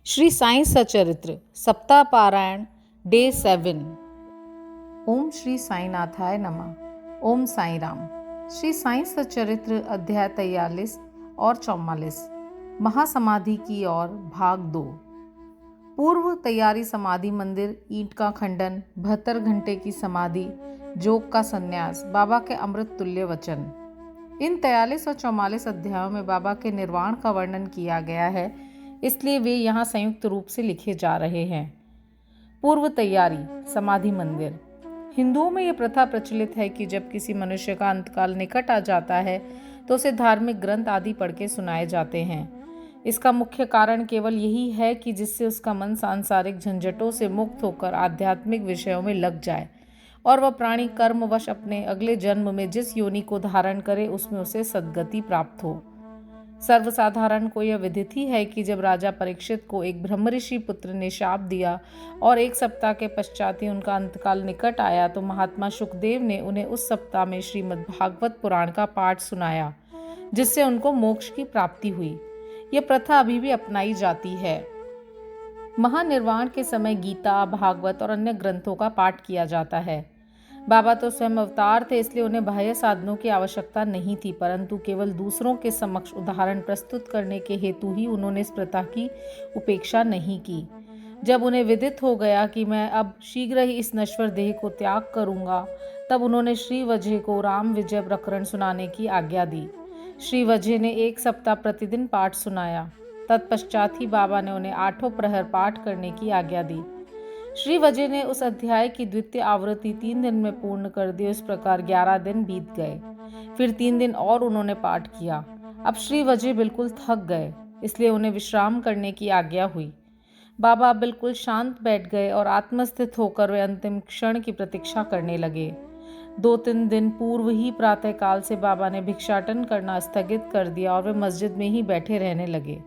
श्री साईं सचरित्र सप्ताह पारायण डे 7। ओम श्री साईनाथाय नमः। ओम साई राम। श्री साईं सचरित्र अध्याय 43 और 44 महासमाधि की ओर भाग 2। पूर्व तैयारी समाधि मंदिर, ईंट का खंडन, 72 घंटे की समाधि, जोग का संन्यास, बाबा के अमृत तुल्य वचन। इन 43 और 44 अध्यायों में बाबा के निर्वाण का वर्णन किया गया है, इसलिए वे यहाँ संयुक्त रूप से लिखे जा रहे हैं। पूर्व तैयारी समाधि मंदिर। हिंदुओं में यह प्रथा प्रचलित है कि जब किसी मनुष्य का अंतकाल निकट आ जाता है तो उसे धार्मिक ग्रंथ आदि पढ़ के सुनाए जाते हैं। इसका मुख्य कारण केवल यही है कि जिससे उसका मन सांसारिक झंझटों से मुक्त होकर आध्यात्मिक विषयों में लग जाए और वह प्राणी कर्मवश अपने अगले जन्म में जिस योनि को धारण करे उसमें उसे सद्गति प्राप्त हो। सर्वसाधारण को यह विदित ही है कि जब राजा परीक्षित को एक ब्रह्मऋषि पुत्र ने शाप दिया और 1 सप्ताह के पश्चात ही उनका अंतकाल निकट आया तो महात्मा सुखदेव ने उन्हें उस सप्ताह में श्रीमद् भागवत पुराण का पाठ सुनाया, जिससे उनको मोक्ष की प्राप्ति हुई। यह प्रथा अभी भी अपनाई जाती है। महानिर्वाण के समय गीता, भागवत और अन्य ग्रंथों का पाठ किया जाता है। बाबा तो स्वयं अवतार थे, इसलिए उन्हें बाह्य साधनों की आवश्यकता नहीं थी, परंतु केवल दूसरों के समक्ष उदाहरण प्रस्तुत करने के हेतु ही उन्होंने इस प्रथा की उपेक्षा नहीं की। जब उन्हें विदित हो गया कि मैं अब शीघ्र ही इस नश्वर देह को त्याग करूंगा, तब उन्होंने श्री वजह को राम विजय प्रकरण सुनाने की आज्ञा दी। श्री वजह ने 1 सप्ताह प्रतिदिन पाठ सुनाया। तत्पश्चात ही बाबा ने उन्हें 8 प्रहर पाठ करने की आज्ञा दी। श्री वजह ने उस अध्याय की द्वितीय आवृत्ति 3 दिन में पूर्ण कर दी। इस प्रकार 11 दिन बीत गए। फिर 3 दिन और उन्होंने पाठ किया। अब श्री वजह बिल्कुल थक गए, इसलिए उन्हें विश्राम करने की आज्ञा हुई। बाबा बिल्कुल शांत बैठ गए और आत्मस्थित होकर वे अंतिम क्षण की प्रतीक्षा करने लगे। 2-3 दिन पूर्व ही प्रातःकाल से बाबा ने भिक्षाटन करना स्थगित कर दिया और वे मस्जिद में ही बैठे रहने लगे।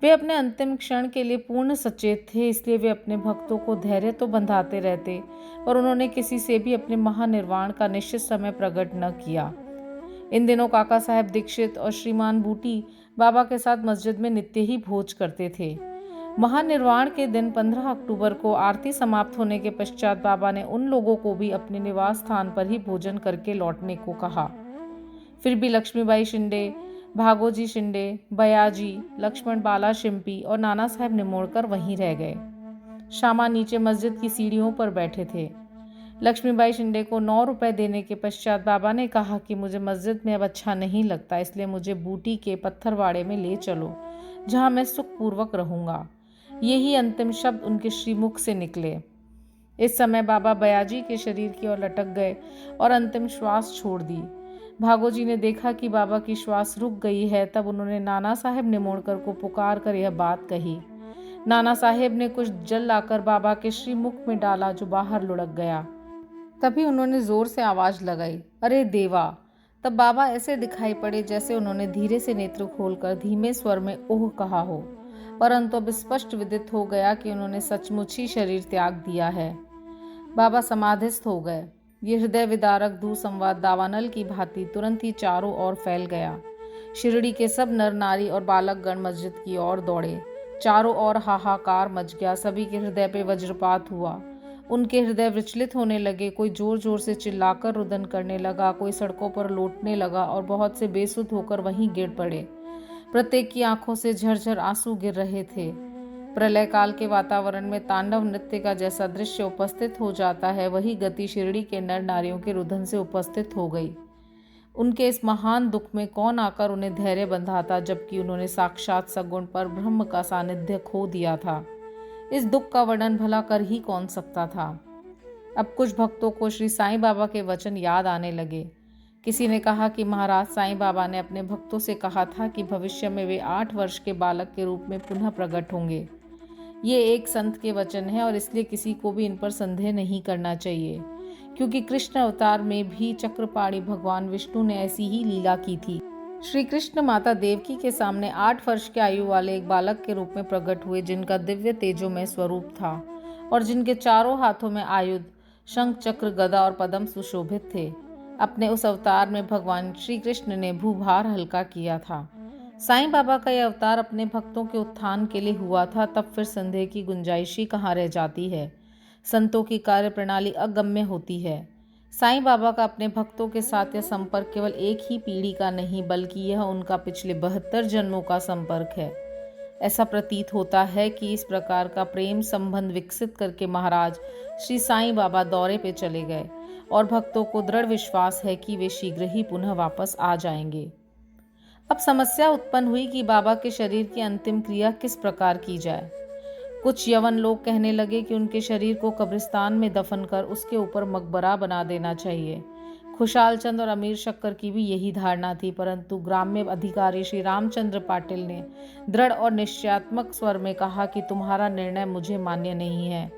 वे अपने अंतिम क्षण के लिए पूर्ण सचेत थे, इसलिए वे अपने भक्तों को धैर्य तो बंधाते रहते, पर उन्होंने किसी से भी अपने महानिर्वाण का निश्चित समय प्रकट न किया। इन दिनों काका साहब दीक्षित और श्रीमान बूटी बाबा के साथ मस्जिद में नित्य ही भोज करते थे। महानिर्वाण के दिन 15 अक्टूबर को आरती समाप्त होने के पश्चात बाबा ने उन लोगों को भी अपने निवास स्थान पर ही भोजन करके लौटने को कहा। फिर भी लक्ष्मीबाई शिंदे, भागोजी शिंदे, बयाजी, लक्ष्मण बाला शिंपी और नाना साहब निमोड़कर वहीं रह गए। श्यामा नीचे मस्जिद की सीढ़ियों पर बैठे थे। लक्ष्मीबाई शिंदे को 9 रुपए देने के पश्चात बाबा ने कहा कि मुझे मस्जिद में अब अच्छा नहीं लगता, इसलिए मुझे बूटी के पत्थरवाड़े में ले चलो, जहां मैं सुखपूर्वक रहूंगा। यही अंतिम शब्द उनके श्रीमुख से निकले। इस समय बाबा बयाजी के शरीर की ओर लटक गए और अंतिम श्वास छोड़ दी। भागोजी ने देखा कि बाबा की श्वास रुक गई है, तब उन्होंने नाना साहेब निमोड़कर को पुकार कर यह बात कही। नाना साहेब ने कुछ जल लाकर बाबा के श्रीमुख में डाला, जो बाहर लुढ़क गया। तभी उन्होंने जोर से आवाज लगाई, अरे देवा! तब बाबा ऐसे दिखाई पड़े जैसे उन्होंने धीरे से नेत्र खोलकर धीमे स्वर में ओह कहा हो, परंतु अब स्पष्ट विदित हो गया कि उन्होंने सचमुच ही शरीर त्याग दिया है। बाबा समाधिस्थ हो गए। ये हृदय विदारक दूसंवाद दावानल की भांति तुरंत ही चारों ओर फैल गया। शिरडी के सब नर नारी और बालकगण मस्जिद की ओर दौड़े। चारों ओर हाहाकार मच गया। सभी के हृदय पे वज्रपात हुआ। उनके हृदय विचलित होने लगे। कोई जोर जोर से चिल्लाकर रुदन करने लगा, कोई सड़कों पर लौटने लगा और बहुत से बेसुध होकर वहीं गिर पड़े। प्रत्येक की आंखों से झरझर आंसू गिर रहे थे। प्रलय काल के वातावरण में तांडव नृत्य का जैसा दृश्य उपस्थित हो जाता है, वही गति शिरडी के नर नारियों के रुदन से उपस्थित हो गई। उनके इस महान दुख में कौन आकर उन्हें धैर्य बंधाता, जबकि उन्होंने साक्षात सगुण पर ब्रह्म का सानिध्य खो दिया था। इस दुख का वर्णन भला कर ही कौन सकता था। अब कुछ भक्तों को श्री साईं बाबा के वचन याद आने लगे। किसी ने कहा कि महाराज साईं बाबा ने अपने भक्तों से कहा था कि भविष्य में वे 8 वर्ष के बालक के रूप में पुनः प्रकट होंगे। ये एक संत के वचन है और इसलिए किसी को भी इन पर संदेह नहीं करना चाहिए, क्योंकि कृष्ण अवतार में भी चक्रपाणी भगवान विष्णु ने ऐसी ही लीला की थी। श्री कृष्ण माता देवकी के सामने 8 वर्ष के आयु वाले एक बालक के रूप में प्रकट हुए, जिनका दिव्य तेजोमय स्वरूप था और जिनके चारों हाथों में आयुध, शंख, चक्र, गदा और पद्म सुशोभित थे। अपने उस अवतार में भगवान श्री कृष्ण ने भूभार हल्का किया था। साईं बाबा का यह अवतार अपने भक्तों के उत्थान के लिए हुआ था, तब फिर संदेह की गुंजाइश ही कहाँ रह जाती है। संतों की कार्य प्रणाली अगम्य होती है। साईं बाबा का अपने भक्तों के साथ यह संपर्क केवल एक ही पीढ़ी का नहीं, बल्कि यह उनका पिछले 72 जन्मों का संपर्क है। ऐसा प्रतीत होता है कि इस प्रकार का प्रेम संबंध विकसित करके महाराज श्री साईं बाबा दौरे पे चले गए और भक्तों को दृढ़ विश्वास है कि वे शीघ्र ही पुनः वापस आ जाएंगे। अब समस्या उत्पन्न हुई कि बाबा के शरीर की अंतिम क्रिया किस प्रकार की जाए। कुछ यवन लोग कहने लगे कि उनके शरीर को कब्रिस्तान में दफन कर उसके ऊपर मकबरा बना देना चाहिए। खुशाल चंद और अमीर शक्कर की भी यही धारणा थी, परंतु ग्राम्य अधिकारी श्री रामचंद्र पाटिल ने दृढ़ और निश्चयात्मक स्वर में कहा कि तुम्हारा निर्णय मुझे मान्य नहीं है।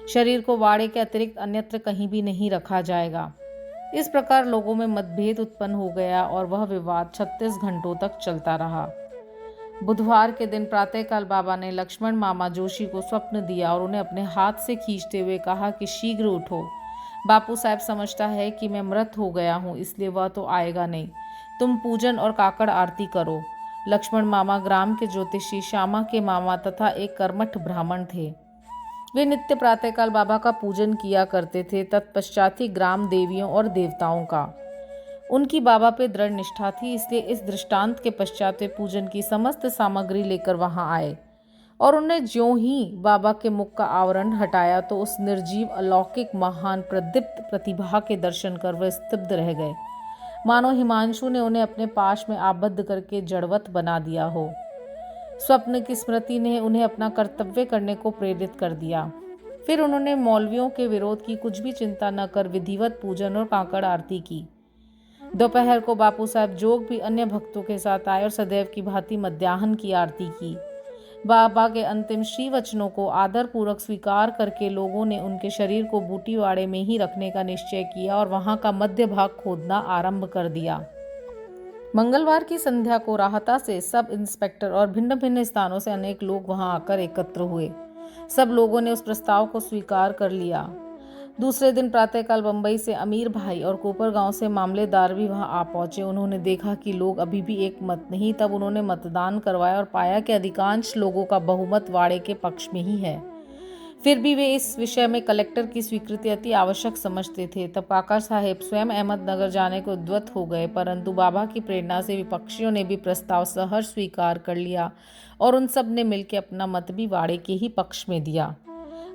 शरीर को वाड़े के अतिरिक्त अन्यत्र कहीं भी नहीं रखा जाएगा। इस प्रकार लोगों में मतभेद उत्पन्न हो गया और वह विवाद 36 घंटों तक चलता रहा। बुधवार के दिन प्रातःकाल बाबा ने लक्ष्मण मामा जोशी को स्वप्न दिया और उन्हें अपने हाथ से खींचते हुए कहा कि शीघ्र उठो। बापू साहब समझता है कि मैं मृत हो गया हूँ, इसलिए वह तो आएगा नहीं। तुम पूजन और काकड़ आरती करो। लक्ष्मण मामा ग्राम के ज्योतिषी श्यामा के मामा तथा एक कर्मठ ब्राह्मण थे। वे नित्य प्रातःकाल बाबा का पूजन किया करते थे, तत्पश्चात ही ग्राम देवियों और देवताओं का। उनकी बाबा पे दृढ़ निष्ठा थी, इसलिए इस दृष्टांत के पश्चात वे पूजन की समस्त सामग्री लेकर वहां आए और उन्हें ज्यों ही बाबा के मुख का आवरण हटाया तो उस निर्जीव अलौकिक महान प्रदीप्त प्रतिभा के दर्शन कर वह स्तब्ध रह गए, मानो हिमांशु ने उन्हें अपने पाश में आबद्ध करके जड़वत बना दिया हो। स्वप्न की स्मृति ने उन्हें अपना कर्तव्य करने को प्रेरित कर दिया। फिर उन्होंने मौलवियों के विरोध की कुछ भी चिंता न कर विधिवत पूजन और काकड़ आरती की। दोपहर को बापू साहब जोग भी अन्य भक्तों के साथ आए और सदैव की भांति मध्याह्न की आरती की। बाबा के अंतिम श्री वचनों को आदरपूर्वक स्वीकार करके लोगों ने उनके शरीर को बूटीवाड़े में ही रखने का निश्चय किया और वहां का मध्य भाग खोदना आरंभ कर दिया। मंगलवार की संध्या को राहता से सब इंस्पेक्टर और भिन्न भिन्न स्थानों से अनेक लोग वहां आकर एकत्र हुए। सब लोगों ने उस प्रस्ताव को स्वीकार कर लिया। दूसरे दिन प्रातःकाल बंबई से अमीर भाई और कोपर गांव से मामलेदार भी वहां आ पहुंचे। उन्होंने देखा कि लोग अभी भी एक मत नहीं, तब उन्होंने मतदान करवाया और पाया कि अधिकांश लोगों का बहुमत वाड़े के पक्ष में ही है। फिर भी वे इस विषय में कलेक्टर की स्वीकृति अति आवश्यक समझते थे। तब काका साहेब स्वयं अहमदनगर जाने को उद्यत हो गए, परंतु बाबा की प्रेरणा से विपक्षियों ने भी प्रस्ताव सहर्ष स्वीकार कर लिया और उन सब ने मिलकर अपना मत भी वाड़े के ही पक्ष में दिया।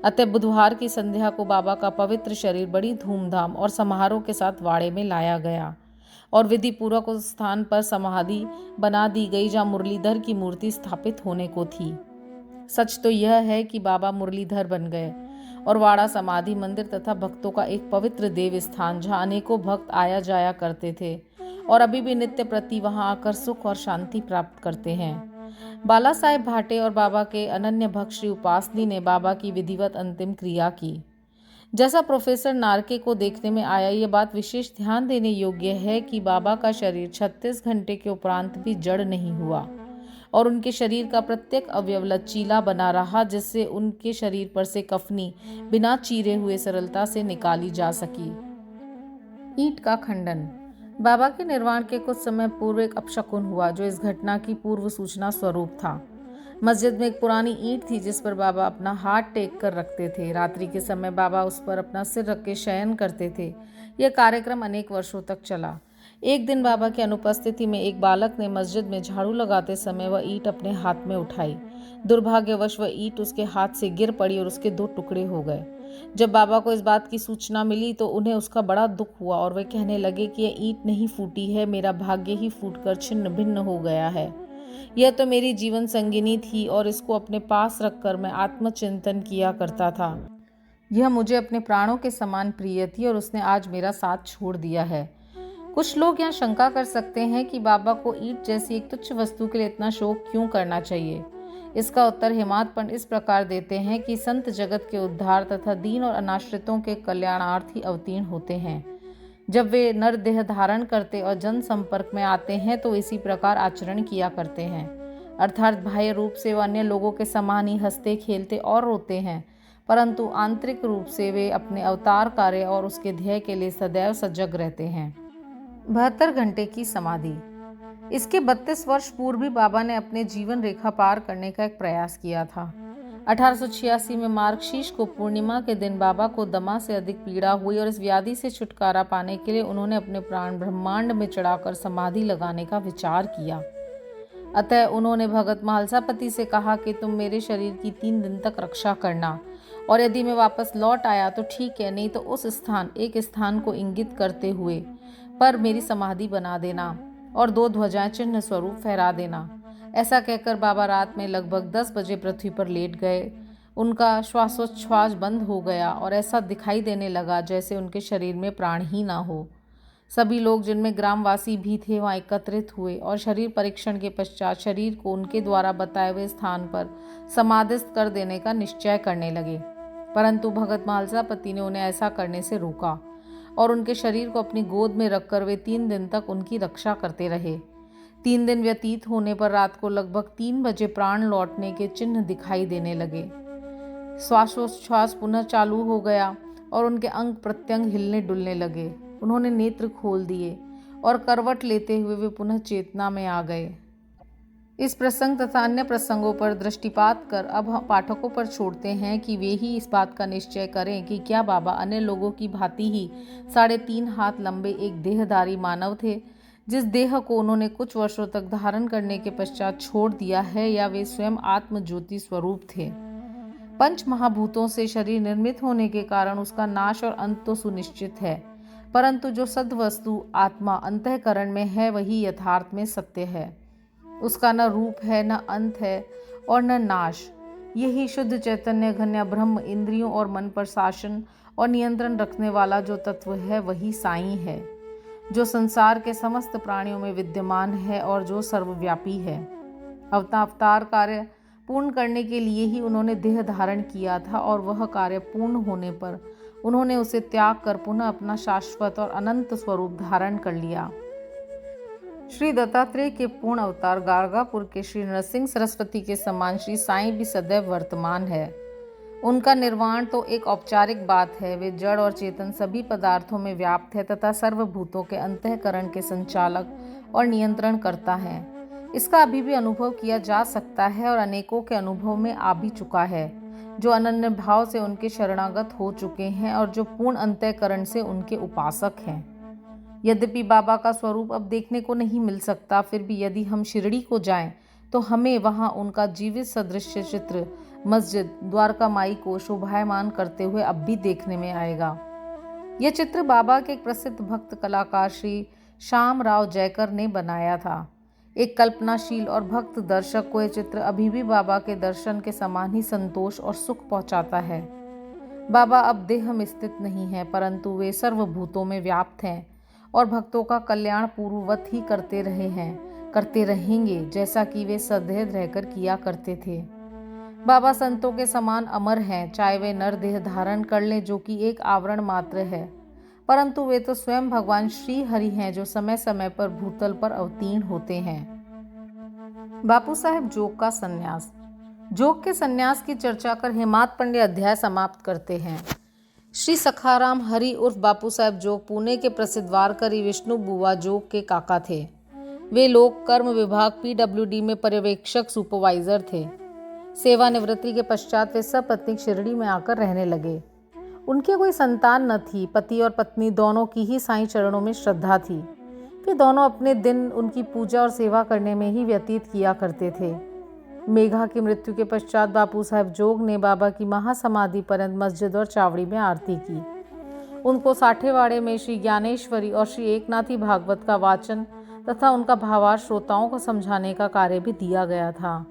अतः बुधवार की संध्या को बाबा का पवित्र शरीर बड़ी धूमधाम और समारोह के साथ वाड़े में लाया गया और विधि पूर्वक उस स्थान पर समाधि बना दी गई जहाँ मुरलीधर की मूर्ति स्थापित होने को थी। सच तो यह है कि बाबा मुरलीधर बन गए और वाड़ा समाधि मंदिर तथा भक्तों का एक पवित्र देव स्थान जहाँ अनेकों भक्त आया जाया करते थे और अभी भी नित्य प्रति वहां आकर सुख और शांति प्राप्त करते हैं। बाला साहेब भाटे और बाबा के अनन्य भक्त श्री उपासनी ने बाबा की विधिवत अंतिम क्रिया की। जैसा प्रोफेसर नारके को देखने में आया, ये बात विशेष ध्यान देने योग्य है कि बाबा का शरीर 36 घंटे के उपरांत भी जड़ नहीं हुआ और उनके शरीर का प्रत्येक अवयव लचीला बना रहा, जिससे उनके शरीर पर से कफनी बिना चीरे हुए सरलता से निकाली जा सकी। ईंट का खंडन। बाबा के निर्वाण के कुछ समय पूर्व एक अपशकुन हुआ जो इस घटना की पूर्व सूचना स्वरूप था। मस्जिद में एक पुरानी ईंट थी जिस पर बाबा अपना हाथ टेक कर रखते थे। रात्रि के समय बाबा उस पर अपना सिर रख के शयन करते थे। यह कार्यक्रम अनेक वर्षों तक चला। एक दिन बाबा की अनुपस्थिति में एक बालक ने मस्जिद में झाड़ू लगाते समय वह ईंट अपने हाथ में उठाई। दुर्भाग्यवश वह ईंट उसके हाथ से गिर पड़ी और उसके 2 टुकड़े हो गए। जब बाबा को इस बात की सूचना मिली तो उन्हें उसका बड़ा दुख हुआ और वे कहने लगे कि यह ईंट नहीं फूटी है, मेरा भाग्य ही फूटकर छिन्न भिन्न हो गया है। यह तो मेरी जीवन संगिनी थी और इसको अपने पास रखकर मैं आत्मचिंतन किया करता था। यह मुझे अपने प्राणों के समान प्रिय थी और उसने आज मेरा साथ छोड़ दिया है। कुछ लोग यहाँ शंका कर सकते हैं कि बाबा को ईंट जैसी एक तुच्छ वस्तु के लिए इतना शोक क्यों करना चाहिए। इसका उत्तर हेमाद पंडित इस प्रकार देते हैं कि संत जगत के उद्धार तथा दीन और अनाश्रितों के कल्याणार्थ ही अवतीर्ण होते हैं। जब वे नर देह धारण करते और जन संपर्क में आते हैं तो इसी प्रकार आचरण किया करते हैं, अर्थात बाह्य रूप से वे अन्य लोगों के समान ही हंसते खेलते और रोते हैं, परंतु आंतरिक रूप से वे अपने अवतार कार्य और उसके ध्येय के लिए सदैव सजग रहते हैं। 72 घंटे की समाधि। इसके 32 वर्ष पूर्व भी बाबा ने अपने जीवन रेखा पार करने का एक प्रयास किया था। 1886 में मार्गशीर्ष को पूर्णिमा के दिन बाबा को दमा से अधिक पीड़ा हुई और इस व्याधि से छुटकारा पाने के लिए उन्होंने अपने प्राण ब्रह्मांड में चढ़ाकर समाधि लगाने का विचार किया। अतः उन्होंने भगत महालसापति से कहा कि तुम मेरे शरीर की 3 दिन तक रक्षा करना, और यदि मैं वापस लौट आया तो ठीक है, नहीं तो उस एक स्थान को इंगित करते हुए पर मेरी समाधि बना देना और 2 ध्वजाएं चिन्ह स्वरूप फहरा देना। ऐसा कहकर बाबा रात में लगभग 10 बजे पृथ्वी पर लेट गए। उनका श्वासोच्छ्वास बंद हो गया और ऐसा दिखाई देने लगा जैसे उनके शरीर में प्राण ही ना हो। सभी लोग, जिनमें ग्रामवासी भी थे, वहां एकत्रित हुए और शरीर परीक्षण के पश्चात शरीर को उनके द्वारा बताए हुए स्थान पर समाधिस्थ कर देने का निश्चय करने लगे। परंतु भगत महालसापति ने उन्हें ऐसा करने से रोका और उनके शरीर को अपनी गोद में रखकर वे 3 दिन तक उनकी रक्षा करते रहे। 3 दिन व्यतीत होने पर रात को लगभग 3 बजे प्राण लौटने के चिन्ह दिखाई देने लगे। श्वासोच्छ्वास पुनः चालू हो गया और उनके अंग प्रत्यंग हिलने डुलने लगे। उन्होंने नेत्र खोल दिए और करवट लेते हुए वे पुनः चेतना में आ गए। इस प्रसंग तथा अन्य प्रसंगों पर दृष्टिपात कर अब हम पाठकों पर छोड़ते हैं कि वे ही इस बात का निश्चय करें कि क्या बाबा अन्य लोगों की भांति ही 3.5 हाथ लंबे एक देहधारी मानव थे, जिस देह को उन्होंने कुछ वर्षों तक धारण करने के पश्चात छोड़ दिया है, या वे स्वयं आत्म ज्योति स्वरूप थे। पंच महाभूतों से शरीर निर्मित होने के कारण उसका नाश और अंत तो सुनिश्चित है, परंतु जो सद्वस्तु आत्मा अंतःकरण में है वही यथार्थ में सत्य है। उसका न रूप है, न अंत है और न नाश। यही शुद्ध चैतन्य घन्य ब्रह्म इंद्रियों और मन पर शासन और नियंत्रण रखने वाला जो तत्व है वही साईं है, जो संसार के समस्त प्राणियों में विद्यमान है और जो सर्वव्यापी है। अवतार कार्य पूर्ण करने के लिए ही उन्होंने देह धारण किया था और वह कार्य पूर्ण होने पर उन्होंने उसे त्याग कर पुनः अपना शाश्वत और अनंत स्वरूप धारण कर लिया। श्री दत्तात्रेय के पूर्ण अवतार गाणगापुर के श्री नरसिंह सरस्वती के समान श्री साईं भी सदैव वर्तमान है। उनका निर्वाण तो एक औपचारिक बात है। वे जड़ और चेतन सभी पदार्थों में व्याप्त है तथा सर्वभूतों के अंतःकरण के संचालक और नियंत्रण करता है। इसका अभी भी अनुभव किया जा सकता है और अनेकों के अनुभव में आ भी चुका है, जो अनन्य भाव से उनके शरणागत हो चुके हैं और जो पूर्ण अंतःकरण से उनके उपासक हैं। यद्यपि बाबा का स्वरूप अब देखने को नहीं मिल सकता, फिर भी यदि हम शिरडी को जाएं तो हमें वहां उनका जीवित सदृश्य चित्र मस्जिद द्वारका माई को शोभायमान करते हुए अब भी देखने में आएगा। यह चित्र बाबा के एक प्रसिद्ध भक्त कलाकार श्री श्याम राव जयकर ने बनाया था। एक कल्पनाशील और भक्त दर्शक को यह चित्र अभी भी बाबा के दर्शन के समान ही संतोष और सुख पहुंचाता है। बाबा अब देह में स्थित नहीं है, परंतु वे सर्वभूतों में व्याप्त हैं और भक्तों का कल्याण पूर्ववत ही करते रहे हैं, करते रहेंगे, जैसा कि वे सदैव रहकर किया करते थे। बाबा संतों के समान अमर हैं, चाहे वे नर देह धारण कर लें, जो कि एक आवरण मात्र है, परंतु वे तो स्वयं भगवान श्री हरि हैं, जो समय समय पर भूतल पर अवतीर्ण होते हैं। बापू साहेब जोग का संन्यास। जोग के संन्यास की चर्चा कर हेमाद पंडे अध्याय समाप्त करते हैं। श्री सखाराम हरि उर्फ बापू साहेब जोग पुणे के प्रसिद्ध वारकरी विष्णु बुआ जोग के काका थे। वे लोक कर्म विभाग PWD में पर्यवेक्षक सुपरवाइजर थे। सेवानिवृत्ति के पश्चात वे सपत्नीक शिरडी में आकर रहने लगे। उनके कोई संतान न थी। पति और पत्नी दोनों की ही साईं चरणों में श्रद्धा थी। वे दोनों अपने दिन उनकी पूजा और सेवा करने में ही व्यतीत किया करते थे। मेघा की मृत्यु के पश्चात बापू साहेब जोग ने बाबा की महासमाधि पर्यंत मस्जिद और चावड़ी में आरती की। उनको साठेवाड़े में श्री ज्ञानेश्वरी और श्री एकनाथी भागवत का वाचन तथा उनका भावार्थ श्रोताओं को समझाने का कार्य भी दिया गया था।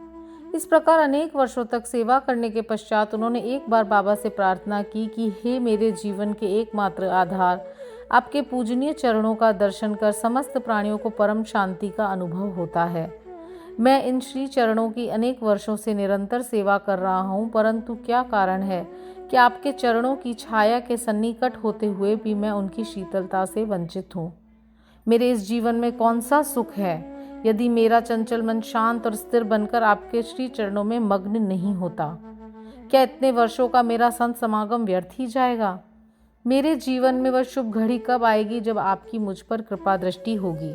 इस प्रकार अनेक वर्षों तक सेवा करने के पश्चात उन्होंने एक बार बाबा से प्रार्थना की कि हे मेरे जीवन के एकमात्र आधार, आपके पूजनीय चरणों का दर्शन कर समस्त प्राणियों को परम शांति का अनुभव होता है। मैं इन श्री चरणों की अनेक वर्षों से निरंतर सेवा कर रहा हूँ, परंतु क्या कारण है कि आपके चरणों की छाया के सन्निकट होते हुए भी मैं उनकी शीतलता से वंचित हूँ। मेरे इस जीवन में कौन सा सुख है यदि मेरा चंचल मन शांत और स्थिर बनकर आपके श्री चरणों में मग्न नहीं होता? क्या इतने वर्षों का मेरा संत समागम व्यर्थ ही जाएगा? मेरे जीवन में वह शुभ घड़ी कब आएगी जब आपकी मुझ पर कृपा दृष्टि होगी?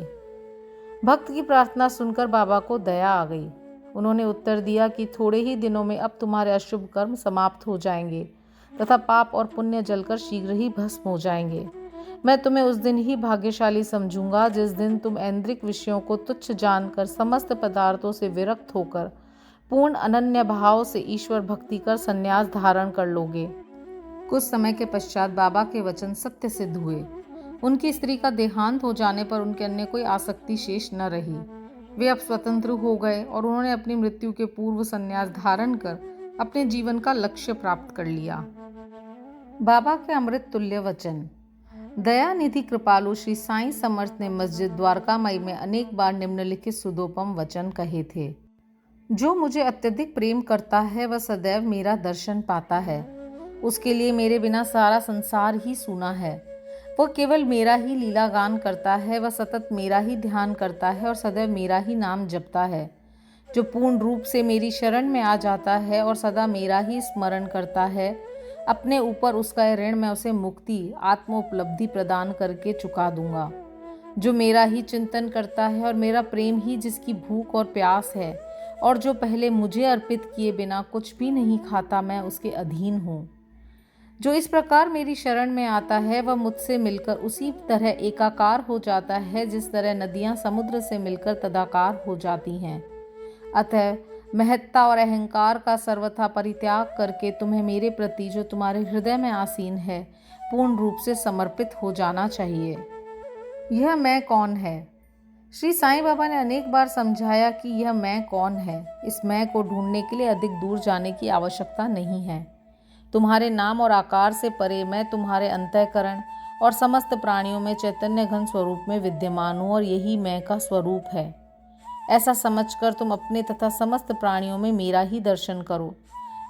भक्त की प्रार्थना सुनकर बाबा को दया आ गई। उन्होंने उत्तर दिया कि थोड़े ही दिनों में अब तुम्हारे अशुभ कर्म समाप्त हो जाएंगे तथा पाप और पुण्य जलकर शीघ्र ही भस्म हो जाएंगे। मैं तुम्हें उस दिन ही भाग्यशाली समझूंगा जिस दिन तुम ऐन्द्रिक विषयों को तुच्छ जानकर समस्त पदार्थों से विरक्त होकर पूर्ण अनन्य भाव से ईश्वर भक्ति कर संन्यास धारण कर लोगे। कुछ समय के पश्चात बाबा के वचन सत्य सिद्ध हुए। उनकी स्त्री का देहांत हो जाने पर उनके अन्य कोई आसक्ति शेष न रही। वे अब स्वतंत्र हो गए और उन्होंने अपनी मृत्यु के पूर्व संन्यास धारण कर अपने जीवन का लक्ष्य प्राप्त कर लिया। बाबा के अमृत तुल्य वचन। दयानिधि कृपालु श्री साईं समर्थ ने मस्जिद द्वारकामाई में अनेक बार निम्नलिखित सुदोपम वचन कहे थे। जो मुझे अत्यधिक प्रेम करता है वह सदैव मेरा दर्शन पाता है। उसके लिए मेरे बिना सारा संसार ही सूना है। वह केवल मेरा ही लीला गान करता है। वह सतत मेरा ही ध्यान करता है और सदैव मेरा ही नाम जपता है। जो पूर्ण रूप से मेरी शरण में आ जाता है और सदा मेरा ही स्मरण करता है, अपने ऊपर उसका यह ऋण मैं उसे मुक्ति आत्मोपलब्धि प्रदान करके चुका दूंगा। जो मेरा ही चिंतन करता है और मेरा प्रेम ही जिसकी भूख और प्यास है और जो पहले मुझे अर्पित किए बिना कुछ भी नहीं खाता, मैं उसके अधीन हूँ। जो इस प्रकार मेरी शरण में आता है वह मुझसे मिलकर उसी तरह एकाकार हो जाता है जिस तरह नदियाँ समुद्र से मिलकर तदाकार हो जाती हैं। अतः महत्ता और अहंकार का सर्वथा परित्याग करके तुम्हें मेरे प्रति जो तुम्हारे हृदय में आसीन है पूर्ण रूप से समर्पित हो जाना चाहिए। यह मैं कौन है? श्री साईं बाबा ने अनेक बार समझाया कि यह मैं कौन है। इस मैं को ढूंढने के लिए अधिक दूर जाने की आवश्यकता नहीं है। तुम्हारे नाम और आकार से परे मैं तुम्हारे अंतःकरण और समस्त प्राणियों में चैतन्य घन स्वरूप में विद्यमान हूँ और यही मैं का स्वरूप है। ऐसा समझकर तुम अपने तथा समस्त प्राणियों में मेरा ही दर्शन करो।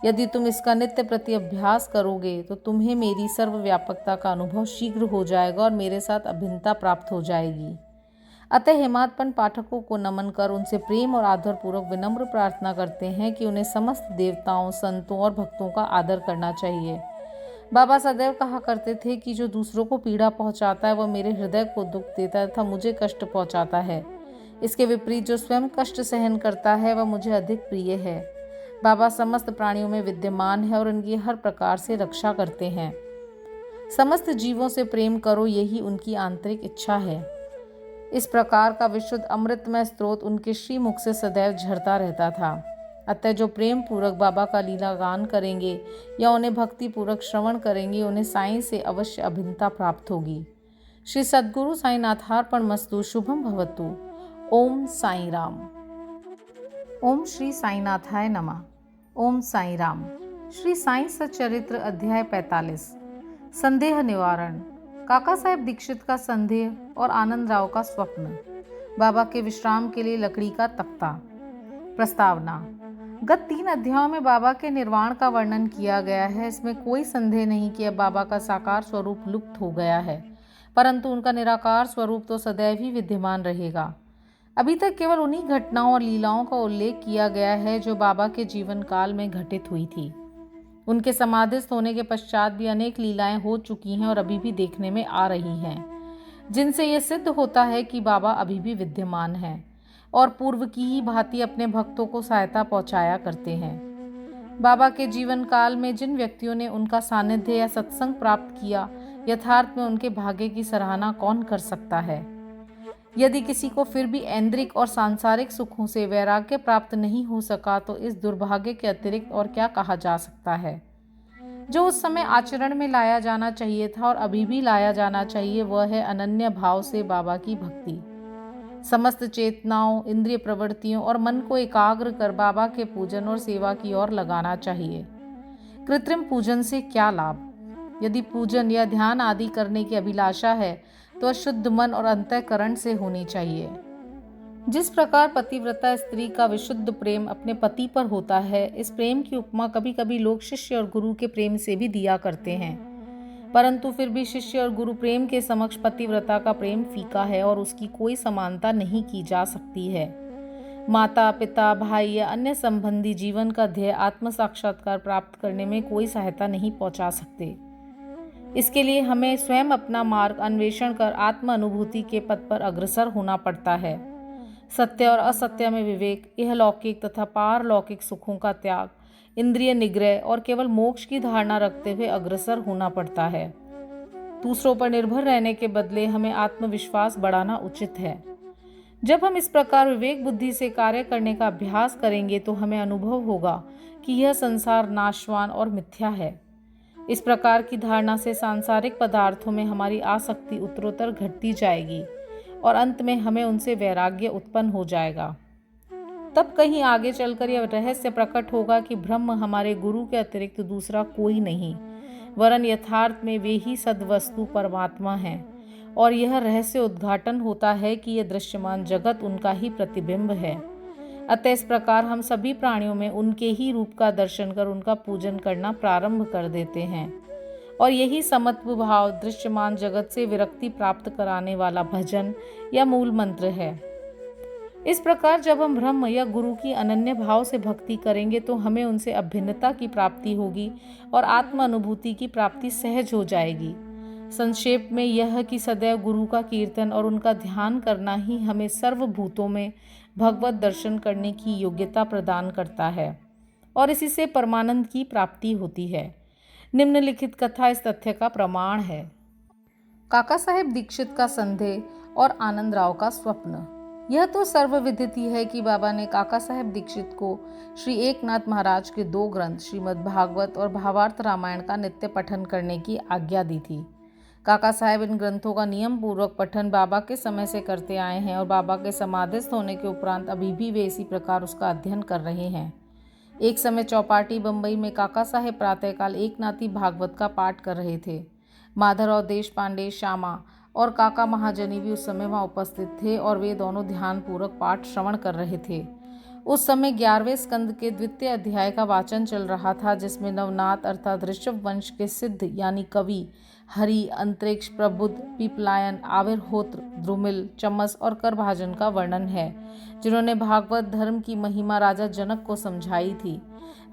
यदि तुम इसका नित्य प्रति अभ्यास करोगे तो तुम्हें मेरी सर्वव्यापकता का अनुभव शीघ्र हो जाएगा और मेरे साथ अभिन्नता प्राप्त हो जाएगी। अतः हेमात्पन पाठकों को नमन कर उनसे प्रेम और आदर पूर्वक विनम्र प्रार्थना करते हैं कि उन्हें समस्त देवताओं, संतों और भक्तों का आदर करना चाहिए। बाबा सदैव कहा करते थे कि जो दूसरों को पीड़ा पहुंचाता है वह मेरे हृदय को दुख देता है तथा मुझे कष्ट पहुंचाता है। इसके विपरीत जो स्वयं कष्ट सहन करता है वह मुझे अधिक प्रिय है। बाबा समस्त प्राणियों में विद्यमान है और उनकी हर प्रकार से रक्षा करते हैं। समस्त जीवों से प्रेम करो, यही उनकी आंतरिक इच्छा है। इस प्रकार का विशुद्ध अमृतमय स्रोत उनके श्रीमुख से सदैव झरता रहता था। अतः जो प्रेम पूर्वक बाबा का लीला गान करेंगे या उन्हें भक्ति पूर्वक श्रवण करेंगे उन्हें साईं से अवश्य अभिन्नता प्राप्त होगी। श्री सद्गुरु साईनाथार्पणमस्तु। शुभम भवतु। ओम साई राम। ओम श्री साईनाथाय नमः। ओम साई राम। श्री साईं सच्चरित्र अध्याय 45। संदेह निवारण। काका साहेब दीक्षित का संदेह और आनंद राव का स्वप्न। बाबा के विश्राम के लिए लकड़ी का तख्ता। प्रस्तावना। गत 3 अध्यायों में बाबा के निर्वाण का वर्णन किया गया है। इसमें कोई संदेह नहीं कि अब बाबा का साकार स्वरूप लुप्त हो गया है, परंतु उनका निराकार स्वरूप तो सदैव ही विद्यमान रहेगा। अभी तक केवल उन्हीं घटनाओं और लीलाओं का उल्लेख किया गया है जो बाबा के जीवन काल में घटित हुई थी। उनके समाधिस्थ होने के पश्चात भी अनेक लीलाएं हो चुकी हैं और अभी भी देखने में आ रही हैं, जिनसे यह सिद्ध होता है कि बाबा अभी भी विद्यमान हैं और पूर्व की ही भांति अपने भक्तों को सहायता पहुंचाया करते हैं। बाबा के जीवन काल में जिन व्यक्तियों ने उनका सानिध्य या सत्संग प्राप्त किया, यथार्थ में उनके भाग्य की सराहना कौन कर सकता है। यदि किसी को फिर भी ऐन्द्रिक और सांसारिक सुखों से वैराग्य प्राप्त नहीं हो सका तो इस दुर्भाग्य के अतिरिक्त और क्या कहा जा सकता है। जो उस समय आचरण में लाया जाना चाहिए था और अभी भी लाया जाना चाहिए वह है अनन्य भाव से बाबा की भक्ति। समस्त चेतनाओं, इंद्रिय प्रवृत्तियों और मन को एकाग्र कर बाबा के पूजन और सेवा की ओर लगाना चाहिए। कृत्रिम पूजन से क्या लाभ? यदि पूजन या ध्यान आदि करने की अभिलाषा है तो शुद्ध मन और अंतःकरण से होनी चाहिए। जिस प्रकार पतिव्रता स्त्री का विशुद्ध प्रेम अपने पति पर होता है, इस प्रेम की उपमा कभी कभी लोग शिष्य और गुरु के प्रेम से भी दिया करते हैं, परंतु फिर भी शिष्य और गुरु प्रेम के समक्ष पतिव्रता का प्रेम फीका है और उसकी कोई समानता नहीं की जा सकती है। माता, पिता, भाई या अन्य संबंधी जीवन का ध्येय आत्म साक्षात्कार प्राप्त करने में कोई सहायता नहीं पहुंचा सकते। इसके लिए हमें स्वयं अपना मार्ग अन्वेषण कर आत्म अनुभूति के पथ पर अग्रसर होना पड़ता है। सत्य और असत्य में विवेक, इहलौकिक तथा पारलौकिक सुखों का त्याग, इंद्रिय निग्रह और केवल मोक्ष की धारणा रखते हुए अग्रसर होना पड़ता है। दूसरों पर निर्भर रहने के बदले हमें आत्मविश्वास बढ़ाना उचित है। जब हम इस प्रकार विवेक बुद्धि से कार्य करने का अभ्यास करेंगे तो हमें अनुभव होगा कि यह संसार नाशवान और मिथ्या है। इस प्रकार की धारणा से सांसारिक पदार्थों में हमारी आसक्ति उत्तरोत्तर घटती जाएगी और अंत में हमें उनसे वैराग्य उत्पन्न हो जाएगा। तब कहीं आगे चलकर यह रहस्य प्रकट होगा कि ब्रह्म हमारे गुरु के अतिरिक्त दूसरा कोई नहीं, वरन यथार्थ में वे ही सद्वस्तु परमात्मा हैं, और यह रहस्य उद्घाटन होता है कि यह दृश्यमान जगत उनका ही प्रतिबिंब है। अतः इस प्रकार हम सभी प्राणियों में उनके ही रूप का दर्शन कर उनका पूजन करना प्रारंभ कर देते हैं, और यही समत्व भाव दृश्यमान जगत से विरक्ति प्राप्त कराने वाला भजन या मूल मंत्र है। इस प्रकार जब हम ब्रह्म या गुरु की अनन्य भाव से भक्ति करेंगे तो हमें उनसे अभिन्नता की प्राप्ति होगी और आत्म अनुभूति की प्राप्ति सहज हो जाएगी। संक्षेप में यह कि सदैव गुरु का कीर्तन और उनका ध्यान करना ही हमें सर्वभूतों में भगवत दर्शन करने की योग्यता प्रदान करता है और इसी से परमानंद की प्राप्ति होती है। निम्नलिखित कथा इस तथ्य का प्रमाण है। काका साहेब दीक्षित का संदेह और आनंद राव का स्वप्न। यह तो सर्वविदित ही है कि बाबा ने काका साहेब दीक्षित को श्री एकनाथ महाराज के 2 ग्रंथ श्रीमद् भागवत और भावार्थ रामायण का नित्य पठन करने की आज्ञा दी थी। काका साहेब इन ग्रंथों का नियम पूर्वक पठन बाबा के समय से करते आए हैं और बाबा के समाधिस्थ होने के उपरांत अभी भी वे इसी प्रकार उसका अध्ययन कर रहे हैं। एक समय चौपाटी बंबई में काका साहेब प्रातःकाल एकनाथी भागवत का पाठ कर रहे थे। माधवराव देशपांडे, श्यामा और काका महाजनी भी उस समय वहां उपस्थित थे और वे दोनों ध्यानपूर्वक पाठ श्रवण कर रहे थे। उस समय 11वें स्कंद के 2वें अध्याय का वाचन चल रहा था, जिसमें नवनाथ अर्थात ऋषभ वंश के सिद्ध यानी कवि हरि, अंतरिक्ष, प्रबुद्ध, पीपलायन, आविर्होत्र, द्रुमिल, चमस और करभाजन का वर्णन है, जिन्होंने भागवत धर्म की महिमा राजा जनक को समझाई थी।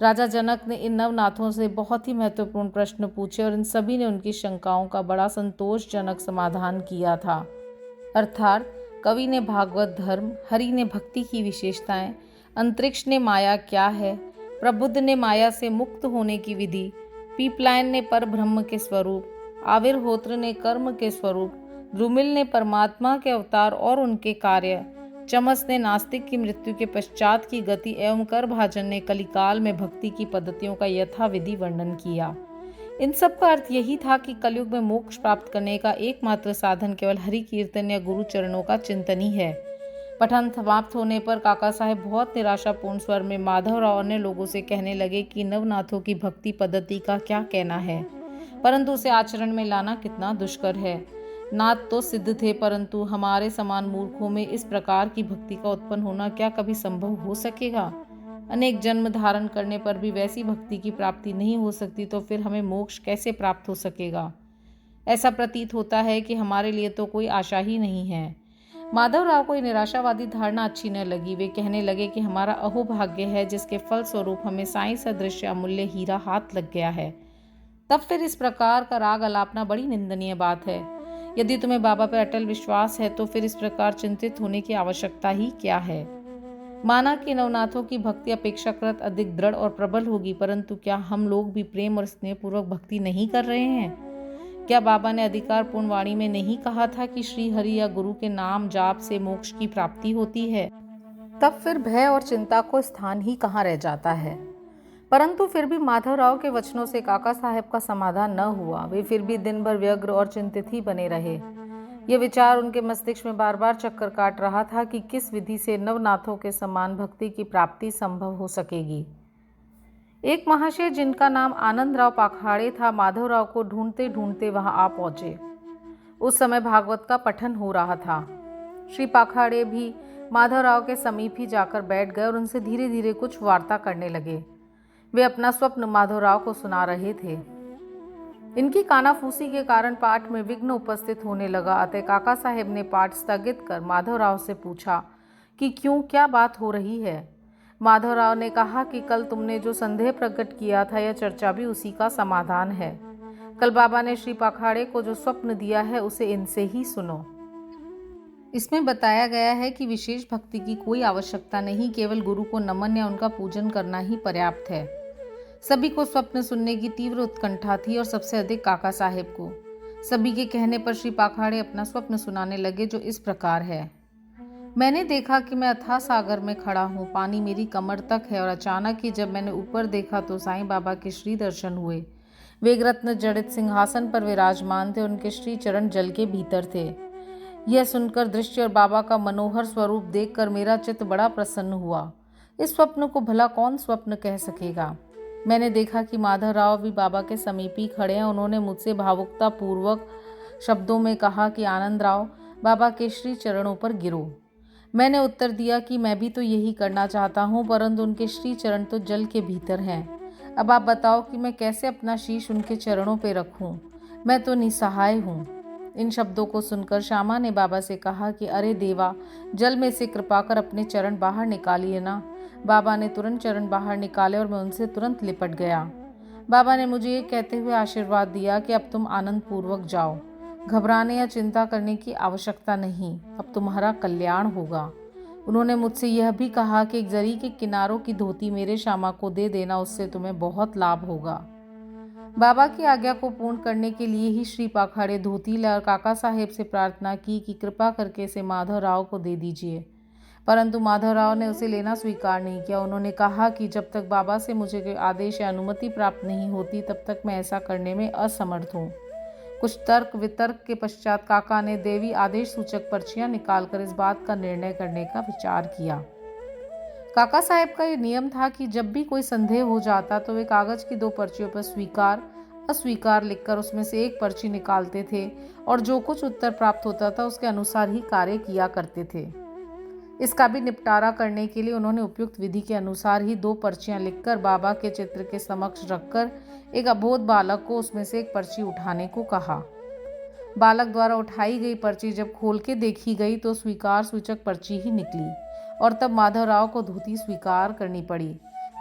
राजा जनक ने इन नवनाथों से बहुत ही महत्वपूर्ण प्रश्न पूछे और इन सभी ने उनकी शंकाओं का बड़ा संतोषजनक समाधान किया था। अर्थात कवि ने भागवत धर्म, हरि ने भक्ति की विशेषताएं, अंतरिक्ष ने माया क्या है, प्रबुद्ध ने माया से मुक्त होने की विधि, पीपलायन ने पर ब्रह्म के स्वरूप, आविर्होत्र ने कर्म के स्वरूप, द्रुमिल ने परमात्मा के अवतार और उनके कार्य, चमस ने नास्तिक की मृत्यु के पश्चात की गति एवं करभाजन ने कलिकाल में भक्ति की पद्धतियों का यथाविधि वर्णन किया। इन सब का अर्थ यही था कि कलयुग में मोक्ष प्राप्त करने का एकमात्र साधन केवल हरि कीर्तन या गुरु चरणों का चिंतन ही है। पठन समाप्त होने पर काका साहेब बहुत निराशापूर्ण स्वर में माधवराव और अन्य लोगों से कहने लगे कि नवनाथों की भक्ति पद्धति का क्या कहना है, परंतु उसे आचरण में लाना कितना दुष्कर है। नाथ तो सिद्ध थे, परंतु हमारे समान मूर्खों में इस प्रकार की भक्ति का उत्पन्न होना क्या कभी संभव हो सकेगा? अनेक जन्म धारण करने पर भी वैसी भक्ति की प्राप्ति नहीं हो सकती, तो फिर हमें मोक्ष कैसे प्राप्त हो सकेगा? ऐसा प्रतीत होता है कि हमारे लिए तो कोई आशा ही नहीं है। माधवराव को निराशावादी धारणा अच्छी न लगी। वे कहने लगे कि हमारा अहोभाग्य है जिसके फल स्वरूप हमें साईं सदृश अमूल्य हीरा हाथ लग गया है। तब फिर इस प्रकार का राग अलापना बड़ी निंदनीय बात है। यदि तुम्हें बाबा पर अटल विश्वास है तो फिर इस प्रकार चिंतित होने की आवश्यकता ही क्या है? माना कि नवनाथों की भक्ति अपेक्षाकृत अधिक दृढ़ और प्रबल होगी, परंतु क्या हम लोग भी प्रेम और स्नेहपूर्वक भक्ति नहीं कर रहे हैं? क्या बाबा ने अधिकारपूर्ण वाणी में नहीं कहा था कि श्री हरि या गुरु के नाम जाप से मोक्ष की प्राप्ति होती है? तब फिर भय और चिंता को स्थान ही कहाँ रह जाता है। परंतु फिर भी माधवराव के वचनों से काका साहेब का समाधान न हुआ। वे फिर भी दिन भर व्यग्र और चिंतित ही बने रहे। यह विचार उनके मस्तिष्क में बार बार चक्कर काट रहा था कि किस विधि से नवनाथों के समान भक्ति की प्राप्ति संभव हो सकेगी। एक महाशय जिनका नाम आनंदराव पाखाड़े था, माधवराव को ढूंढते ढूंढते वहां आ पहुंचे। उस समय भागवत का पठन हो रहा था। श्री पाखाड़े भी माधवराव के समीप ही जाकर बैठ गए और उनसे धीरे धीरे कुछ वार्ता करने लगे। वे अपना स्वप्न माधवराव को सुना रहे थे। इनकी कानाफूसी के कारण पाठ में विघ्न उपस्थित होने लगा। अतः काका साहेब ने पाठ स्थगित कर माधवराव से पूछा कि क्यों, क्या बात हो रही है? माधवराव ने कहा कि कल तुमने जो संदेह प्रकट किया था, यह चर्चा भी उसी का समाधान है। कल बाबा ने श्री पाखाड़े को जो स्वप्न दिया है उसे इनसे ही सुनो। इसमें बताया गया है कि विशेष भक्ति की कोई आवश्यकता नहीं, केवल गुरु को नमन या उनका पूजन करना ही पर्याप्त है। सभी को स्वप्न सुनने की तीव्र उत्कंठा थी और सबसे अधिक काका साहेब को। सभी के कहने पर श्री पाखाड़े अपना स्वप्न सुनाने लगे, जो इस प्रकार है। मैंने देखा कि मैं अथाह सागर में खड़ा हूँ, पानी मेरी कमर तक है, और अचानक ही जब मैंने ऊपर देखा तो साईं बाबा के श्री दर्शन हुए। वे एक रत्न जड़ित सिंहासन पर विराजमान थे, उनके श्री चरण जल के भीतर थे। यह सुनकर दृश्य और बाबा का मनोहर स्वरूप देखकर मेरा चित्त बड़ा प्रसन्न हुआ। इस स्वप्न को भला कौन स्वप्न कह सकेगा। मैंने देखा कि माधवराव भी बाबा के समीप ही खड़े हैं। उन्होंने मुझसे भावुकता पूर्वक शब्दों में कहा कि आनंद राव, बाबा के श्री चरणों पर गिरो। मैंने उत्तर दिया कि मैं भी तो यही करना चाहता हूँ, परंतु उनके श्री चरण तो जल के भीतर हैं। अब आप बताओ कि मैं कैसे अपना शीश उनके चरणों पर रखूँ। मैं तो निसहाय हूँ। इन शब्दों को सुनकर श्यामा ने बाबा से कहा कि अरे देवा, जल में से कृपा कर अपने चरण बाहर निकालिए ना। बाबा ने तुरंत चरण बाहर निकाले और मैं उनसे तुरंत लिपट गया। बाबा ने मुझे ये कहते हुए आशीर्वाद दिया कि अब तुम आनंद पूर्वक जाओ, घबराने या चिंता करने की आवश्यकता नहीं, अब तुम्हारा कल्याण होगा। उन्होंने मुझसे यह भी कहा कि एक जरी के किनारों की धोती मेरे श्यामा को दे देना, उससे तुम्हें बहुत लाभ होगा। बाबा की आज्ञा को पूर्ण करने के लिए ही श्री पाखाड़े धोती लाकर काका साहेब से प्रार्थना की कि कृपा करके इसे माधवराव को दे दीजिए, परंतु माधवराव ने उसे लेना स्वीकार नहीं किया। उन्होंने कहा कि जब तक बाबा से मुझे कोई आदेश या अनुमति प्राप्त नहीं होती, तब तक मैं ऐसा करने में असमर्थ हूँ। कुछ तर्क वितर्क के पश्चात काका ने देवी आदेश सूचक पर्चियां निकालकर इस बात का निर्णय करने का विचार किया। काका साहेब का ये नियम था कि जब भी कोई संदेह हो जाता तो वे कागज की 2 पर्चियों पर स्वीकार अस्वीकार लिखकर उसमें से एक पर्ची निकालते थे और जो कुछ उत्तर प्राप्त होता था उसके अनुसार ही कार्य किया करते थे। इसका भी निपटारा करने के लिए उन्होंने उपयुक्त विधि के अनुसार ही 2 पर्चियां लिखकर बाबा के चित्र के समक्ष रखकर एक अबोध बालक को उसमें से एक पर्ची उठाने को कहा। बालक द्वारा उठाई गई पर्ची जब खोल के देखी गई तो स्वीकार सूचक पर्ची ही निकली और तब माधवराव को धोती स्वीकार करनी पड़ी।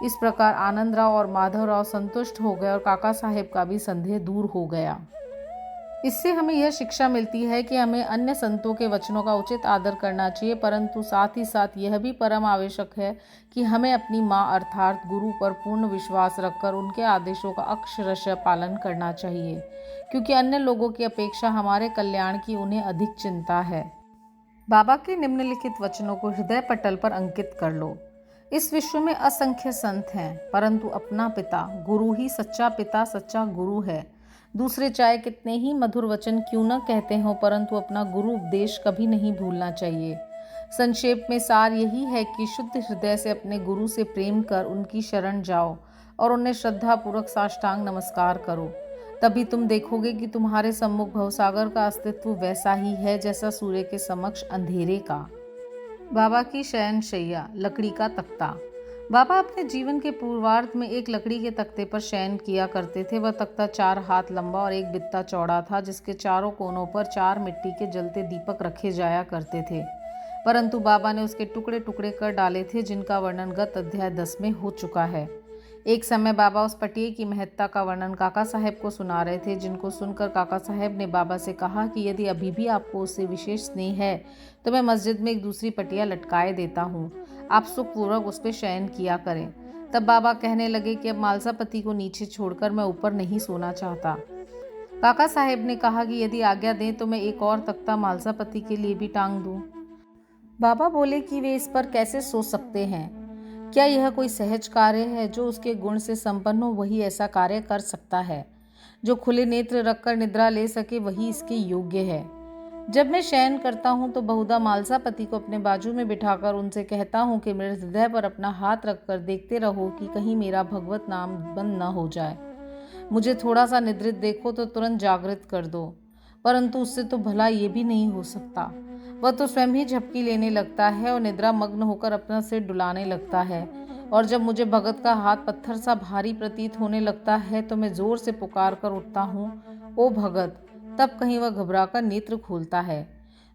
इस प्रकार आनंदराव और माधवराव संतुष्ट हो गए और काका साहेब का भी संदेह दूर हो गया। इससे हमें यह शिक्षा मिलती है कि हमें अन्य संतों के वचनों का उचित आदर करना चाहिए, परंतु साथ ही साथ यह भी परम आवश्यक है कि हमें अपनी माँ अर्थात गुरु पर पूर्ण विश्वास रखकर उनके आदेशों का अक्षरशः पालन करना चाहिए, क्योंकि अन्य लोगों की अपेक्षा हमारे कल्याण की उन्हें अधिक चिंता है। बाबा के निम्नलिखित वचनों को हृदय पटल पर अंकित कर लो। इस विश्व में असंख्य संत हैं, परंतु अपना पिता गुरु ही सच्चा पिता सच्चा गुरु है। दूसरे चाहे कितने ही मधुर वचन क्यों न कहते हों, परंतु अपना गुरु उपदेश कभी नहीं भूलना चाहिए। संक्षेप में सार यही है कि शुद्ध हृदय से अपने गुरु से प्रेम कर उनकी शरण जाओ और उन्हें श्रद्धापूर्वक साष्टांग नमस्कार करो। तभी तुम देखोगे कि तुम्हारे सम्मुख भवसागर का अस्तित्व वैसा ही है जैसा सूर्य के समक्ष अंधेरे का। बाबा की शयनशैया, लकड़ी का तख्ता। बाबा अपने जीवन के पूर्वार्ध में एक लकड़ी के तख्ते पर शयन किया करते थे। वह तख्ता 4 हाथ लंबा और 1 बित्ता चौड़ा था, जिसके चारों कोनों पर 4 मिट्टी के जलते दीपक रखे जाया करते थे, परंतु बाबा ने उसके टुकड़े टुकड़े कर डाले थे, जिनका वर्णन गत अध्याय 10 में हो चुका है। एक समय बाबा उस पटिये की महत्ता का वर्णन काका साहेब को सुना रहे थे, जिनको सुनकर काका साहेब ने बाबा से कहा कि यदि अभी भी आपको उससे विशेष स्नेह है तो मैं मस्जिद में एक दूसरी पटिया लटकाए देता हूँ, आप सुखपूर्वक उस पर शयन किया करें। तब बाबा कहने लगे कि अब मालसापति को नीचे छोड़कर मैं ऊपर नहीं सोना चाहता। काका साहेब ने कहा कि यदि आज्ञा दें तो मैं एक और तख्ता मालसापति के लिए भी टांग दूं। बाबा बोले कि वे इस पर कैसे सो सकते हैं, क्या यह कोई सहज कार्य है? जो उसके गुण से संपन्न हो वही ऐसा कार्य कर सकता है। जो खुले नेत्र रखकर निद्रा ले सके वही इसके योग्य है। जब मैं शयन करता हूँ तो बहुधा मालसापति को अपने बाजू में बिठाकर उनसे कहता हूँ कि मेरे हृदय पर अपना हाथ रखकर देखते रहो कि कहीं मेरा भगवत नाम बंद न हो जाए। मुझे थोड़ा सा निद्रित देखो तो तुरंत जागृत कर दो, परंतु उससे तो भला ये भी नहीं हो सकता। वह तो स्वयं ही झपकी लेने लगता है और निद्रा मग्न होकर अपना सिर डुलाने लगता है, और जब मुझे भगत का हाथ पत्थर सा भारी प्रतीत होने लगता है तो मैं जोर से पुकार कर उठता हूँ, ओ भगत। तब कहीं वह घबराकर नेत्र खोलता है।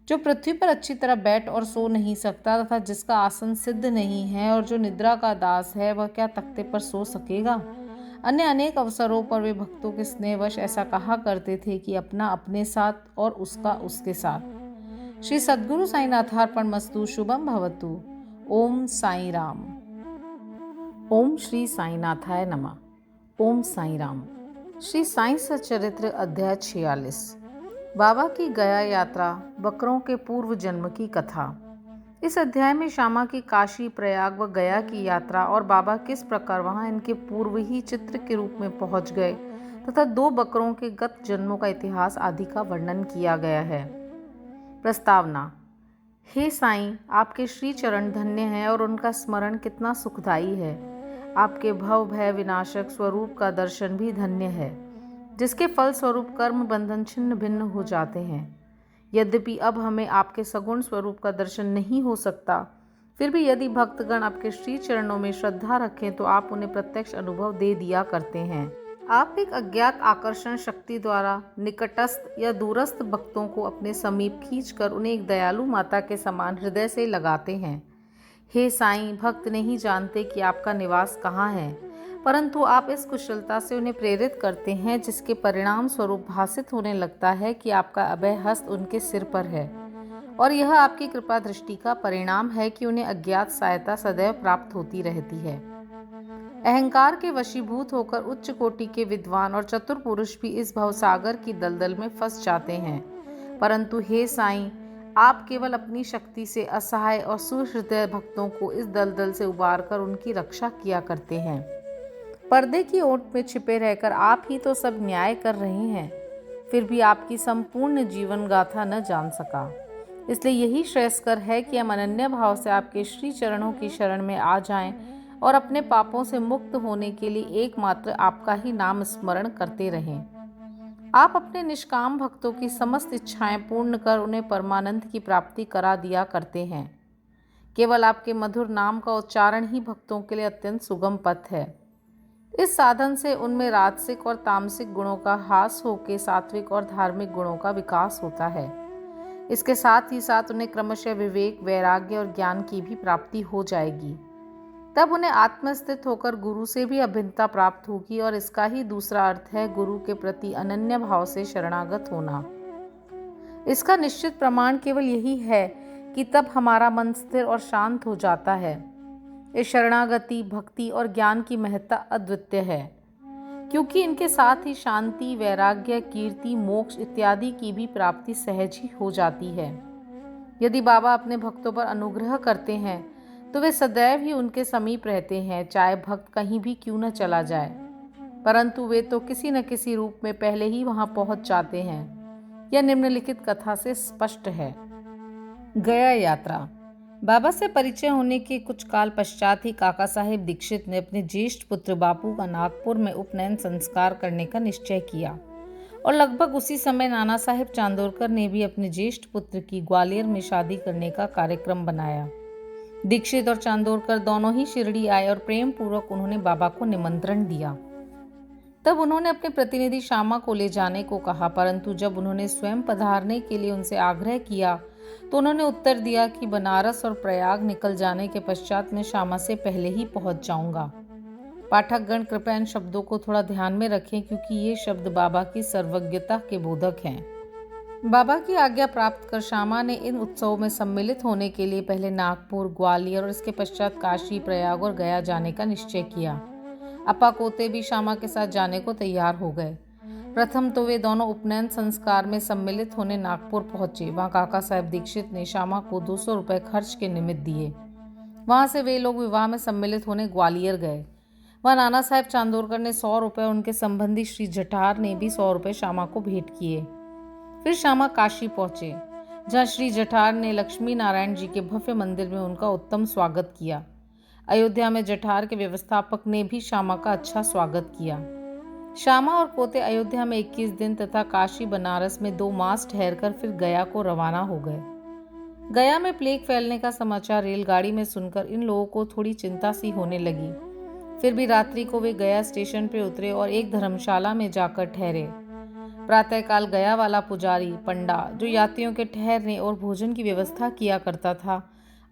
जो पृथ्वी पर अच्छी तरह बैठ और सो नहीं सकता तथा जिसका आसन सिद्ध नहीं है और जो निद्रा का दास है, वह क्या तख्ते पर सो सकेगा? अन्य अनेक अवसरों पर वे भक्तों के स्नेहवश ऐसा कहा करते थे कि अपना अपने साथ और उसका उसके साथ। श्री सद्गुरु साईनाथार्पणमस्तु। शुभम भवतु। ओम साई राम। ओम श्री साईनाथाय नमः। ओम साई राम। श्री साई सच्चरित्र अध्याय 46। बाबा की गया यात्रा, बकरों के पूर्व जन्म की कथा। इस अध्याय में श्यामा की काशी, प्रयाग व गया की यात्रा और बाबा किस प्रकार वहां इनके पूर्व ही चित्र के रूप में पहुंच गए तथा 2 बकरों के गत जन्मों का इतिहास आदि का वर्णन किया गया है। प्रस्तावना। हे साईं, आपके श्री चरण धन्य हैं और उनका स्मरण कितना सुखदायी है। आपके भव भय विनाशक स्वरूप का दर्शन भी धन्य है, जिसके फल स्वरूप कर्म बंधन छिन्न भिन्न हो जाते हैं। यद्यपि अब हमें आपके सगुण स्वरूप का दर्शन नहीं हो सकता, फिर भी यदि भक्तगण आपके श्री चरणों में श्रद्धा रखें तो आप उन्हें प्रत्यक्ष अनुभव दे दिया करते हैं। आप एक अज्ञात आकर्षण शक्ति द्वारा निकटस्थ या दूरस्थ भक्तों को अपने समीप खींचकर उन्हें एक दयालु माता के समान हृदय से लगाते हैं। हे साईं, भक्त नहीं जानते कि आपका निवास कहाँ है, परंतु आप इस कुशलता से उन्हें प्रेरित करते हैं, जिसके परिणाम स्वरूप भासित होने लगता है कि आपका अभय हस्त उनके सिर पर है। और यह आपकी कृपा दृष्टि का परिणाम है कि उन्हें अज्ञात सहायता सदैव प्राप्त होती रहती है। अहंकार के वशीभूत होकर उच्च कोटि के विद्वान और चतुर पुरुष भी इस भवसागर की दलदल में फंस जाते हैं, परंतु हे साईं, आप केवल अपनी शक्ति से असहाय और सुहृदय भक्तों को इस दलदल से उबारकर उनकी रक्षा किया करते हैं। पर्दे की ओट में छिपे रहकर आप ही तो सब न्याय कर रहे हैं, फिर भी आपकी संपूर्ण जीवन गाथा न जान सका। इसलिए यही श्रेयस्कर है कि हम अनन्य भाव से आपके श्री चरणों की शरण में आ जाएं और अपने पापों से मुक्त होने के लिए एकमात्र आपका ही नाम स्मरण करते रहें। आप अपने निष्काम भक्तों की समस्त इच्छाएं पूर्ण कर उन्हें परमानंद की प्राप्ति करा दिया करते हैं। केवल आपके मधुर नाम का उच्चारण ही भक्तों के लिए अत्यंत सुगम पथ है। इस साधन से उनमें राजसिक और तामसिक गुणों का ह्रास होकर सात्विक और धार्मिक गुणों का विकास होता है। इसके साथ ही साथ उन्हें क्रमशः विवेक, वैराग्य और ज्ञान की भी प्राप्ति हो जाएगी। तब उन्हें आत्मस्थित होकर गुरु से भी अभिन्नता प्राप्त होगी, और इसका ही दूसरा अर्थ है गुरु के प्रति अनन्य भाव से शरणागत होना। इसका निश्चित प्रमाण केवल यही है कि तब हमारा मन स्थिर और शांत हो जाता है। इस शरणागति, भक्ति और ज्ञान की महत्ता अद्वितीय है, क्योंकि इनके साथ ही शांति, वैराग्य, कीर्ति, मोक्ष इत्यादि की भी प्राप्ति सहज ही हो जाती है। यदि बाबा अपने भक्तों पर अनुग्रह करते हैं तो वे सदैव ही उनके समीप रहते हैं, चाहे भक्त कहीं भी क्यों न चला जाए, परंतु वे तो किसी न किसी रूप में पहले ही वहां पहुंच जाते हैं। यह निम्नलिखित कथा से स्पष्ट है। गया यात्रा। बाबा से परिचय होने के कुछ काल पश्चात ही काका साहेब दीक्षित ने अपने ज्येष्ठ पुत्र बापू का नागपुर में उपनयन संस्कार करने का निश्चय किया, और लगभग उसी समय नाना साहेब चांदोरकर ने भी अपने ज्येष्ठ पुत्र की ग्वालियर में शादी करने का कार्यक्रम बनाया। दीक्षित और चांदोरकर दोनों ही शिरडी आए और प्रेम पूर्वक उन्होंने बाबा को निमंत्रण दिया। तब उन्होंने अपने प्रतिनिधि श्यामा को ले जाने को कहा, परंतु जब उन्होंने स्वयं पधारने के लिए उनसे आग्रह किया तो उन्होंने उत्तर दिया कि बनारस और प्रयाग निकल जाने के पश्चात मैं श्यामा से पहले ही पहुंच जाऊंगा। पाठकगण कृपया इन शब्दों को थोड़ा ध्यान में रखें, क्योंकि ये शब्द बाबा की सर्वज्ञता के बोधक हैं। बाबा की आज्ञा प्राप्त कर श्यामा ने इन उत्सवों में सम्मिलित होने के लिए पहले नागपुर, ग्वालियर और इसके पश्चात काशी, प्रयाग और गया जाने का निश्चय किया। अपा पोते भी श्यामा के साथ जाने को तैयार हो गए। प्रथम तो वे दोनों उपनयन संस्कार में सम्मिलित होने नागपुर पहुंचे। वहां काका साहेब दीक्षित ने श्यामा को 200 रुपये खर्च के निमित्त दिए। वहां से वे लोग विवाह में सम्मिलित होने ग्वालियर गए। वहां नाना साहेब चांदोरकर ने 100 रुपये, उनके संबंधी श्री जठार ने भी 100 रुपये श्यामा को भेंट किए। फिर श्यामा काशी पहुंचे, जहां श्री जठार ने लक्ष्मी नारायण जी के भव्य मंदिर में उनका उत्तम स्वागत किया। अयोध्या में जठार के व्यवस्थापक ने भी श्यामा का अच्छा स्वागत किया। श्यामा और पोते अयोध्या में 21 दिन तथा काशी, बनारस में 2 मास ठहरकर फिर गया को रवाना हो गए। गया में प्लेग फैलने का समाचार रेलगाड़ी में सुनकर इन लोगों को थोड़ी चिंता सी होने लगी। फिर भी रात्रि को वे गया स्टेशन पर उतरे और एक धर्मशाला में जाकर ठहरे। प्रातःकाल गया वाला पुजारी पंडा, जो यात्रियों के ठहरने और भोजन की व्यवस्था किया करता था,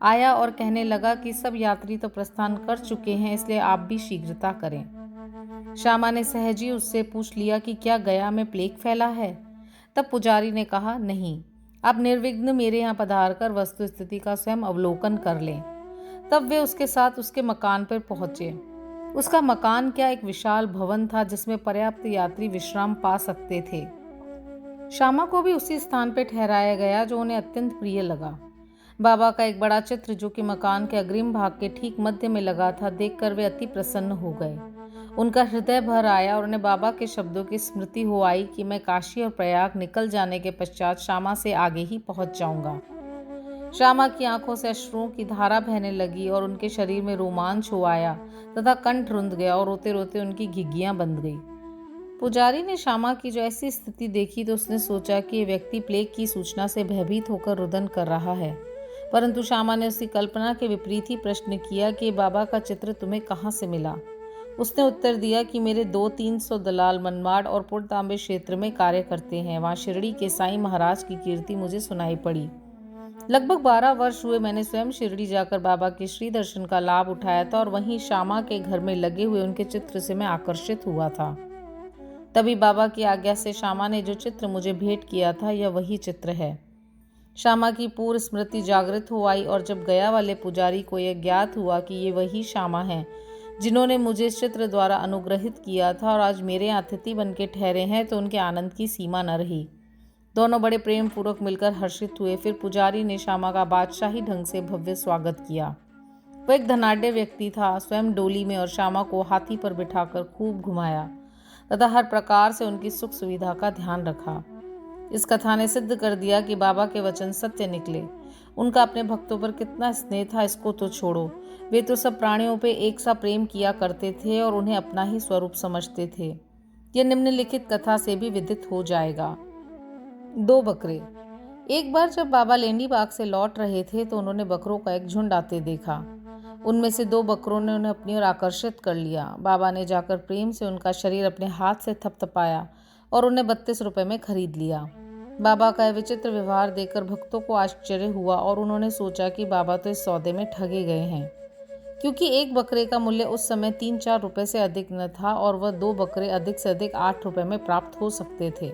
आया और कहने लगा कि सब यात्री तो प्रस्थान कर चुके हैं, इसलिए आप भी शीघ्रता करें। श्यामा ने सहज ही उससे पूछ लिया कि क्या गया में प्लेग फैला है। तब पुजारी ने कहा, नहीं, आप निर्विघ्न मेरे यहाँ पधार कर वस्तु स्थिति का स्वयं अवलोकन कर लें। तब वे उसके साथ उसके मकान पर पहुंचे। उसका मकान क्या एक विशाल भवन था जिसमें पर्याप्त यात्री विश्राम पा सकते थे। श्यामा को भी उसी स्थान पर ठहराया गया जो उन्हें अत्यंत प्रिय लगा। बाबा का एक बड़ा चित्र जो कि मकान के अग्रिम भाग के ठीक मध्य में लगा था, देखकर वे अति प्रसन्न हो गए। उनका हृदय भर आया और उन्हें बाबा के शब्दों की स्मृति हो आई कि मैं काशी और प्रयाग निकल जाने के पश्चात श्यामा से आगे ही पहुंच जाऊंगा। श्यामा की आंखों से अश्रुओं की धारा बहने लगी और उनके शरीर में रोमांच हो आया तथा कंठ रुंध गया और रोते रोते उनकी घिघियां बंध गई। पुजारी ने श्यामा की जो ऐसी स्थिति देखी तो उसने सोचा कि ये व्यक्ति प्लेग की सूचना से भयभीत होकर रुदन कर रहा है, परंतु श्यामा ने उसकी कल्पना के विपरीत ही प्रश्न किया कि बाबा का चित्र तुम्हें कहाँ से मिला। उसने उत्तर दिया कि मेरे 200-300 दलाल मनमाड़ और पुरतांबे क्षेत्र में कार्य करते हैं। वहाँ शिरडी के साईं महाराज की कीर्ति मुझे सुनाई पड़ी। लगभग 12 वर्ष हुए मैंने स्वयं शिरडी जाकर बाबा के श्री दर्शन का लाभ उठाया था और वहीं श्यामा के घर में लगे हुए उनके चित्र से मैं आकर्षित हुआ था। तभी बाबा की आज्ञा से श्यामा ने जो चित्र मुझे भेंट किया था यह वही चित्र है। श्यामा की पूर्व स्मृति जागृत हो आई और जब गया वाले पुजारी को यह ज्ञात हुआ कि ये वही श्यामा हैं जिन्होंने मुझे इस चित्र द्वारा अनुग्रहित किया था और आज मेरे अतिथि बन के ठहरे हैं, तो उनके आनंद की सीमा न रही। दोनों बड़े प्रेम पूर्वक मिलकर हर्षित हुए। फिर पुजारी ने श्यामा का बादशाही ढंग से भव्य स्वागत किया। वह एक धनाढ्य व्यक्ति था, स्वयं डोली में और श्यामा को हाथी पर बिठाकर खूब घुमाया तथा हर प्रकार से उनकी सुख सुविधा का ध्यान रखा। इस कथा ने सिद्ध कर दिया कि बाबा के वचन सत्य निकले। उनका अपने भक्तों पर कितना स्नेह था इसको तो छोड़ो, वे तो सब प्राणियों पे एक सा प्रेम किया करते थे और उन्हें अपना ही स्वरूप समझते थे। यह निम्नलिखित कथा से भी विदित हो जाएगा। 2 बकरे। एक बार जब बाबा लेंडी बाग से लौट रहे थे तो उन्होंने बकरों का एक झुंड आते देखा। उनमें से 2 बकरों ने उन्हें अपनी ओर आकर्षित कर लिया। बाबा ने जाकर प्रेम से उनका शरीर अपने हाथ से थपथपाया और उन्हें 32 रुपए में खरीद लिया। बाबा का यह विचित्र व्यवहार देखकर भक्तों को आश्चर्य हुआ और उन्होंने सोचा कि बाबा तो इस सौदे में ठगे गए हैं, क्योंकि एक बकरे का मूल्य उस समय 3-4 रुपए से अधिक न था और वह 2 बकरे अधिक से अधिक 8 रुपए में प्राप्त हो सकते थे।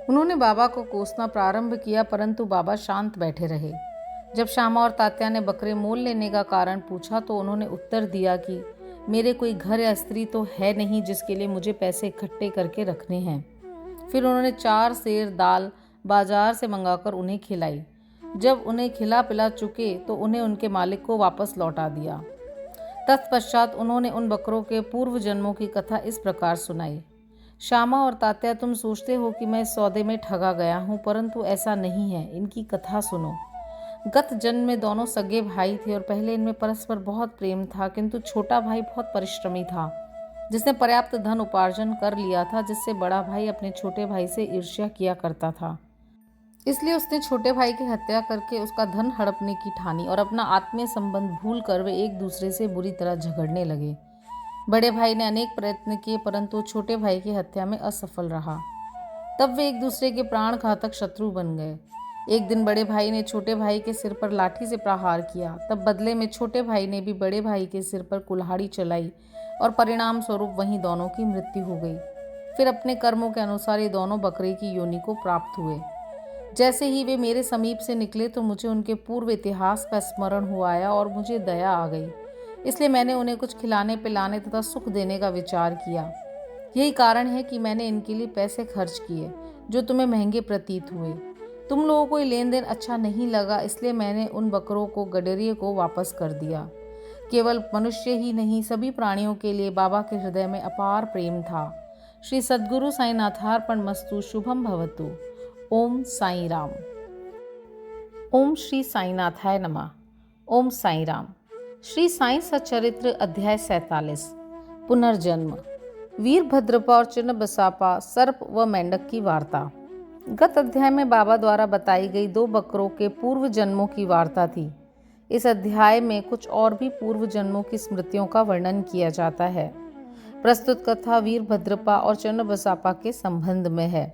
उन्होंने बाबा को कोसना प्रारंभ किया, परंतु बाबा शांत बैठे रहे। जब श्यामा और तात्या ने बकरे मोल लेने का कारण पूछा तो उन्होंने उत्तर दिया कि मेरे कोई घर या स्त्री तो है नहीं जिसके लिए मुझे पैसे इकट्ठे करके रखने हैं। फिर उन्होंने 4 सेर दाल बाजार से मंगाकर उन्हें खिलाई। जब उन्हें खिला पिला चुके तो उन्हें उनके मालिक को वापस लौटा दिया। तत्पश्चात उन्होंने उन बकरों के पूर्व जन्मों की कथा इस प्रकार सुनाई। श्यामा और तात्या, तुम सोचते हो कि मैं इस सौदे में ठगा गया हूँ, परंतु ऐसा नहीं है। इनकी कथा सुनो। गत जन्म में दोनों सगे भाई थे और पहले इनमें परस्पर बहुत प्रेम था, किंतु छोटा भाई बहुत परिश्रमी था, जिसने पर्याप्त धन उपार्जन कर लिया था, जिससे बड़ा भाई अपने छोटे भाई से ईर्ष्या किया करता था। इसलिए उसने छोटे भाई की हत्या करके उसका धन हड़पने की ठानी और अपना आत्मीय संबंध भूलकर वे एक दूसरे से बुरी तरह झगड़ने लगे। बड़े भाई ने अनेक प्रयत्न किए, परंतु छोटे भाई की हत्या में असफल रहा। तब वे एक दूसरे के प्राण घातक शत्रु बन गए। एक दिन बड़े भाई ने छोटे भाई के सिर पर लाठी से प्रहार किया। तब बदले में छोटे भाई ने भी बड़े भाई के सिर पर कुल्हाड़ी चलाई और परिणाम स्वरूप वहीं दोनों की मृत्यु हो गई। फिर अपने कर्मों के अनुसार ये दोनों बकरे की योनि को प्राप्त हुए। जैसे ही वे मेरे समीप से निकले तो मुझे उनके पूर्व इतिहास का स्मरण हो आया और मुझे दया आ गई। इसलिए मैंने उन्हें कुछ खिलाने पिलाने तथा सुख देने का विचार किया। यही कारण है कि मैंने इनके लिए पैसे खर्च किए जो तुम्हें महंगे प्रतीत हुए। तुम लोगों को ये लेन देन अच्छा नहीं लगा, इसलिए मैंने उन बकरों को गडरिये को वापस कर दिया। केवल मनुष्य ही नहीं, सभी प्राणियों के लिए बाबा के हृदय में अपार प्रेम था। श्री सद्गुरु साईनाथार्पणमस्तु। शुभम भवतु। ओम साई राम। ओम श्री साईनाथाय नमः। ओम साई राम। श्री साई सच्चरित्र अध्याय 47। पुनर्जन्म। वीरभद्रपा और चिन्नबसापा, सर्प व मेंढक की वार्ता। गत अध्याय में बाबा द्वारा बताई गई 2 बकरों के पूर्व जन्मों की वार्ता थी। इस अध्याय में कुछ और भी पूर्व जन्मों की स्मृतियों का वर्णन किया जाता है। प्रस्तुत कथा वीरभद्रपा और चिन्नबसापा के संबंध में है।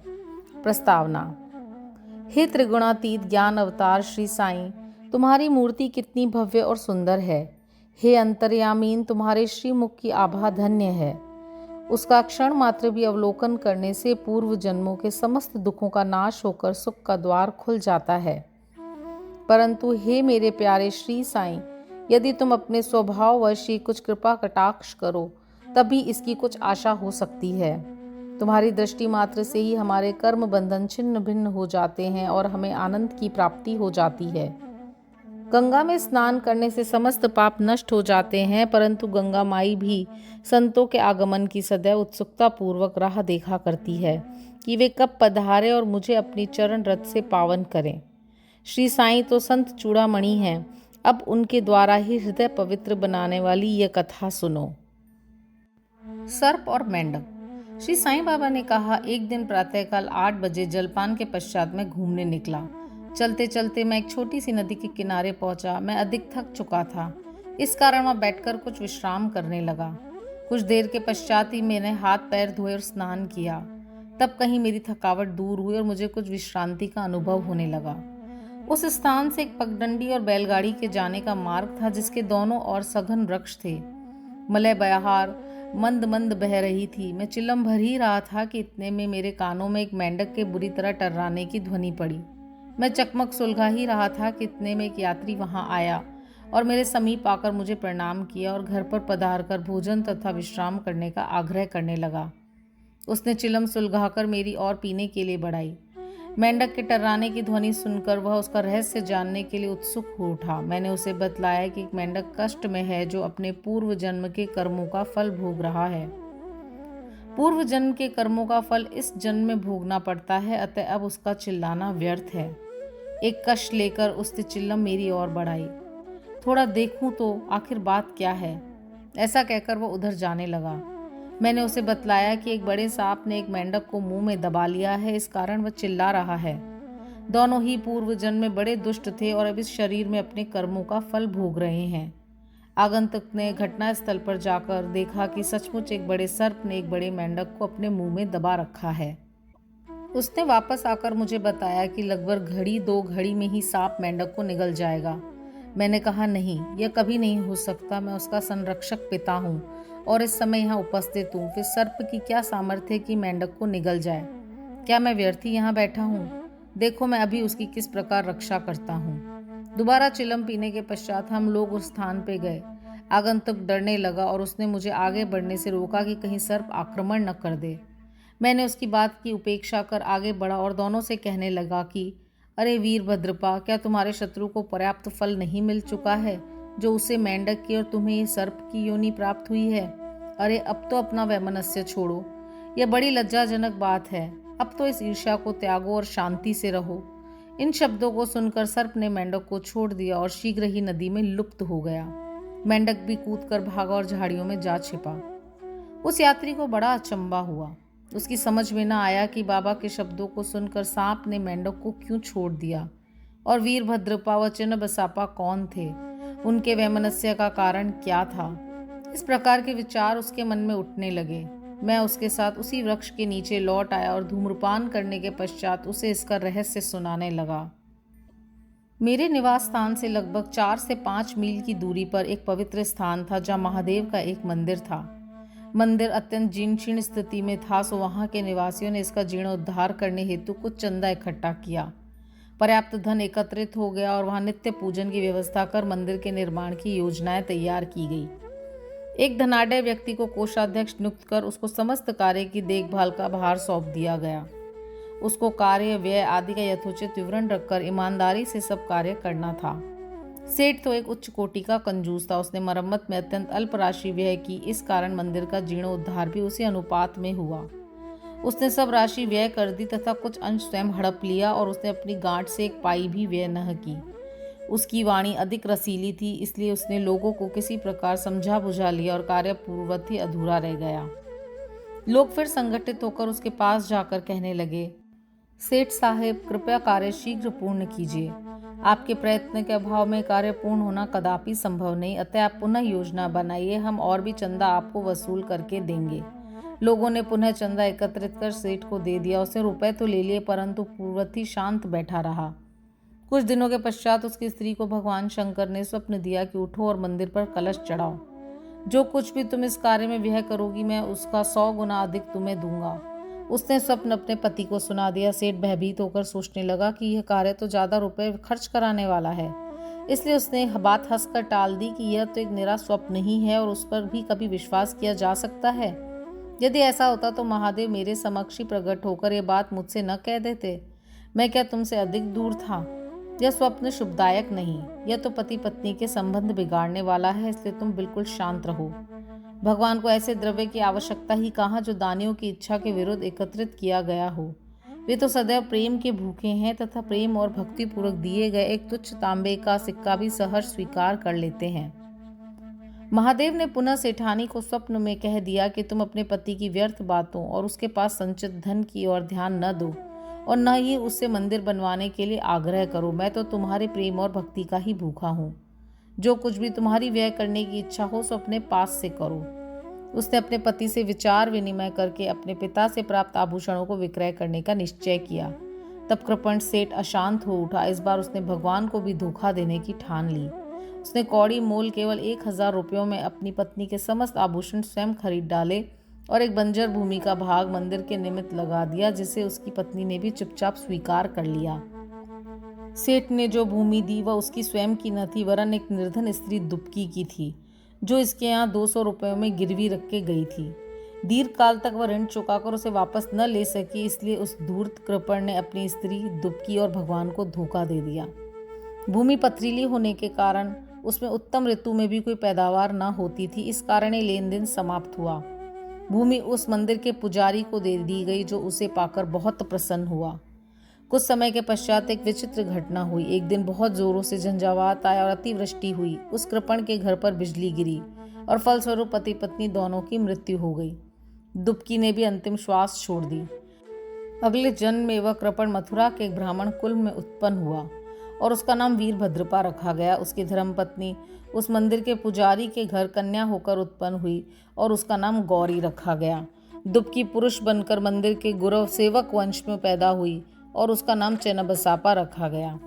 प्रस्तावना। हे त्रिगुणातीत ज्ञान अवतार श्री साईं, तुम्हारी मूर्ति कितनी भव्य और सुंदर है। हे अंतर्यामीन, तुम्हारे श्रीमुख की आभा धन्य है। उसका क्षण मात्र भी अवलोकन करने से पूर्व जन्मों के समस्त दुखों का नाश होकर सुख का द्वार खुल जाता है। परंतु हे मेरे प्यारे श्री साईं, यदि तुम अपने स्वभाववश ही कुछ कृपा कटाक्ष करो तभी इसकी कुछ आशा हो सकती है। तुम्हारी दृष्टि मात्र से ही हमारे कर्म बंधन छिन्न भिन्न हो जाते हैं और हमें आनंद की प्राप्ति हो जाती है। गंगा में स्नान करने से समस्त पाप नष्ट हो जाते हैं, परंतु गंगा माई भी संतों के आगमन की सदैव उत्सुकता पूर्वक राह देखा करती है कि वे कब पधारे और मुझे अपनी चरण रथ से पावन करें। श्री साईं तो संत चूड़ामणि हैं, अब उनके द्वारा ही हृदय पवित्र बनाने वाली यह कथा सुनो। सर्प और मेंढक। श्री साईं बाबा ने कहा, एक दिन प्रातःकाल 8 बजे जलपान के पश्चात मैं घूमने निकला। चलते चलते मैं एक छोटी सी नदी के किनारे पहुंचा। मैं अधिक थक चुका था, इस कारण वहां बैठकर कुछ विश्राम करने लगा। कुछ देर के पश्चात ही मैंने हाथ पैर धोए और स्नान किया। तब कहीं मेरी थकावट दूर हुई और मुझे कुछ विश्रांति का अनुभव होने लगा। उस स्थान से एक पगडंडी और बैलगाड़ी के जाने का मार्ग था, जिसके दोनों ओर सघन वृक्ष थे। मलय बहार मंद मंद बह रही थी। मैं चिल्लम भर ही रहा था कि इतने में मेरे कानों में एक मेंढक के बुरी तरह टर्राने की ध्वनि पड़ी। मैं चकमक सुलगा ही रहा था कि इतने में एक यात्री वहां आया और मेरे समीप आकर मुझे प्रणाम किया और घर पर पधार कर भोजन तथा विश्राम करने का आग्रह करने लगा। उसने चिलम सुलगाकर मेरी और पीने के लिए बढ़ाई। मेंढक के टर्राने की ध्वनि सुनकर वह उसका रहस्य जानने के लिए उत्सुक हो उठा। मैंने उसे बतलाया कि एक मेंढक कष्ट में है जो अपने पूर्व जन्म के कर्मों का फल भोग रहा है। पूर्व जन्म के कर्मों का फल इस जन्म में भोगना पड़ता है, अतः अब उसका चिल्लाना व्यर्थ है। एक कष्ट लेकर उसने चिल्लम मेरी ओर बढ़ाई। थोड़ा देखूं तो आखिर बात क्या है, ऐसा कहकर वह उधर जाने लगा। मैंने उसे बतलाया कि एक बड़े सांप ने एक मेंढक को मुंह में दबा लिया है, इस कारण वह चिल्ला रहा है। दोनों ही पूर्व जन्म में बड़े दुष्ट थे और अब इस शरीर में अपने कर्मों का फल भोग रहे हैं। आगंतुक ने घटना स्थल पर जाकर देखा कि सचमुच एक बड़े सर्प ने एक बड़े मेंढक को अपने मुंह में दबा रखा है। उसने वापस आकर मुझे बताया कि लगभग घड़ी 2 घड़ी में ही सांप मेंढक को निगल जाएगा। मैंने कहा, नहीं, यह कभी नहीं हो सकता। मैं उसका संरक्षक पिता हूँ और इस समय यहाँ उपस्थित हूँ। फिर सर्प की क्या सामर्थ्य है कि मेंढक को निगल जाए? क्या मैं व्यर्थ ही यहाँ बैठा हूँ? देखो मैं अभी उसकी किस प्रकार रक्षा करता हूँ। दोबारा चिलम पीने के पश्चात हम लोग उस स्थान पे गए। आगंतुक डरने लगा और उसने मुझे आगे बढ़ने से रोका कि कहीं सर्प आक्रमण न कर दे। मैंने उसकी बात की उपेक्षा कर आगे बढ़ा और दोनों से कहने लगा कि अरे वीरभद्रपा, क्या तुम्हारे शत्रु को पर्याप्त फल नहीं मिल चुका है जो उसे मेंढक की और तुम्हें ये सर्प की योनि प्राप्त हुई है? अरे अब तो अपना वैमनस्य छोड़ो, यह बड़ी लज्जाजनक बात है। अब तो इस ईर्ष्या को त्यागो और शांति से रहो। इन शब्दों को सुनकर सर्प ने मेंढक को छोड़ दिया और शीघ्र ही नदी में लुप्त हो गया। मेंढक भी कूदकर भागा और झाड़ियों में जा छिपा। उस यात्री को बड़ा अचंभा हुआ। उसकी समझ में न आया कि बाबा के शब्दों को सुनकर सांप ने मेंढक को क्यों छोड़ दिया और वीरभद्रपा व चिन्नबसापा कौन थे, उनके वैमनस्य का कारण क्या था। इस प्रकार के विचार उसके मन में उठने लगे। मैं उसके साथ उसी वृक्ष के नीचे लौट आया और धूम्रपान करने के पश्चात उसे इसका रहस्य सुनाने लगा। मेरे निवास स्थान से लगभग 4 से 5 मील की दूरी पर एक पवित्र स्थान था जहाँ महादेव का एक मंदिर था। मंदिर अत्यंत जीर्ण स्थिति में था, सो वहां के निवासियों ने इसका जीर्णोद्धार करने हेतु कुछ चंदा इकट्ठा किया। पर्याप्त धन एकत्रित हो गया और वहां नित्य पूजन की व्यवस्था कर मंदिर के निर्माण की योजनाएं तैयार की गई। एक धनाढ्य व्यक्ति को कोषाध्यक्ष नियुक्त कर उसको समस्त कार्य की देखभाल का भार सौंप दिया गया। उसको कार्य, व्यय आदि का यथोचित विवरण रखकर ईमानदारी से सब कार्य करना था। सेठ तो एक उच्च कोटि का कंजूस था। उसने मरम्मत में अत्यंत अल्प राशि व्यय की, इस कारण मंदिर का जीर्णोद्धार भी उसी अनुपात में हुआ। उसने सब राशि व्यय कर दी तथा कुछ अंश स्वयं हड़प लिया और उसने अपनी गांठ से एक पाई भी व्यय न की। उसकी वाणी अधिक रसीली थी, इसलिए उसने लोगों को किसी प्रकार समझा बुझा लिया और कार्य पूर्ववत ही अधूरा रह गया। लोग फिर संगठित होकर उसके पास जाकर कहने लगे, सेठ साहेब, कृपया कार्य शीघ्र पूर्ण कीजिए। आपके प्रयत्न के अभाव में कार्य पूर्ण होना कदापि संभव नहीं, अतः आप पुनः योजना बनाइए, हम और भी चंदा आपको वसूल करके देंगे। लोगों ने पुनः चंदा एकत्रित कर सेठ को दे दिया। उसने रुपए तो ले लिए, परंतु पूर्ववत ही शांत बैठा रहा। कुछ दिनों के पश्चात उसकी स्त्री को भगवान शंकर ने स्वप्न दिया कि उठो और मंदिर पर कलश चढ़ाओ। जो कुछ भी तुम इस कार्य में व्यय करोगी मैं उसका 100 गुना अधिक तुम्हें दूंगा। उसने स्वप्न अपने पति को सुना दिया। सेठ भयभीत होकर सोचने लगा कि यह कार्य तो ज्यादा रुपए खर्च कराने वाला है, इसलिए उसने बात हंसकर टाल दी कि यह तो एक निरा स्वप्न ही है और उस पर भी कभी विश्वास किया जा सकता है। यदि ऐसा होता तो महादेव मेरे समक्ष ही प्रकट होकर यह बात मुझसे न कह देते। मैं क्या तुमसे अधिक दूर था? यह स्वप्न शुभदायक नहीं, यह तो पति पत्नी के संबंध बिगाड़ने वाला है, इसलिए तुम बिल्कुल शांत रहो। भगवान को ऐसे द्रव्य की आवश्यकता ही कहाँ जो दानियों की इच्छा के विरुद्ध एकत्रित किया गया हो। वे तो सदैव प्रेम के भूखे हैं तथा प्रेम और भक्ति पूर्वक दिए गए एक तुच्छ तांबे का सिक्का भी सहर्ष स्वीकार कर लेते हैं। महादेव ने पुनः सेठानी को स्वप्न में कह दिया कि तुम अपने पति की व्यर्थ बातों और उसके पास संचित धन की ओर ध्यान न दो और न ही उससे मंदिर बनवाने के लिए आग्रह करो। मैं तो तुम्हारे प्रेम और भक्ति का ही भूखा हूँ। जो कुछ भी तुम्हारी व्यय करने की इच्छा हो सो अपने पास से करो। उसने अपने पति से विचार विनिमय करके अपने पिता से प्राप्त आभूषणों को विक्रय करने का निश्चय किया। तब कृपण सेठ अशांत हो उठा। इस बार उसने भगवान को भी धोखा देने की ठान ली। उसने कौड़ी मोल केवल 1000 रुपयों में अपनी पत्नी के समस्त आभूषण स्वयं खरीद डाले और एक बंजर भूमि का भाग मंदिर के निमित्त लगा दिया, जिसे उसकी पत्नी ने भी चुपचाप स्वीकार कर लिया। सेठ ने जो भूमि दी वह उसकी स्वयं की न थी, वरन एक निर्धन स्त्री दुबकी की थी, जो इसके यहाँ 200 रुपयों में गिरवी रख के गई थी। दीर्घ काल तक वह ऋण चुकाकर उसे वापस न ले सकी, इसलिए उस धूर्त कृपण ने अपनी स्त्री दुबकी और भगवान को धोखा दे दिया। भूमि पथरीली होने के कारण उसमें उत्तम ऋतु में भी कोई पैदावार न होती थी, इस कारण ये लेन देन समाप्त हुआ। भूमि उस मंदिर के पुजारी को दे दी गई, जो उसे पाकर बहुत प्रसन्न हुआ। कुछ समय के पश्चात एक विचित्र घटना हुई। एक दिन बहुत जोरों से झंझावात आया और अतिवृष्टि हुई। उस कृपण के घर पर बिजली गिरी और फलस्वरूप पति पत्नी दोनों की मृत्यु हो गई। दुबकी ने भी अंतिम श्वास छोड़ दी। अगले जन्म में वह कृपण मथुरा के एक ब्राह्मण कुल में उत्पन्न हुआ और उसका नाम वीरभद्रपा रखा गया। उसकी धर्मपत्नी उस मंदिर के पुजारी के घर कन्या होकर उत्पन्न हुई और उसका नाम गौरी रखा गया। दुबकी पुरुष बनकर मंदिर के गुरव सेवक वंश में पैदा हुई और उसका नाम चेन्नबसापा रखा गया।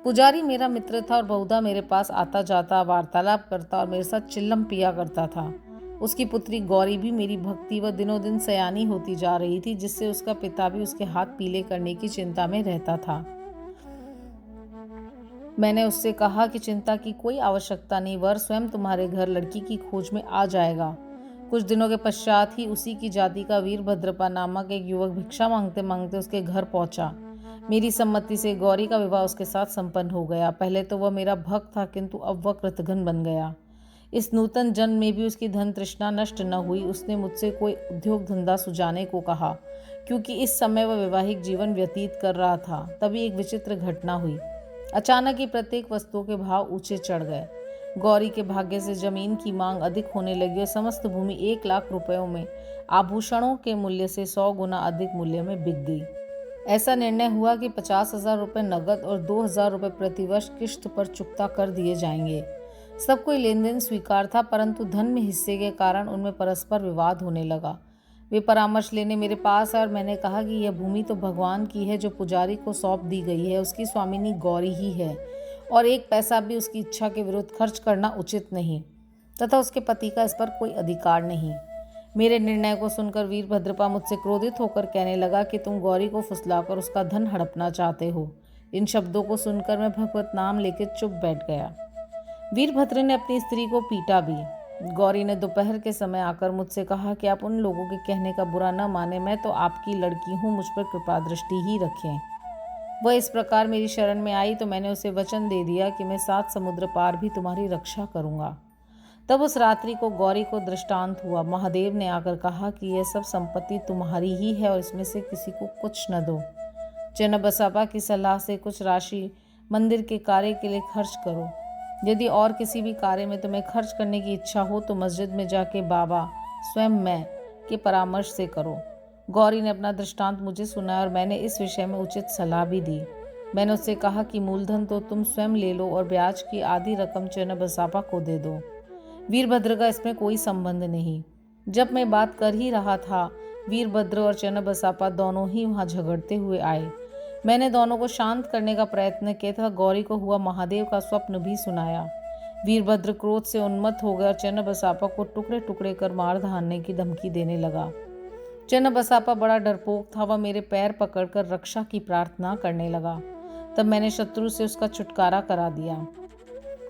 पुजारी मेरा मित्र था और बहुधा मेरे पास आता जाता, वार्तालाप करता और मेरे साथ चिल्लम पिया करता था। उसकी पुत्री गौरी भी मेरी भक्ति व दिनों दिन सयानी होती जा रही थी, जिससे उसका पिता भी उसके हाथ पीले करने की चिंता में रहता था। मैंने उससे कहा कि चिंता की कोई आवश्यकता नहीं, वर स्वयं तुम्हारे घर लड़की की खोज में आ जाएगा। कुछ दिनों के पश्चात ही उसी की जाति का वीरभद्रपा नामक एक युवक भिक्षा मांगते मांगते उसके घर पहुंचा। मेरी सम्मति से गौरी का विवाह उसके साथ संपन्न हो गया। पहले तो वह मेरा भक्त था, किंतु अब वह कृतघ्न बन गया। इस नूतन जन्म में भी उसकी धन तृष्णा नष्ट न हुई। उसने मुझसे कोई उद्योग धंधा सुझाने को कहा, क्योंकि इस समय वह वैवाहिक जीवन व्यतीत कर रहा था। तभी एक विचित्र घटना हुई। अचानक ही प्रत्येक वस्तुओं के भाव ऊंचे चढ़ गए। गौरी के भाग्य से जमीन की मांग अधिक होने लगी और समस्त भूमि 1 लाख रुपयों में आभूषणों के मूल्य से 100 गुना अधिक मूल्य में बिक गई। ऐसा निर्णय हुआ कि 50,000 रुपये नगद और 2,000 रुपये प्रतिवर्ष किश्त पर चुकता कर दिए जाएंगे। सब कोई लेन देन स्वीकार था, परंतु धन में हिस्से के कारण उनमें परस्पर विवाद होने लगा। वे परामर्श लेने मेरे पास आए और मैंने कहा कि यह भूमि तो भगवान की है, जो पुजारी को सौंप दी गई है। उसकी स्वामिनी गौरी ही है और 1 पैसा भी उसकी इच्छा के विरुद्ध खर्च करना उचित नहीं, तथा उसके पति का इस पर कोई अधिकार नहीं। मेरे निर्णय को सुनकर वीरभद्रपा मुझसे क्रोधित होकर कहने लगा कि तुम गौरी को फुसलाकर उसका धन हड़पना चाहते हो। इन शब्दों को सुनकर मैं भगवत नाम लेकर चुप बैठ गया। वीरभद्र ने अपनी स्त्री को पीटा भी। गौरी ने दोपहर के समय आकर मुझसे कहा कि आप उन लोगों के कहने का बुरा न माने, मैं तो आपकी लड़की हूँ, मुझ पर कृपा दृष्टि ही रखें। वह इस प्रकार मेरी शरण में आई तो मैंने उसे वचन दे दिया कि मैं 7 समुद्र पार भी तुम्हारी रक्षा करूंगा। तब उस रात्रि को गौरी को दृष्टांत हुआ। महादेव ने आकर कहा कि यह सब संपत्ति तुम्हारी ही है और इसमें से किसी को कुछ न दो। चेन्नबसापा की सलाह से कुछ राशि मंदिर के कार्य के लिए खर्च करो। यदि और किसी भी कार्य में तुम्हें खर्च करने की इच्छा हो तो मस्जिद में जाके बाबा स्वयं मैं के परामर्श से करो। गौरी ने अपना दृष्टांत मुझे सुनाया और मैंने इस विषय में उचित सलाह भी दी। मैंने उससे कहा कि मूलधन तो तुम स्वयं ले लो और ब्याज की आधी रकम चेन्नबसापा को दे दो। वीरभद्र का इसमें कोई संबंध नहीं। जब मैं बात कर ही रहा था, वीरभद्र और चेन्नबसापा दोनों ही वहां झगड़ते हुए आए। मैंने दोनों को शांत करने का प्रयत्न किया था। गौरी को हुआ महादेव का स्वप्न भी सुनाया। वीरभद्र क्रोध से उन्मत्त हो गया और चन्नबसापा को टुकड़े टुकड़े कर मार धारने की धमकी देने लगा। चन्नबसापा बड़ा डरपोक था। वह मेरे पैर पकड़कर रक्षा की प्रार्थना करने लगा। तब मैंने शत्रु से उसका छुटकारा करा दिया।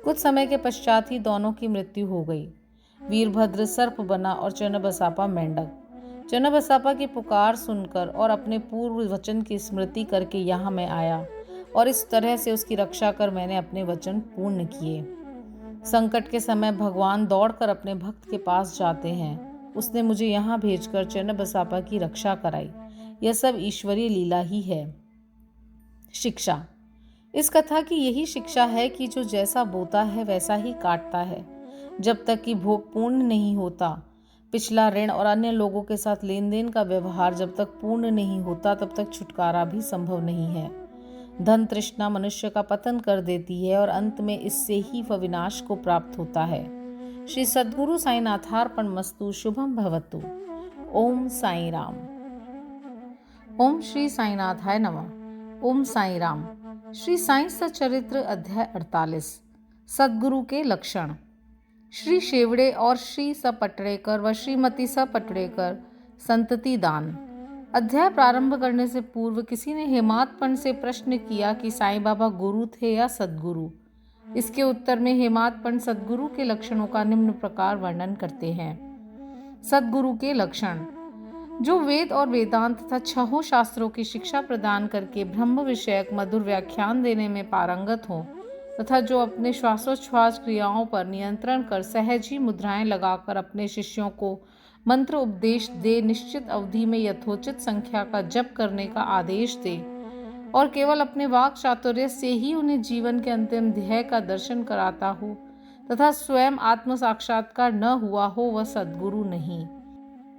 कुछ समय के पश्चात ही दोनों की मृत्यु हो गई। वीरभद्र सर्प बना और चन्नबसापा मेंढक। चन्नबसापा की पुकार सुनकर और अपने पूर्व वचन की स्मृति करके यहाँ मैं आया और इस तरह से उसकी रक्षा कर मैंने अपने वचन पूर्ण किए। संकट के समय भगवान दौड़कर अपने भक्त के पास जाते हैं। उसने मुझे यहाँ भेजकर चन्नबसापा की रक्षा कराई। यह सब ईश्वरीय लीला ही है। शिक्षा। इस कथा की यही शिक्षा है कि जो जैसा बोता है वैसा ही काटता है। जब तक कि भोग पूर्ण नहीं होता, पिछला ऋण और अन्य लोगों के साथ लेन देन का व्यवहार जब तक पूर्ण नहीं होता, तब तक छुटकारा भी संभव नहीं है। धन तृष्णा मनुष्य का पतन कर देती है और अंत में इससे ही वह विनाश को प्राप्त होता है। श्री सद्गुरु साईनाथार्पणमस्तु। शुभम भवतु। ओम साई राम। ओम श्री साईनाथाय नमः। ओम साई राम। श्री साई सच्चरित्र अध्याय 48। सद्गुरु के लक्षण। श्री शेवड़े और श्री स पटड़ेकर व श्रीमती स पटड़ेकर संतति दान। अध्याय प्रारंभ करने से पूर्व किसी ने हेमादपंत से प्रश्न किया कि साईं बाबा गुरु थे या सद्गुरु। इसके उत्तर में हेमादपंत सद्गुरु के लक्षणों का निम्न प्रकार वर्णन करते हैं। सद्गुरु के लक्षण। जो वेद और वेदांत तथा छहों शास्त्रों की शिक्षा प्रदान करके ब्रह्म विषयक मधुर व्याख्यान देने में पारंगत हो तथा जो अपने श्वासोच्छ्वास क्रियाओं पर नियंत्रण कर सहज ही मुद्राएं लगाकर अपने शिष्यों को मंत्र उपदेश दे, निश्चित अवधि में यथोचित संख्या का जप करने का आदेश दे और केवल अपने वाक चातुर्य से ही उन्हें जीवन के अंतिम ध्येय का दर्शन कराता हो तथा स्वयं आत्म साक्षात्कार न हुआ हो, वह सद्गुरु नहीं।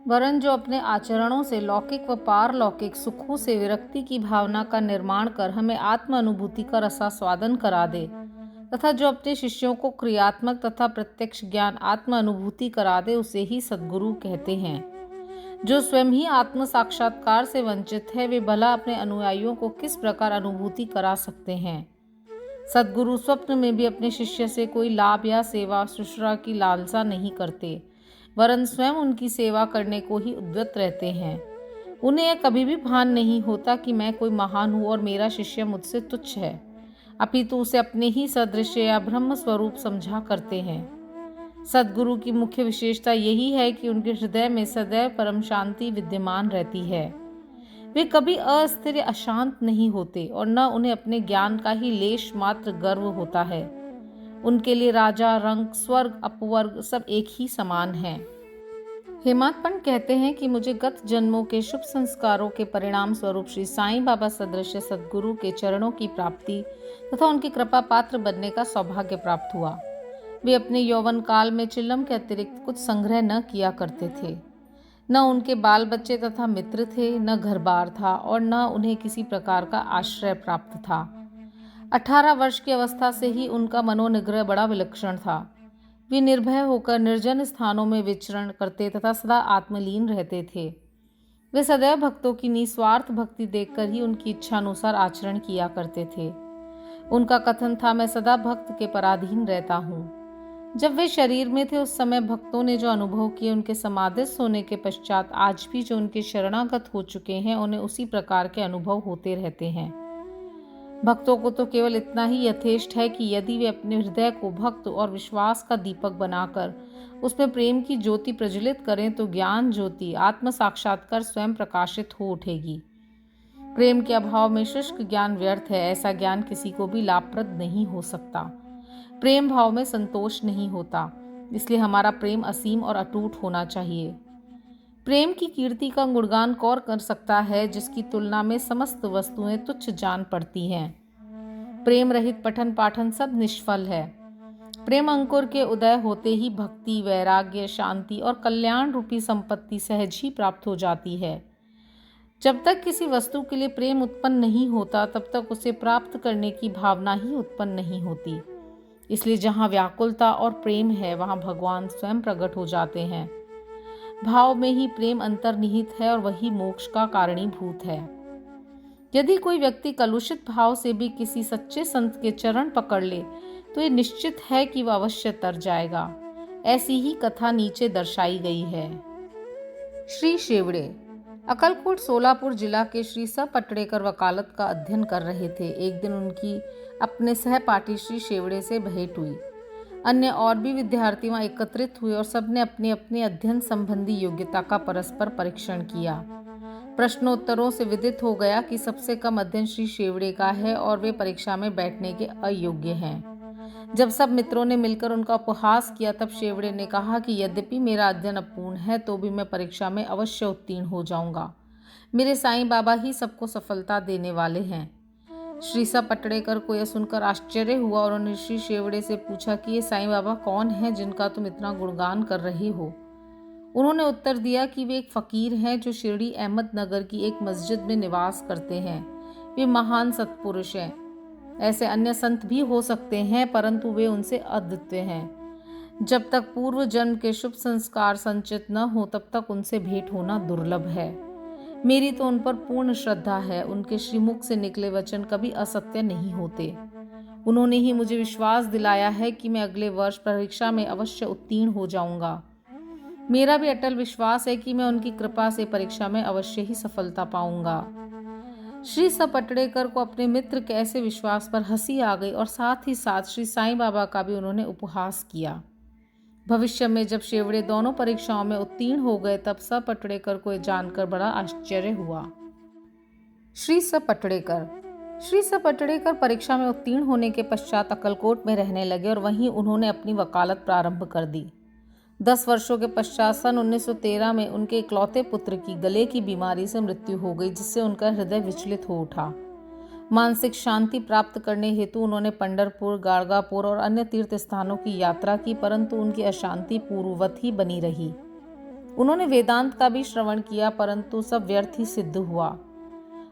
वरन जो अपने आचरणों से लौकिक व पारलौकिक सुखों से विरक्ति की भावना का निर्माण कर हमें आत्म अनुभूति का रसास्वादन करा दे तथा जो अपने शिष्यों को क्रियात्मक तथा प्रत्यक्ष ज्ञान आत्म अनुभूति करा दे, उसे ही सद्गुरु कहते हैं। जो स्वयं ही आत्म साक्षात्कार से वंचित है, वे भला अपने अनुयायियों को किस प्रकार अनुभूति करा सकते हैं। सद्गुरु स्वप्न में भी अपने शिष्य से कोई लाभ या सेवा शुश्रूषा की लालसा नहीं करते, वरन स्वयं उनकी सेवा करने को ही उद्यत रहते हैं। उन्हें यह कभी भी भान नहीं होता कि मैं कोई महान हूँ और मेरा शिष्य मुझसे तुच्छ है, अपितु उसे अपने ही सदृश या ब्रह्म स्वरूप समझा करते हैं। सद्गुरु की मुख्य विशेषता यही है कि उनके हृदय में सदैव परम शांति विद्यमान रहती है। वे कभी अस्थिर अशांत नहीं होते और न उन्हें अपने ज्ञान का ही लेश मात्र गर्व होता है। उनके लिए राजा, रंक, स्वर्ग, अपवर्ग सब एक ही समान हैं। हेमादपंत कहते हैं कि मुझे गत जन्मों के शुभ संस्कारों के परिणाम स्वरूप श्री साईं बाबा सदृश सद्गुरु के चरणों की प्राप्ति तथा उनकी कृपा पात्र बनने का सौभाग्य प्राप्त हुआ। वे अपने यौवन काल में चिल्लम के अतिरिक्त कुछ संग्रह न किया करते थे। न उनके बाल बच्चे तथा मित्र थे, न घर बार था और न उन्हें किसी प्रकार का आश्रय प्राप्त था। 18 वर्ष की अवस्था से ही उनका मनोनिग्रह बड़ा विलक्षण था। वे निर्भय होकर निर्जन स्थानों में विचरण करते तथा सदा आत्मलीन रहते थे। वे सदैव भक्तों की निस्वार्थ भक्ति देखकर ही उनकी इच्छानुसार आचरण किया करते थे। उनका कथन था, मैं सदा भक्त के पराधीन रहता हूँ। जब वे शरीर में थे उस समय भक्तों ने जो अनुभव किए, उनके समाधिस्थ होने के पश्चात आज भी जो उनके शरणागत हो चुके हैं, उन्हें उसी प्रकार के अनुभव होते रहते हैं। भक्तों को तो केवल इतना ही यथेष्ट है कि यदि वे अपने हृदय को भक्त और विश्वास का दीपक बनाकर उसमें प्रेम की ज्योति प्रज्वलित करें तो ज्ञान ज्योति आत्म साक्षात्कार स्वयं प्रकाशित हो उठेगी। प्रेम के अभाव में शुष्क ज्ञान व्यर्थ है। ऐसा ज्ञान किसी को भी लाभप्रद नहीं हो सकता। प्रेम भाव में संतोष नहीं होता, इसलिए हमारा प्रेम असीम और अटूट होना चाहिए। प्रेम की कीर्ति का गुणगान कौन कर सकता है, जिसकी तुलना में समस्त वस्तुएं तुच्छ जान पड़ती हैं। प्रेम रहित पठन पाठन सब निष्फल है। प्रेम अंकुर के उदय होते ही भक्ति, वैराग्य, शांति और कल्याण रूपी संपत्ति सहज ही प्राप्त हो जाती है। जब तक किसी वस्तु के लिए प्रेम उत्पन्न नहीं होता, तब तक उसे प्राप्त करने की भावना ही उत्पन्न नहीं होती। इसलिए जहाँ व्याकुलता और प्रेम है, वहाँ भगवान स्वयं प्रकट हो जाते हैं। भाव में ही प्रेम अंतर्निहित है और वही मोक्ष का कारणीभूत है। यदि कोई व्यक्ति कलुषित भाव से भी किसी सच्चे संत के चरण पकड़ ले तो ये निश्चित है कि वह अवश्य तर जाएगा। ऐसी ही कथा नीचे दर्शाई गई है। श्री शेवड़े अकलकोट सोलापुर जिला के श्री स पटड़ेकर वकालत का अध्ययन कर रहे थे। एक दिन उनकी अपने सहपाठी श्री शेवड़े से भेंट हुई। अन्य और भी विद्यार्थी वहां एकत्रित हुए और सबने अपनी अपनी अध्ययन संबंधी योग्यता का परस्पर परीक्षण किया। प्रश्नोत्तरों से विदित हो गया कि सबसे कम अध्ययन श्री शेवड़े का है और वे परीक्षा में बैठने के अयोग्य हैं। जब सब मित्रों ने मिलकर उनका उपहास किया तब शेवड़े ने कहा कि यद्यपि मेरा अध्ययन अपूर्ण है तो भी मैं परीक्षा में अवश्य उत्तीर्ण हो जाऊंगा। मेरे साईं बाबा ही सबको सफलता देने वाले हैं। श्री स पटड़ेकर को यह सुनकर आश्चर्य हुआ और उन्होंने श्री शेवड़े से पूछा कि ये साईं बाबा कौन हैं जिनका तुम इतना गुणगान कर रहे हो। उन्होंने उत्तर दिया कि वे एक फकीर हैं जो शिरडी अहमदनगर की एक मस्जिद में निवास करते हैं। वे महान सत्पुरुष हैं। ऐसे अन्य संत भी हो सकते हैं परंतु वे उनसे अद्वितीय हैं। जब तक पूर्व जन्म के शुभ संस्कार संचित न हो तब तक उनसे भेंट होना दुर्लभ है। मेरी तो उन पर पूर्ण श्रद्धा है। उनके श्रीमुख से निकले वचन कभी असत्य नहीं होते। उन्होंने ही मुझे विश्वास दिलाया है कि मैं अगले वर्ष परीक्षा में अवश्य उत्तीर्ण हो जाऊंगा। मेरा भी अटल विश्वास है कि मैं उनकी कृपा से परीक्षा में अवश्य ही सफलता पाऊंगा। श्री स पटड़ेकर को अपने मित्र के ऐसे विश्वास पर हंसी आ गई और साथ ही साथ श्री साईं बाबा का भी उन्होंने उपहास किया। भविष्य में जब शेवड़े दोनों परीक्षाओं में उत्तीर्ण हो गए तब स पटड़ेकर को यह जानकर बड़ा आश्चर्य हुआ। श्री स पटड़ेकर परीक्षा में उत्तीर्ण होने के पश्चात अकलकोट में रहने लगे और वहीं उन्होंने अपनी वकालत प्रारंभ कर दी। 10 वर्षों के पश्चात सन 1913 में उनके इकलौते पुत्र की गले की बीमारी से मृत्यु हो गई, जिससे उनका हृदय विचलित हो उठा। मानसिक शांति प्राप्त करने हेतु उन्होंने पंढरपुर, गाणगापुर और अन्य तीर्थ स्थानों की यात्रा की, परंतु उनकी अशांति पूर्ववत ही बनी रही। उन्होंने वेदांत का भी श्रवण किया परंतु सब व्यर्थ ही सिद्ध हुआ।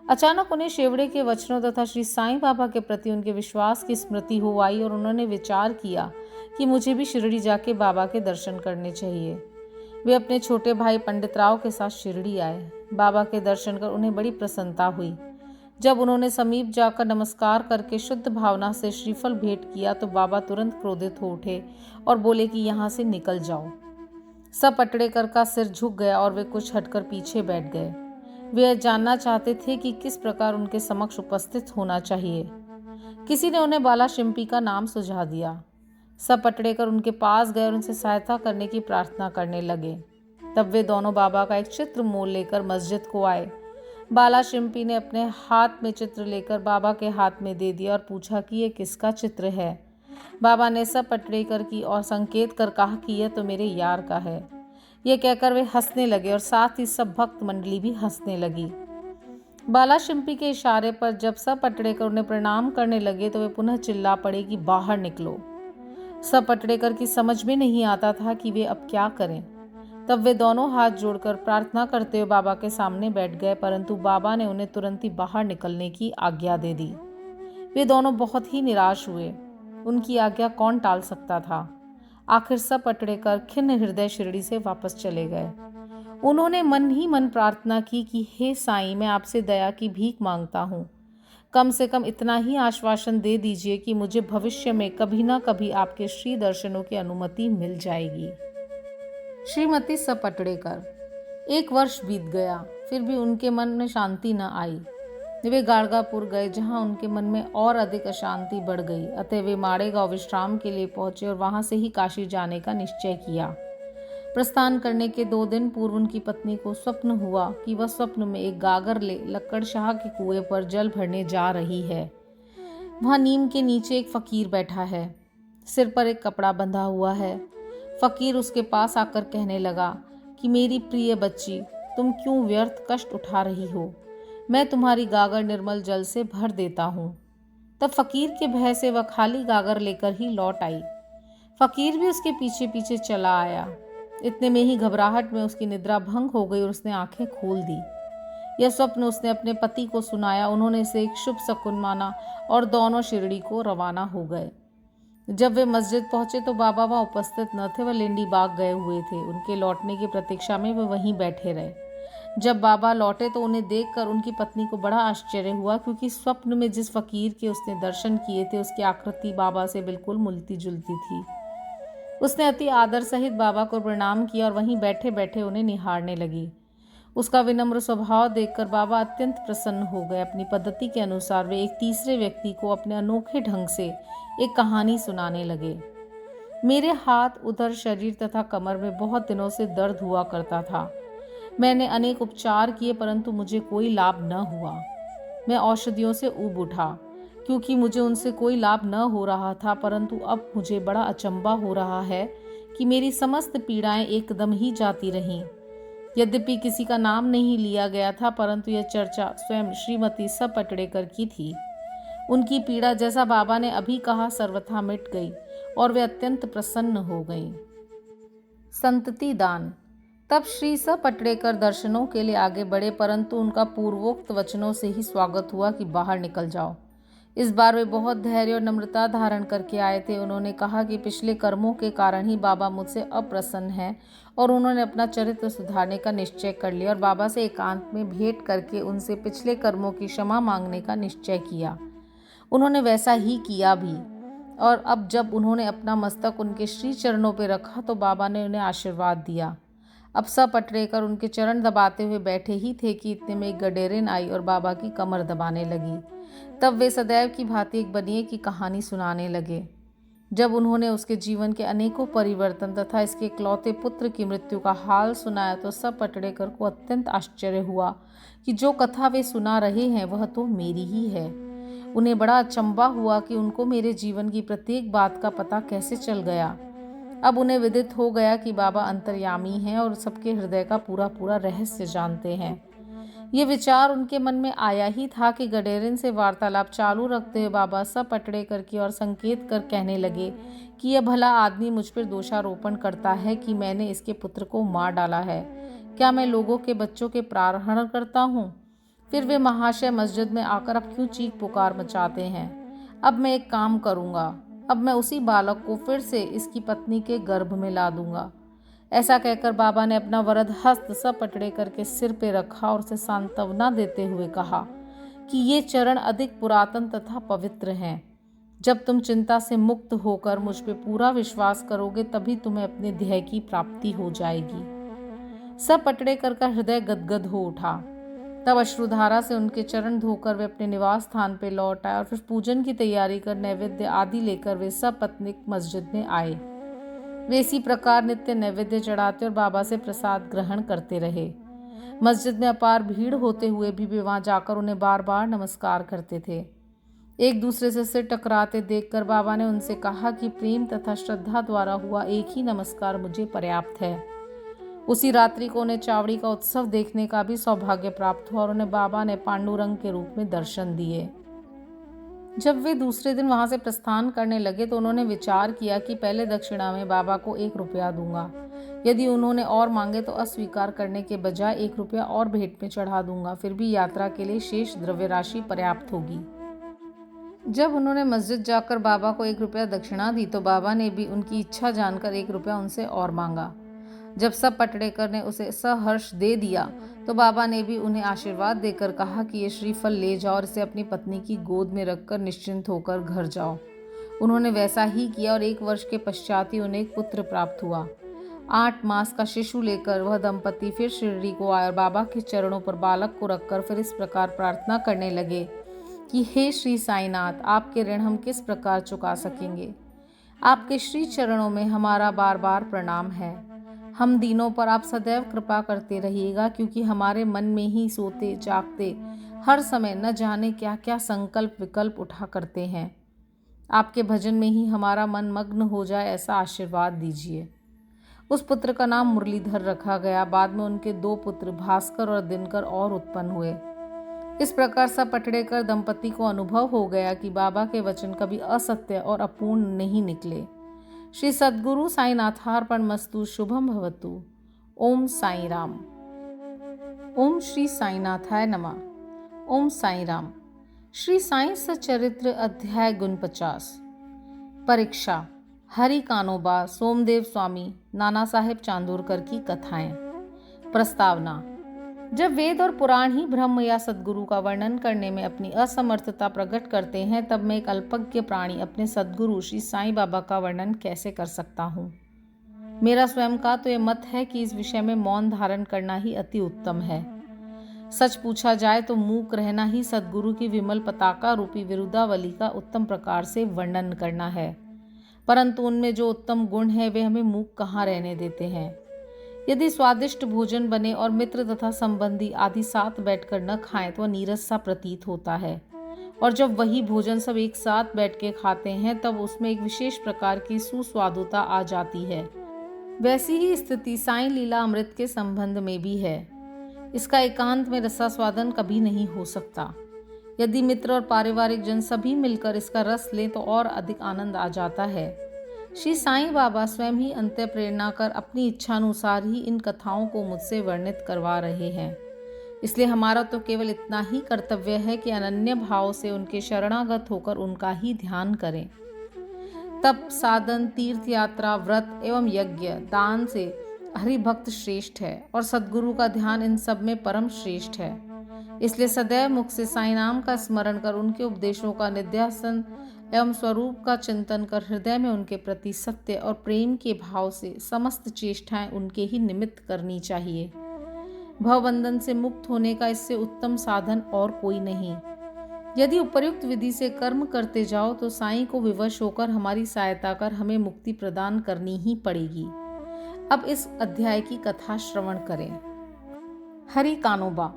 अचानक उन्हें शेवड़े के वचनों तथा श्री साईं बाबा के प्रति उनके विश्वास की स्मृति हो आई और उन्होंने विचार किया कि मुझे भी शिरडी जाके बाबा के दर्शन करने चाहिए। वे अपने छोटे भाई पंडित राव के साथ शिरडी आए। बाबा के दर्शन कर उन्हें बड़ी प्रसन्नता हुई। जब उन्होंने समीप जाकर नमस्कार करके शुद्ध भावना से श्रीफल भेंट किया तो बाबा तुरंत क्रोधित हो उठे और बोले कि यहाँ से निकल जाओ। सब पटड़ेकर का सिर झुक गया और वे कुछ हटकर पीछे बैठ गए। वे जानना चाहते थे कि किस प्रकार उनके समक्ष उपस्थित होना चाहिए। किसी ने उन्हें बाला शिंपी का नाम सुझा दिया। सब पटड़ेकर उनके पास गए और उनसे सहायता करने की प्रार्थना करने लगे। तब वे दोनों बाबा का एक चित्र मोल लेकर मस्जिद को आए। बाला शिंपी ने अपने हाथ में चित्र लेकर बाबा के हाथ में दे दिया और पूछा कि यह किसका चित्र है। बाबा ने सब पटड़ेकर की और संकेत कर कहा कि यह तो मेरे यार का है। यह कहकर वे हंसने लगे और साथ ही सब भक्त मंडली भी हंसने लगी। बाला शिंपी के इशारे पर जब सब पटड़ेकर उन्हें प्रणाम करने लगे तो वे पुनः चिल्ला पड़े कि बाहर निकलो। सब पटड़ेकर की समझ में नहीं आता था कि वे अब क्या करें। तब वे दोनों हाथ जोड़कर प्रार्थना करते हुए बाबा के सामने बैठ गए, परंतु बाबा ने उन्हें तुरंत ही बाहर निकलने की आज्ञा दे दी। वे दोनों बहुत ही निराश हुए। उनकी आज्ञा कौन टाल सकता था। आखिर सब पटड़ेकर खिन्न हृदय शिरडी से वापस चले गए। उन्होंने मन ही मन प्रार्थना की कि हे साईं, मैं आपसे दया की भीख मांगता हूँ। कम से कम इतना ही आश्वासन दे दीजिए कि मुझे भविष्य में कभी न कभी आपके श्री दर्शनों की अनुमति मिल जाएगी। श्रीमती स पटड़ेकर। 1 वर्ष बीत गया, फिर भी उनके मन में शांति न आई। वे गाणगापुर गए, जहां उनके मन में और अधिक अशांति बढ़ गई। अतः वे माड़ेगांव विश्राम के लिए पहुंचे और वहां से ही काशी जाने का निश्चय किया। प्रस्थान करने के 2 दिन पूर्व उनकी पत्नी को स्वप्न हुआ कि वह स्वप्न में एक गागर ले लक्कड़ शाह के कुएं पर जल भरने जा रही है। वहां नीम के नीचे एक फकीर बैठा है, सिर पर एक कपड़ा बंधा हुआ है। फकीर उसके पास आकर कहने लगा कि मेरी प्रिय बच्ची, तुम क्यों व्यर्थ कष्ट उठा रही हो। मैं तुम्हारी गागर निर्मल जल से भर देता हूँ। तब फकीर के भय से वह खाली गागर लेकर ही लौट आई। फकीर भी उसके पीछे पीछे चला आया। इतने में ही घबराहट में उसकी निद्रा भंग हो गई और उसने आंखें खोल दी। यह स्वप्न उसने अपने पति को सुनाया। उन्होंने इसे एक शुभ शकुन माना और दोनों शिरडी को रवाना हो गए। जब वे मस्जिद पहुंचे तो बाबा वहां उपस्थित न थे, वह लेंडी बाग गए हुए थे। उनके लौटने की प्रतीक्षा में वे वहीं बैठे रहे। जब बाबा लौटे तो उन्हें देखकर उनकी पत्नी को बड़ा आश्चर्य हुआ, क्योंकि स्वप्न में जिस फकीर के उसने दर्शन किए थे उसकी आकृति बाबा से बिल्कुल मिलती जुलती थी। उसने अति आदर सहित बाबा को प्रणाम किया और वहीं बैठे बैठे उन्हें निहारने लगी। उसका विनम्र स्वभाव देखकर बाबा अत्यंत प्रसन्न हो गए। अपनी पद्धति के अनुसार वे एक तीसरे व्यक्ति को अपने अनोखे ढंग से एक कहानी सुनाने लगे। मेरे हाथ, उधर शरीर तथा कमर में बहुत दिनों से दर्द हुआ करता था। मैंने अनेक उपचार किए परंतु मुझे कोई लाभ न हुआ। मैं औषधियों से ऊब उठा क्योंकि मुझे उनसे कोई लाभ न हो रहा था, परंतु अब मुझे बड़ा अचंभा हो रहा है कि मेरी समस्त पीड़ाएं एकदम ही जाती रहीं। यद्यपि किसी का नाम नहीं लिया गया था, परंतु यह चर्चा स्वयं श्रीमती स पटड़ेकर की थी। उनकी पीड़ा, जैसा बाबा ने अभी कहा, सर्वथा मिट गई और वे अत्यंत प्रसन्न हो गईं। संतति दान। तब श्री स पटड़ेकर दर्शनों के लिए आगे बढ़े, परंतु उनका पूर्वोक्त वचनों से ही स्वागत हुआ कि बाहर निकल जाओ। इस बार वे बहुत धैर्य और नम्रता धारण करके आए थे। उन्होंने कहा कि पिछले कर्मों के कारण ही बाबा मुझसे अप्रसन्न हैं और उन्होंने अपना चरित्र सुधारने का निश्चय कर लिया और बाबा से एकांत में भेंट करके उनसे पिछले कर्मों की क्षमा मांगने का निश्चय किया। उन्होंने वैसा ही किया भी, और अब जब उन्होंने अपना मस्तक उनके श्री चरणों पर रखा तो बाबा ने उन्हें आशीर्वाद दिया। अब स पटड़ेकर उनके चरण दबाते हुए बैठे ही थे कि इतने में एक गडेरिन आई और बाबा की कमर दबाने लगी। तब वे सदैव की भांति एक बनिए की कहानी सुनाने लगे। जब उन्होंने उसके जीवन के अनेकों परिवर्तन तथा इसके इकलौते पुत्र की मृत्यु का हाल सुनाया तो स पटड़ेकर को अत्यंत आश्चर्य हुआ कि जो कथा वे सुना रहे हैं वह तो मेरी ही है। उन्हें बड़ा अचंभा हुआ कि उनको मेरे जीवन की प्रत्येक बात का पता कैसे चल गया। अब उन्हें विदित हो गया कि बाबा अंतर्यामी हैं और सबके हृदय का पूरा पूरा रहस्य जानते हैं। ये विचार उनके मन में आया ही था कि गडेरिन से वार्तालाप चालू रखते हुए बाबा स पटड़ेकर की ओर संकेत कर कहने लगे कि यह भला आदमी मुझ पर दोषारोपण करता है कि मैंने इसके पुत्र को मार डाला है। क्या मैं लोगों के बच्चों के प्राणहरण करता हूँ? फिर वे महाशय मस्जिद में आकर अब क्यों चीख पुकार मचाते हैं? अब मैं एक काम करूँगा, अब मैं उसी बालक को फिर से इसकी पत्नी के गर्भ में ला दूंगा। ऐसा कहकर बाबा ने अपना वरद हस्त स पटड़ेकर के सिर पे रखा और उसे सांत्वना देते हुए कहा कि ये चरण अधिक पुरातन तथा पवित्र हैं। जब तुम चिंता से मुक्त होकर मुझ पे पूरा विश्वास करोगे तभी तुम्हें अपने ध्येय की प्राप्ति हो जाएगी। स पटड़ेकर का हृदय गदगद हो उठा। तब अश्रुधारा से उनके चरण धोकर वे अपने निवास स्थान पर लौट आए और फिर पूजन की तैयारी कर नैवेद्य आदि लेकर वे सपत्नीक मस्जिद में आए। वे इसी प्रकार नित्य नैवेद्य चढ़ाते और बाबा से प्रसाद ग्रहण करते रहे। मस्जिद में अपार भीड़ होते हुए भी वे वहां जाकर उन्हें बार बार नमस्कार करते थे। एक दूसरे से सिर टकराते देखकर बाबा ने उनसे कहा कि प्रेम तथा श्रद्धा द्वारा हुआ एक ही नमस्कार मुझे पर्याप्त है। उसी रात्रि को उन्हें चावड़ी का उत्सव देखने का भी सौभाग्य प्राप्त हुआ और उन्हें बाबा ने पांडुरंग के रूप में दर्शन दिए। जब वे दूसरे दिन वहां से प्रस्थान करने लगे तो उन्होंने विचार किया कि पहले दक्षिणा में बाबा को 1 रुपया दूंगा। यदि उन्होंने और मांगे तो अस्वीकार करने के बजाय 1 रुपया और भेंट में चढ़ा दूंगा, फिर भी यात्रा के लिए शेष द्रव्य राशि पर्याप्त होगी। जब उन्होंने मस्जिद जाकर बाबा को 1 रुपया दक्षिणा दी तो बाबा ने भी उनकी इच्छा जानकर 1 रुपया उनसे और मांगा। जब सब पटड़ेकर ने उसे सहर्ष दे दिया तो बाबा ने भी उन्हें आशीर्वाद देकर कहा कि ये श्रीफल ले जाओ और इसे अपनी पत्नी की गोद में रखकर निश्चिंत होकर घर जाओ। उन्होंने वैसा ही किया और 1 वर्ष के पश्चात ही उन्हें एक पुत्र प्राप्त हुआ। 8 मास का शिशु लेकर वह दंपति फिर शिरडी को आए और बाबा के चरणों पर बालक को रखकर फिर इस प्रकार प्रार्थना करने लगे कि हे श्री साईनाथ, आपके ऋण हम किस प्रकार चुका सकेंगे। आपके श्री चरणों में हमारा बार बार प्रणाम है। हम दीनों पर आप सदैव कृपा करते रहिएगा, क्योंकि हमारे मन में ही सोते जागते हर समय न जाने क्या क्या संकल्प विकल्प उठा करते हैं। आपके भजन में ही हमारा मन मग्न हो जाए ऐसा आशीर्वाद दीजिए। उस पुत्र का नाम मुरलीधर रखा गया। बाद में उनके 2 पुत्र भास्कर और दिनकर और उत्पन्न हुए। इस प्रकार सब पटड़ेकर दंपति को अनुभव हो गया कि बाबा के वचन कभी असत्य और अपूर्ण नहीं निकले। श्री सद्गुरु साईनाथार्पणमस्तु। शुभम भवतु। ओम साई राम। ओम श्री साईनाथाय नमः। ओम साई राम। श्री साई सचरित्र अध्याय गुण 50। परीक्षा। हरि कानोबा, सोमदेव स्वामी, नाना साहेब चांदोरकर की कथाएं। प्रस्तावना। जब वेद और पुराण ही ब्रह्म या सद्गुरु का वर्णन करने में अपनी असमर्थता प्रकट करते हैं, तब मैं एक अल्पज्ञ प्राणी अपने सद्गुरु श्री साईं बाबा का वर्णन कैसे कर सकता हूँ। मेरा स्वयं का तो यह मत है कि इस विषय में मौन धारण करना ही अति उत्तम है। सच पूछा जाए तो मूक रहना ही सद्गुरु की विमल पताका रूपी विरुदावली का उत्तम प्रकार से वर्णन करना है, परंतु उनमें जो उत्तम गुण है वे हमें मूक कहाँ रहने देते हैं। यदि स्वादिष्ट भोजन बने और मित्र तथा संबंधी आदि साथ बैठकर न खाएं तो नीरस सा प्रतीत होता है, और जब वही भोजन सब एक साथ बैठ के खाते हैं तब उसमें एक विशेष प्रकार की सुस्वादुता आ जाती है। वैसी ही स्थिति साईं लीला अमृत के संबंध में भी है। इसका एकांत में रसास्वादन कभी नहीं हो सकता। यदि मित्र और पारिवारिक जन सभी मिलकर इसका रस लें तो और अधिक आनंद आ जाता है। श्री साईं बाबा स्वयं ही अंत्य प्रेरणा कर अपनी इच्छानुसार ही इन कथाओं को मुझसे वर्णित करवा रहे हैं। इसलिए हमारा तो केवल इतना ही कर्तव्य है कि अनन्य भाव से उनके शरणागत होकर उनका ही ध्यान करें। तप, साधन, तीर्थ यात्रा, व्रत एवं यज्ञ, दान से हरिभक्त श्रेष्ठ है और सद्गुरु का ध्यान इन सब में परम श्रेष्ठ है। इसलिए सदैव मुख से साईं नाम का स्मरण कर उनके उपदेशों का निध्यासन एवं स्वरूप का चिंतन कर हृदय में उनके प्रति सत्य और प्रेम के भाव से समस्त चेष्टाएं उनके ही निमित्त करनी चाहिए। भवबंधन से मुक्त होने का इससे उत्तम साधन और कोई नहीं। यदि उपर्युक्त विधि से कर्म करते जाओ तो साईं को विवश होकर हमारी सहायता कर हमें मुक्ति प्रदान करनी ही पड़ेगी। अब इस अध्याय की कथा श्रवण करें। हरि कानोबा।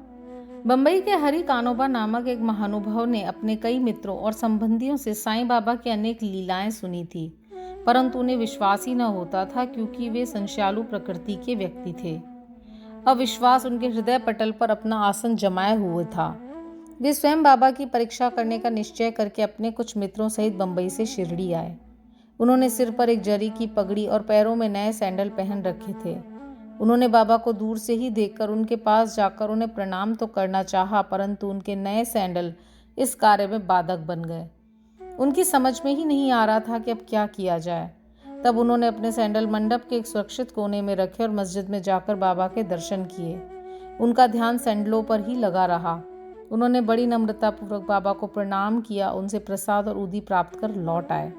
बंबई के हरि कानोबा नामक एक महानुभाव ने अपने कई मित्रों और संबंधियों से साईं बाबा की अनेक लीलाएं सुनी थी, परंतु उन्हें विश्वास ही न होता था क्योंकि वे संशयालु प्रकृति के व्यक्ति थे। अविश्वास उनके हृदय पटल पर अपना आसन जमाए हुए था। वे स्वयं बाबा की परीक्षा करने का निश्चय करके अपने कुछ मित्रों सहित बंबई से शिरडी आए। उन्होंने सिर पर एक जरी की पगड़ी और पैरों में नए सैंडल पहन रखे थे। उन्होंने बाबा को दूर से ही देखकर उनके पास जाकर उन्हें प्रणाम तो करना चाहा, परंतु उनके नए सैंडल इस कार्य में बाधक बन गए। उनकी समझ में ही नहीं आ रहा था कि अब क्या किया जाए। तब उन्होंने अपने सैंडल मंडप के एक सुरक्षित कोने में रखे और मस्जिद में जाकर बाबा के दर्शन किए। उनका ध्यान सैंडलों पर ही लगा रहा। उन्होंने बड़ी नम्रतापूर्वक बाबा को प्रणाम किया, उनसे प्रसाद और उदी प्राप्त कर लौट आए।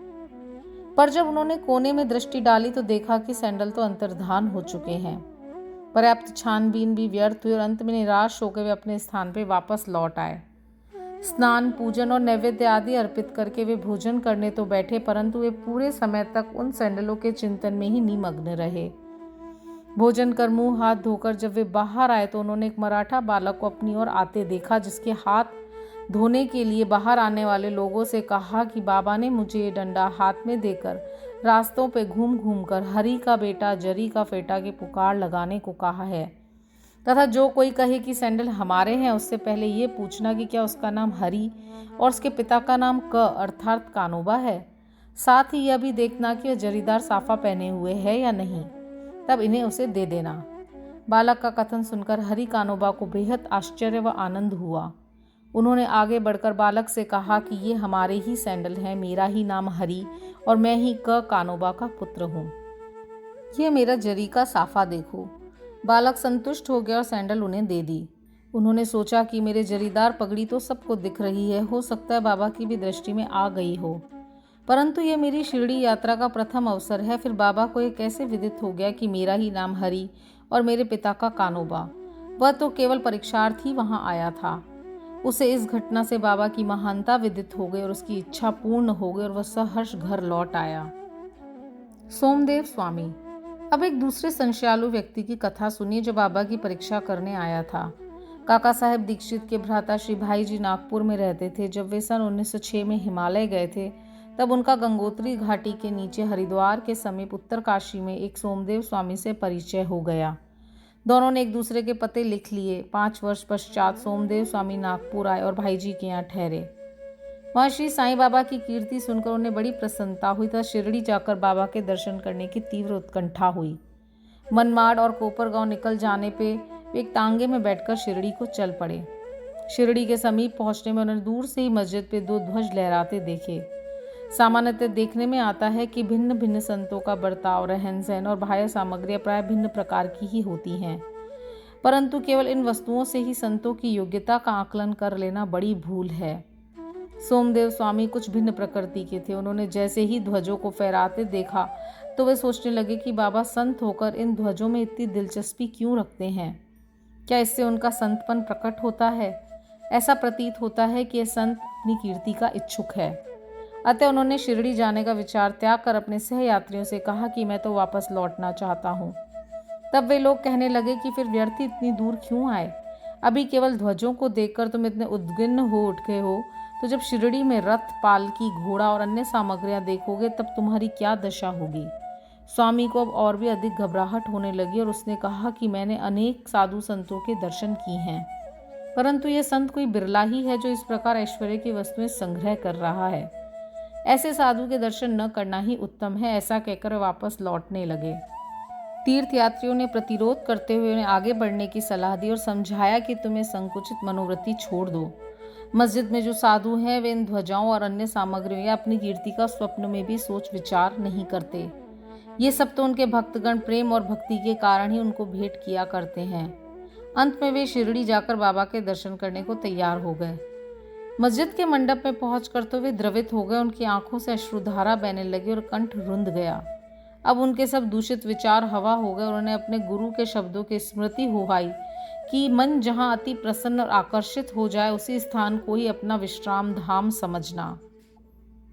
पर जब उन्होंने कोने में दृष्टि डाली तो देखा कि सैंडल तो अंतर्धान हो चुके हैं। पर्याप्त छानबीन भी व्यर्थ हुई और अंत में निराश होकर वे अपने स्थान पर वापस लौट आए। स्नान, पूजन और नैवेद्य आदि अर्पित करके वे भोजन करने तो बैठे, परंतु वे पूरे समय तक उन सैंडलों के चिंतन में ही निमग्न रहे। भोजन कर मुंह हाथ धोकर जब वे बाहर आए तो उन्होंने एक मराठा बालक को अपनी ओर आते देखा, जिसके हाथ धोने के लिए बाहर आने वाले लोगों से कहा कि बाबा ने मुझे ये डंडा हाथ में देकर रास्तों पे घूम घूम कर हरि का बेटा जरी का फेटा की पुकार लगाने को कहा है, तथा जो कोई कहे कि सैंडल हमारे हैं उससे पहले ये पूछना कि क्या उसका नाम हरि और उसके पिता का नाम क अर्थात कानोबा है। साथ ही यह भी देखना कि वह जरीदार साफा पहने हुए है या नहीं, तब इन्हें उसे दे देना। बालक का कथन सुनकर हरि कानोबा को बेहद आश्चर्य व आनंद हुआ। उन्होंने आगे बढ़कर बालक से कहा कि ये हमारे ही सैंडल हैं, मेरा ही नाम हरि और मैं ही क कानोबा का पुत्र हूँ। ये मेरा जरी का साफा देखो। बालक संतुष्ट हो गया और सैंडल उन्हें दे दी। उन्होंने सोचा कि मेरे जरीदार पगड़ी तो सबको दिख रही है, हो सकता है बाबा की भी दृष्टि में आ गई हो, परंतु यह मेरी शिरडी यात्रा का प्रथम अवसर है। फिर बाबा को यह कैसे विदित हो गया कि मेरा ही नाम हरि और मेरे पिता का कानोबा? वह तो केवल परीक्षार्थ ही वहां आया था। उसे इस घटना से बाबा की महानता विदित हो गई और उसकी इच्छा पूर्ण हो गई और वह सहर्ष घर लौट आया। सोमदेव स्वामी। अब एक दूसरे संशयालु व्यक्ति की कथा सुनिए जो बाबा की परीक्षा करने आया था। काका साहेब दीक्षित के भ्राता श्री भाई जी नागपुर में रहते थे। जब वे सन 1906 में हिमालय गए थे तब उनका गंगोत्री घाटी के नीचे हरिद्वार के समीप उत्तरकाशी में एक सोमदेव स्वामी से परिचय हो गया। दोनों ने एक दूसरे के पते लिख लिए। 5 वर्ष पश्चात सोमदेव स्वामी नागपुर आए और भाई जी के यहाँ ठहरे। वहाँ श्री साईं बाबा की कीर्ति सुनकर उन्हें बड़ी प्रसन्नता हुई तथा शिरडी जाकर बाबा के दर्शन करने की तीव्र उत्कंठा हुई। मनमाड़ और कोपरगांव निकल जाने पे वे एक तांगे में बैठकर शिरडी को चल पड़े। शिरडी के समीप पहुंचने में उन्होंने दूर से ही मस्जिद पे 2 ध्वज लहराते देखे। सामान्यतः देखने में आता है कि भिन्न भिन्न संतों का बर्ताव, रहन सहन और बाह्य सामग्रियां प्राय भिन्न प्रकार की ही होती हैं। परंतु केवल इन वस्तुओं से ही संतों की योग्यता का आकलन कर लेना बड़ी भूल है। सोमदेव स्वामी कुछ भिन्न प्रकृति के थे। उन्होंने जैसे ही ध्वजों को फहराते देखा तो वे सोचने लगे कि बाबा संत होकर इन ध्वजों में इतनी दिलचस्पी क्यों रखते हैं। क्या इससे उनका संतपन प्रकट होता है? ऐसा प्रतीत होता है कि यह संत अपनी कीर्ति का इच्छुक है। अतः उन्होंने शिरडी जाने का विचार त्याग कर अपने सहयात्रियों से कहा कि मैं तो वापस लौटना चाहता हूँ। तब वे लोग कहने लगे कि फिर व्यर्थ इतनी दूर क्यों आए? अभी केवल ध्वजों को देखकर तुम इतने उद्विग्न हो उठे हो, तो जब शिरडी में रथ, पालकी, घोड़ा और अन्य सामग्रियां देखोगे तब तुम्हारी क्या दशा होगी। स्वामी को अब और भी अधिक घबराहट होने लगी और उसने कहा कि मैंने अनेक साधु संतों के दर्शन किए हैं, परंतु यह संत कोई बिरला ही है जो इस प्रकार ऐश्वर्य की वस्तुएं संग्रह कर रहा है। ऐसे साधु के दर्शन न करना ही उत्तम है। ऐसा कहकर वापस लौटने लगे। तीर्थयात्रियों ने प्रतिरोध करते हुए उन्हें आगे बढ़ने की सलाह दी और समझाया कि तुम्हें संकुचित मनोवृत्ति छोड़ दो। मस्जिद में जो साधु हैं वे इन ध्वजाओं और अन्य सामग्रियों या अपनी कीर्ति का स्वप्न में भी सोच विचार नहीं करते। ये सब तो उनके भक्तगण प्रेम और भक्ति के कारण ही उनको भेंट किया करते हैं। अंत में वे शिरडी जाकर बाबा के दर्शन करने को तैयार हो गए। मस्जिद के मंडप में पहुंचकर तो वे द्रवित हो गए। उनकी आंखों से अश्रुधारा बहने लगी और कंठ रुंध गया। अब उनके सब दूषित विचार हवा हो गए और उन्हें अपने गुरु के शब्दों की स्मृति हो आई कि मन जहाँ अति प्रसन्न और आकर्षित हो जाए उसी स्थान को ही अपना विश्राम धाम समझना।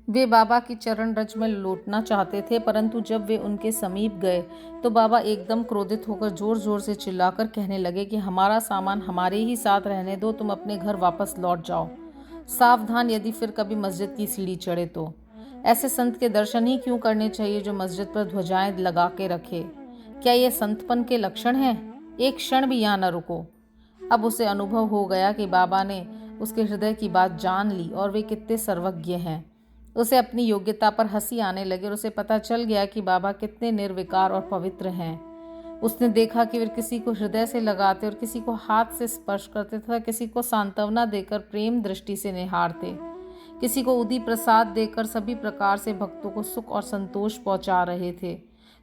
वे बाबा की चरण रज में लौटना चाहते थे, परंतु जब वे उनके समीप गए तो बाबा एकदम क्रोधित होकर जोर जोर से चिल्लाकर कहने लगे कि हमारा सामान हमारे ही साथ रहने दो, तुम अपने घर वापस लौट जाओ। सावधान, यदि फिर कभी मस्जिद की सीढ़ी चढ़े तो। ऐसे संत के दर्शन ही क्यों करने चाहिए जो मस्जिद पर ध्वजाएं लगा के रखे? क्या ये संतपन के लक्षण हैं? एक क्षण भी यहाँ न रुको। अब उसे अनुभव हो गया कि बाबा ने उसके हृदय की बात जान ली और वे कितने सर्वज्ञ हैं। उसे अपनी योग्यता पर हंसी आने लगी और उसे पता चल गया कि बाबा कितने निर्विकार और पवित्र हैं। उसने देखा कि वे किसी को हृदय से लगाते और किसी को हाथ से स्पर्श करते तथा किसी को सांत्वना देकर प्रेम दृष्टि से निहारते, किसी को उदी प्रसाद देकर सभी प्रकार से भक्तों को सुख और संतोष पहुंचा रहे थे।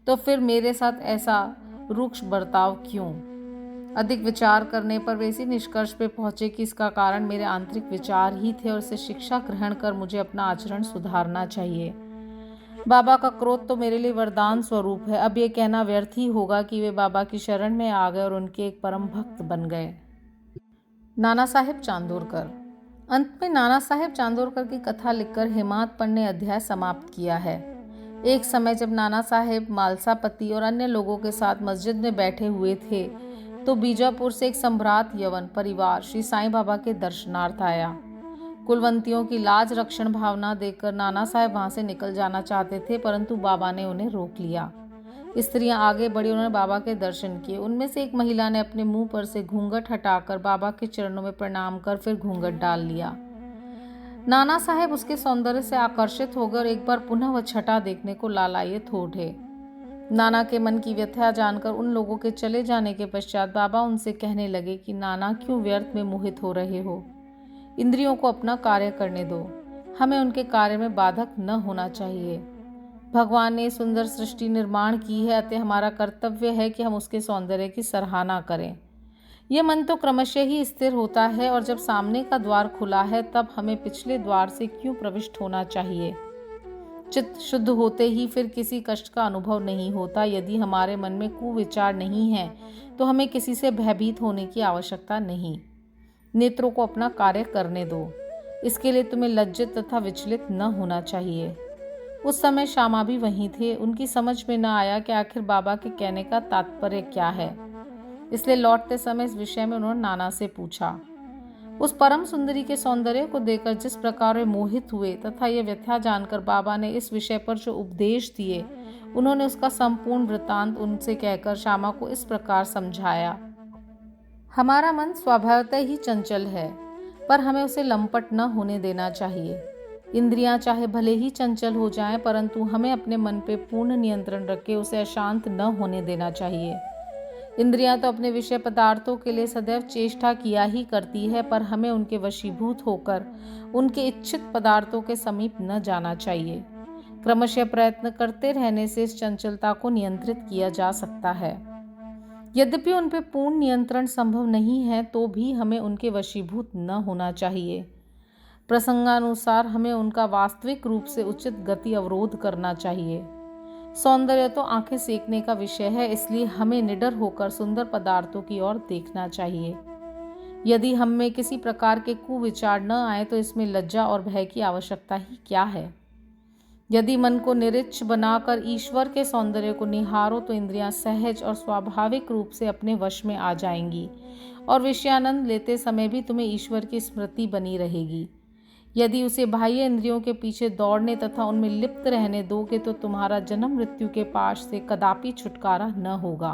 तो फिर मेरे साथ ऐसा रुक्ष बर्ताव क्यों? अधिक विचार करने पर वे इसी निष्कर्ष पे पहुंचे कि इसका कारण मेरे आंतरिक विचार ही थे और इसे शिक्षा ग्रहण कर मुझे अपना आचरण सुधारना चाहिए। बाबा का क्रोध तो मेरे लिए वरदान स्वरूप है। अब ये कहना व्यर्थ ही होगा कि वे बाबा की शरण में आ गए और उनके एक परम भक्त बन गए। नाना साहेब चांदोरकर। अंत में नाना साहेब चांदोरकर की कथा लिखकर हेमादपन ने अध्याय समाप्त किया है। एक समय जब नाना साहेब मालसापति और अन्य लोगों के साथ मस्जिद में बैठे हुए थे तो बीजापुर से एक सम्भ्रात यवन परिवार श्री साईं बाबा के दर्शनार्थ आया। कुलवंतियों की लाज रक्षण भावना देखकर नाना साहेब वहां से निकल जाना चाहते थे, परंतु बाबा ने उन्हें रोक लिया। स्त्रियां आगे बढ़ी, उन्होंने बाबा के दर्शन किए। उनमें से एक महिला ने अपने मुंह पर से घूंघट हटाकर बाबा के चरणों में प्रणाम कर फिर घूंघट डाल लिया। नाना साहेब उसके सौंदर्य से आकर्षित हो गए और एक बार पुनः वह छटा देखने को लालायित हो उठे। नाना के मन की व्यथा जानकर उन लोगों के चले जाने के पश्चात बाबा उनसे कहने लगे कि नाना, क्यों व्यर्थ में मोहित हो रहे हो? इंद्रियों को अपना कार्य करने दो। हमें उनके कार्य में बाधक न होना चाहिए। भगवान ने सुंदर सृष्टि निर्माण की है, अतः हमारा कर्तव्य है कि हम उसके सौंदर्य की सराहना करें। यह मन तो क्रमशः ही स्थिर होता है और जब सामने का द्वार खुला है तब हमें पिछले द्वार से क्यों प्रविष्ट होना चाहिए? चित्त शुद्ध होते ही फिर किसी कष्ट का अनुभव नहीं होता। यदि हमारे मन में कुविचार नहीं है तो हमें किसी से भयभीत होने की आवश्यकता नहीं। नेत्रों को अपना कार्य करने दो। इसके लिए तुम्हें लज्जित तथा विचलित न होना चाहिए। उस समय श्यामा भी वहीं थे। उनकी समझ में न आया कि आखिर बाबा के कहने का तात्पर्य क्या है, इसलिए लौटते समय इस विषय में उन्होंने नाना से पूछा। उस परम सुंदरी के सौंदर्य को देखकर जिस प्रकार वे मोहित हुए तथा ये व्यथा जानकर बाबा ने इस विषय पर जो उपदेश दिए, उन्होंने उसका संपूर्ण वृत्तांत उनसे कहकर श्यामा को इस प्रकार समझाया। हमारा मन स्वभावतः ही चंचल है, पर हमें उसे लंपट न होने देना चाहिए। इंद्रियां चाहे भले ही चंचल हो जाएं, परंतु हमें अपने मन पे पूर्ण नियंत्रण रख के उसे अशांत न होने देना चाहिए। इंद्रियां तो अपने विषय पदार्थों के लिए सदैव चेष्टा किया ही करती है, पर हमें उनके वशीभूत होकर उनके इच्छित पदार्थों के समीप न जाना चाहिए। क्रमशः प्रयत्न करते रहने से इस चंचलता को नियंत्रित किया जा सकता है। यद्यपि उन पर पूर्ण नियंत्रण संभव नहीं है तो भी हमें उनके वशीभूत न होना चाहिए। प्रसंगानुसार हमें उनका वास्तविक रूप से उचित गति अवरोध करना चाहिए। सौंदर्य तो आंखें सेकने का विषय है, इसलिए हमें निडर होकर सुंदर पदार्थों की ओर देखना चाहिए। यदि हम में किसी प्रकार के कुविचार न आए तो इसमें लज्जा और भय की आवश्यकता ही क्या है। यदि मन को निरीच्छ बनाकर ईश्वर के सौंदर्य को निहारो तो इंद्रियां सहज और स्वाभाविक रूप से अपने वश में आ जाएंगी और विषयानंद लेते समय भी तुम्हें ईश्वर की स्मृति बनी रहेगी। यदि उसे बाह्य इंद्रियों के पीछे दौड़ने तथा उनमें लिप्त रहने दोगे तो तुम्हारा जन्म मृत्यु के पाश से कदापि छुटकारा न होगा।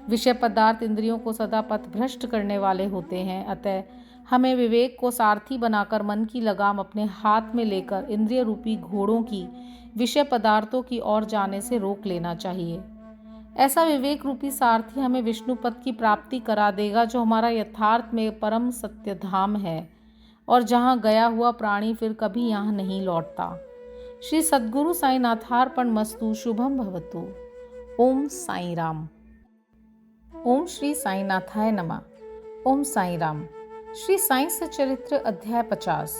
विषय पदार्थ इंद्रियों को सदा पथभ्रष्ट करने वाले होते हैं, अतः हमें विवेक को सारथी बनाकर मन की लगाम अपने हाथ में लेकर इंद्रिय रूपी घोड़ों की विषय पदार्थों की ओर जाने से रोक लेना चाहिए। ऐसा विवेक रूपी सारथी हमें विष्णु पद की प्राप्ति करा देगा, जो हमारा यथार्थ में परम सत्य धाम है और जहाँ गया हुआ प्राणी फिर कभी यहाँ नहीं लौटता। श्री सद्गुरु साईनाथार्पण मस्तु। शुभम भवतु। ओम साई राम। ओम श्री साईनाथाय नमः। ओम साई राम। श्री साई सच्चरित्र अध्याय 50।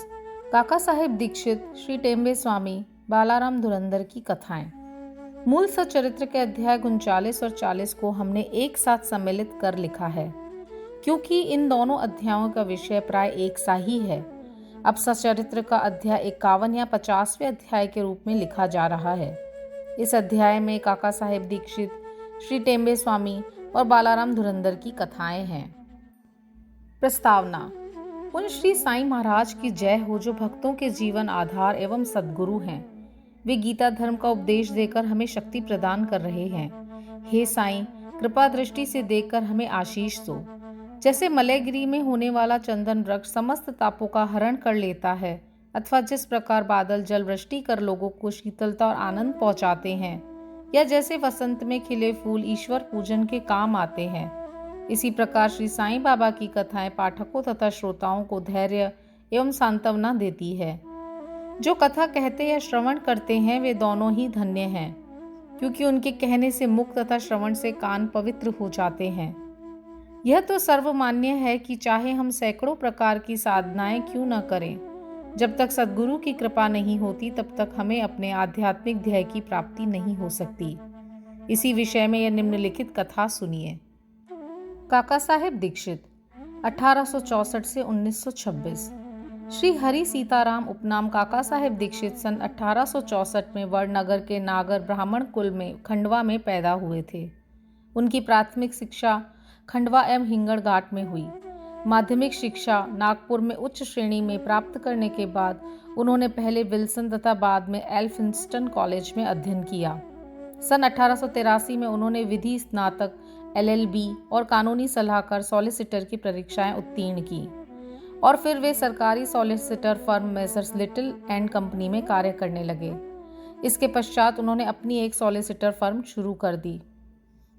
काका साहेब दीक्षित, श्री टेम्बे स्वामी, बालाराम धुरंधर की कथाएं। मूल सच्चरित्र के अध्याय 39 और 40 को हमने एक साथ सम्मिलित कर लिखा है, क्योंकि इन दोनों अध्यायों का विषय प्राय एक सा ही है। अब सच्चरित्र का अध्याय 51 या 50वें अध्याय के रूप में लिखा जा रहा है। इस अध्याय में काका साहेब दीक्षित, श्री टेम्बे स्वामी और बालाराम धुरंधर की कथाएं हैं। प्रस्तावना। उन श्री साईं महाराज की जय हो जो भक्तों के जीवन आधार एवं सद्गुरु हैं। वे गीता धर्म का उपदेश देकर हमें शक्ति प्रदान कर रहे हैं। हे साईं, कृपा दृष्टि से देखकर हमें आशीष दो। जैसे मलयगिरी में होने वाला चंदन वृक्ष समस्त तापों का हरण कर लेता है, अथवा जिस प्रकार बादल जल वृष्टि कर लोगों को शीतलता और आनंद पहुंचाते हैं, या जैसे वसंत में खिले फूल ईश्वर पूजन के काम आते हैं, इसी प्रकार श्री साईं बाबा की कथाएं पाठकों तथा श्रोताओं को धैर्य एवं सांत्वना देती है। जो कथा कहते या श्रवण करते हैं वे दोनों ही धन्य हैं, क्योंकि उनके कहने से मुख तथा श्रवण से कान पवित्र हो जाते हैं। यह तो सर्वमान्य है कि चाहे हम सैकड़ों प्रकार की साधनाएं क्यों न करें, जब तक सद्गुरु की कृपा नहीं होती तब तक हमें अपने आध्यात्मिक ध्येय की प्राप्ति नहीं हो सकती। इसी विषय में यह निम्नलिखित कथा सुनिए। काका साहेब दीक्षित 1864 से 1926। श्री हरि सीताराम उपनाम काका साहेब दीक्षित सन 1864 में वडनगर के नागर ब्राह्मण कुल में खंडवा में पैदा हुए थे। उनकी प्राथमिक शिक्षा खंडवा एवं हिंगण घाट में हुई। माध्यमिक शिक्षा नागपुर में उच्च श्रेणी में प्राप्त करने के बाद उन्होंने पहले विल्सन तथा बाद में एल्फिंस्टन कॉलेज में अध्ययन किया। सन 1883 में उन्होंने विधि स्नातक, LLB और कानूनी सलाहकार सॉलिसिटर की परीक्षाएं उत्तीर्ण की और फिर वे सरकारी solicitor firm messrs little and company में कार्य करने लगे। इसके पश्चात उन्होंने अपनी एक सॉलिसिटर फर्म शुरू कर दी।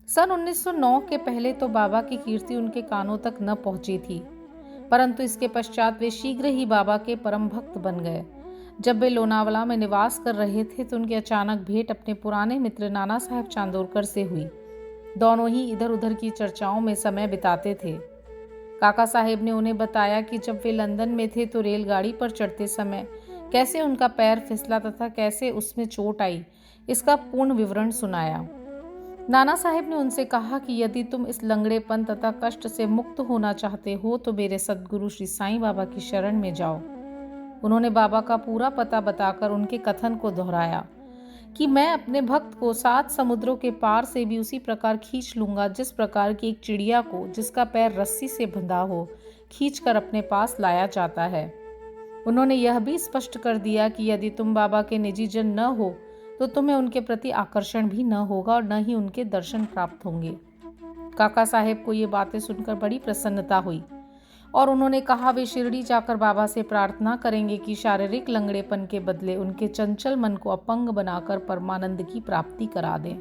सन 1909 के पहले तो बाबा की कीर्ति उनके कानों तक न पहुंची थी, परंतु इसके पश्चात वे शीघ्र ही बाबा के परम भक्त बन गए। जब वे लोनावला में निवास कर रहे थे तो उनकी अचानक भेंट अपने पुराने मित्र नाना साहेब चांदोरकर से हुई। दोनों ही इधर उधर की चर्चाओं में समय बिताते थे। काका साहेब ने उन्हें बताया कि जब वे लंदन में थे तो रेलगाड़ी पर चढ़ते समय कैसे उनका पैर फिसला तथा कैसे उसमें चोट आई, इसका पूर्ण विवरण सुनाया। नाना साहेब ने उनसे कहा कि यदि तुम इस लंगड़ेपन तथा कष्ट से मुक्त होना चाहते हो तो मेरे सद्गुरु श्री साईं बाबा की शरण में जाओ। उन्होंने बाबा का पूरा पता बताकर उनके कथन को दोहराया कि मैं अपने भक्त को 7 समुद्रों के पार से भी उसी प्रकार खींच लूंगा जिस प्रकार की एक चिड़िया को जिसका पैर रस्सी से बंधा हो खींचकर अपने पास लाया जाता है। उन्होंने यह भी स्पष्ट कर दिया कि यदि तुम बाबा के निजी जन न हो तो तुम्हें उनके प्रति आकर्षण भी न होगा और न ही उनके दर्शन प्राप्त होंगे। काका साहेब को ये बातें सुनकर बड़ी प्रसन्नता हुई और उन्होंने कहा वे शिरडी जाकर बाबा से प्रार्थना करेंगे कि शारीरिक लंगड़ेपन के बदले उनके चंचल मन को अपंग बनाकर परमानंद की प्राप्ति करा दें।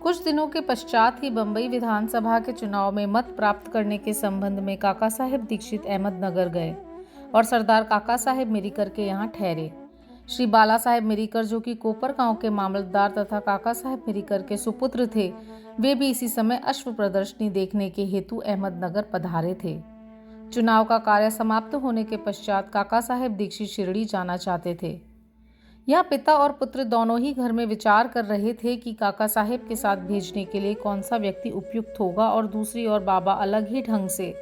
कुछ दिनों के पश्चात ही बंबई विधानसभा के चुनाव में मत प्राप्त करने के संबंध में काका साहेब दीक्षित अहमदनगर गए और सरदार काका साहेब मेरिकर के यहाँ ठहरे। श्री बाला साहेब मिरीकर, जो कि कोपर गांव के मामलतदार तथा काका साहेब मिरीकर के सुपुत्र थे, वे भी इसी समय अश्व प्रदर्शनी देखने के हेतु अहमदनगर पधारे थे। चुनाव का कार्य समाप्त होने के पश्चात काका साहेब दीक्षित शिरडी जाना चाहते थे। यह पिता और पुत्र दोनों ही घर में विचार कर रहे थे कि काका साहेब के साथ भेजने के लिए कौन सा व्यक्ति उपयुक्त होगा, और दूसरी ओर बाबा अलग ही ढंग से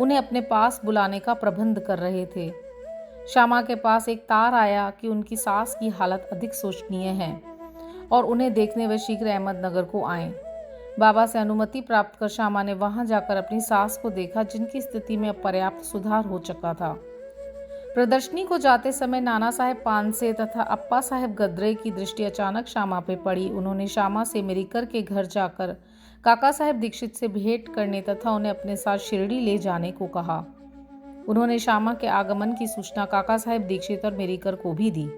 उन्हें अपने पास बुलाने का प्रबंध कर रहे थे। श्यामा के पास एक तार आया कि उनकी सास की हालत अधिक शोचनीय है और उन्हें देखने वे शीघ्र अहमदनगर को आए। बाबा से अनुमति प्राप्त कर श्यामा ने वहां जाकर अपनी सास को देखा, जिनकी स्थिति में अब पर्याप्त सुधार हो चुका था। प्रदर्शनी को जाते समय नाना साहेब पानसे तथा अप्पा साहेब गद्रे की दृष्टि अचानक श्यामा पे पड़ी। उन्होंने श्यामा से मिरीकर के घर जाकर काका साहेब दीक्षित से भेंट करने तथा उन्हें अपने साथ शिरडी ले जाने को कहा। उन्होंने श्यामा के आगमन की सूचना काका साहेब दीक्षित और मिरीकर को भी दी।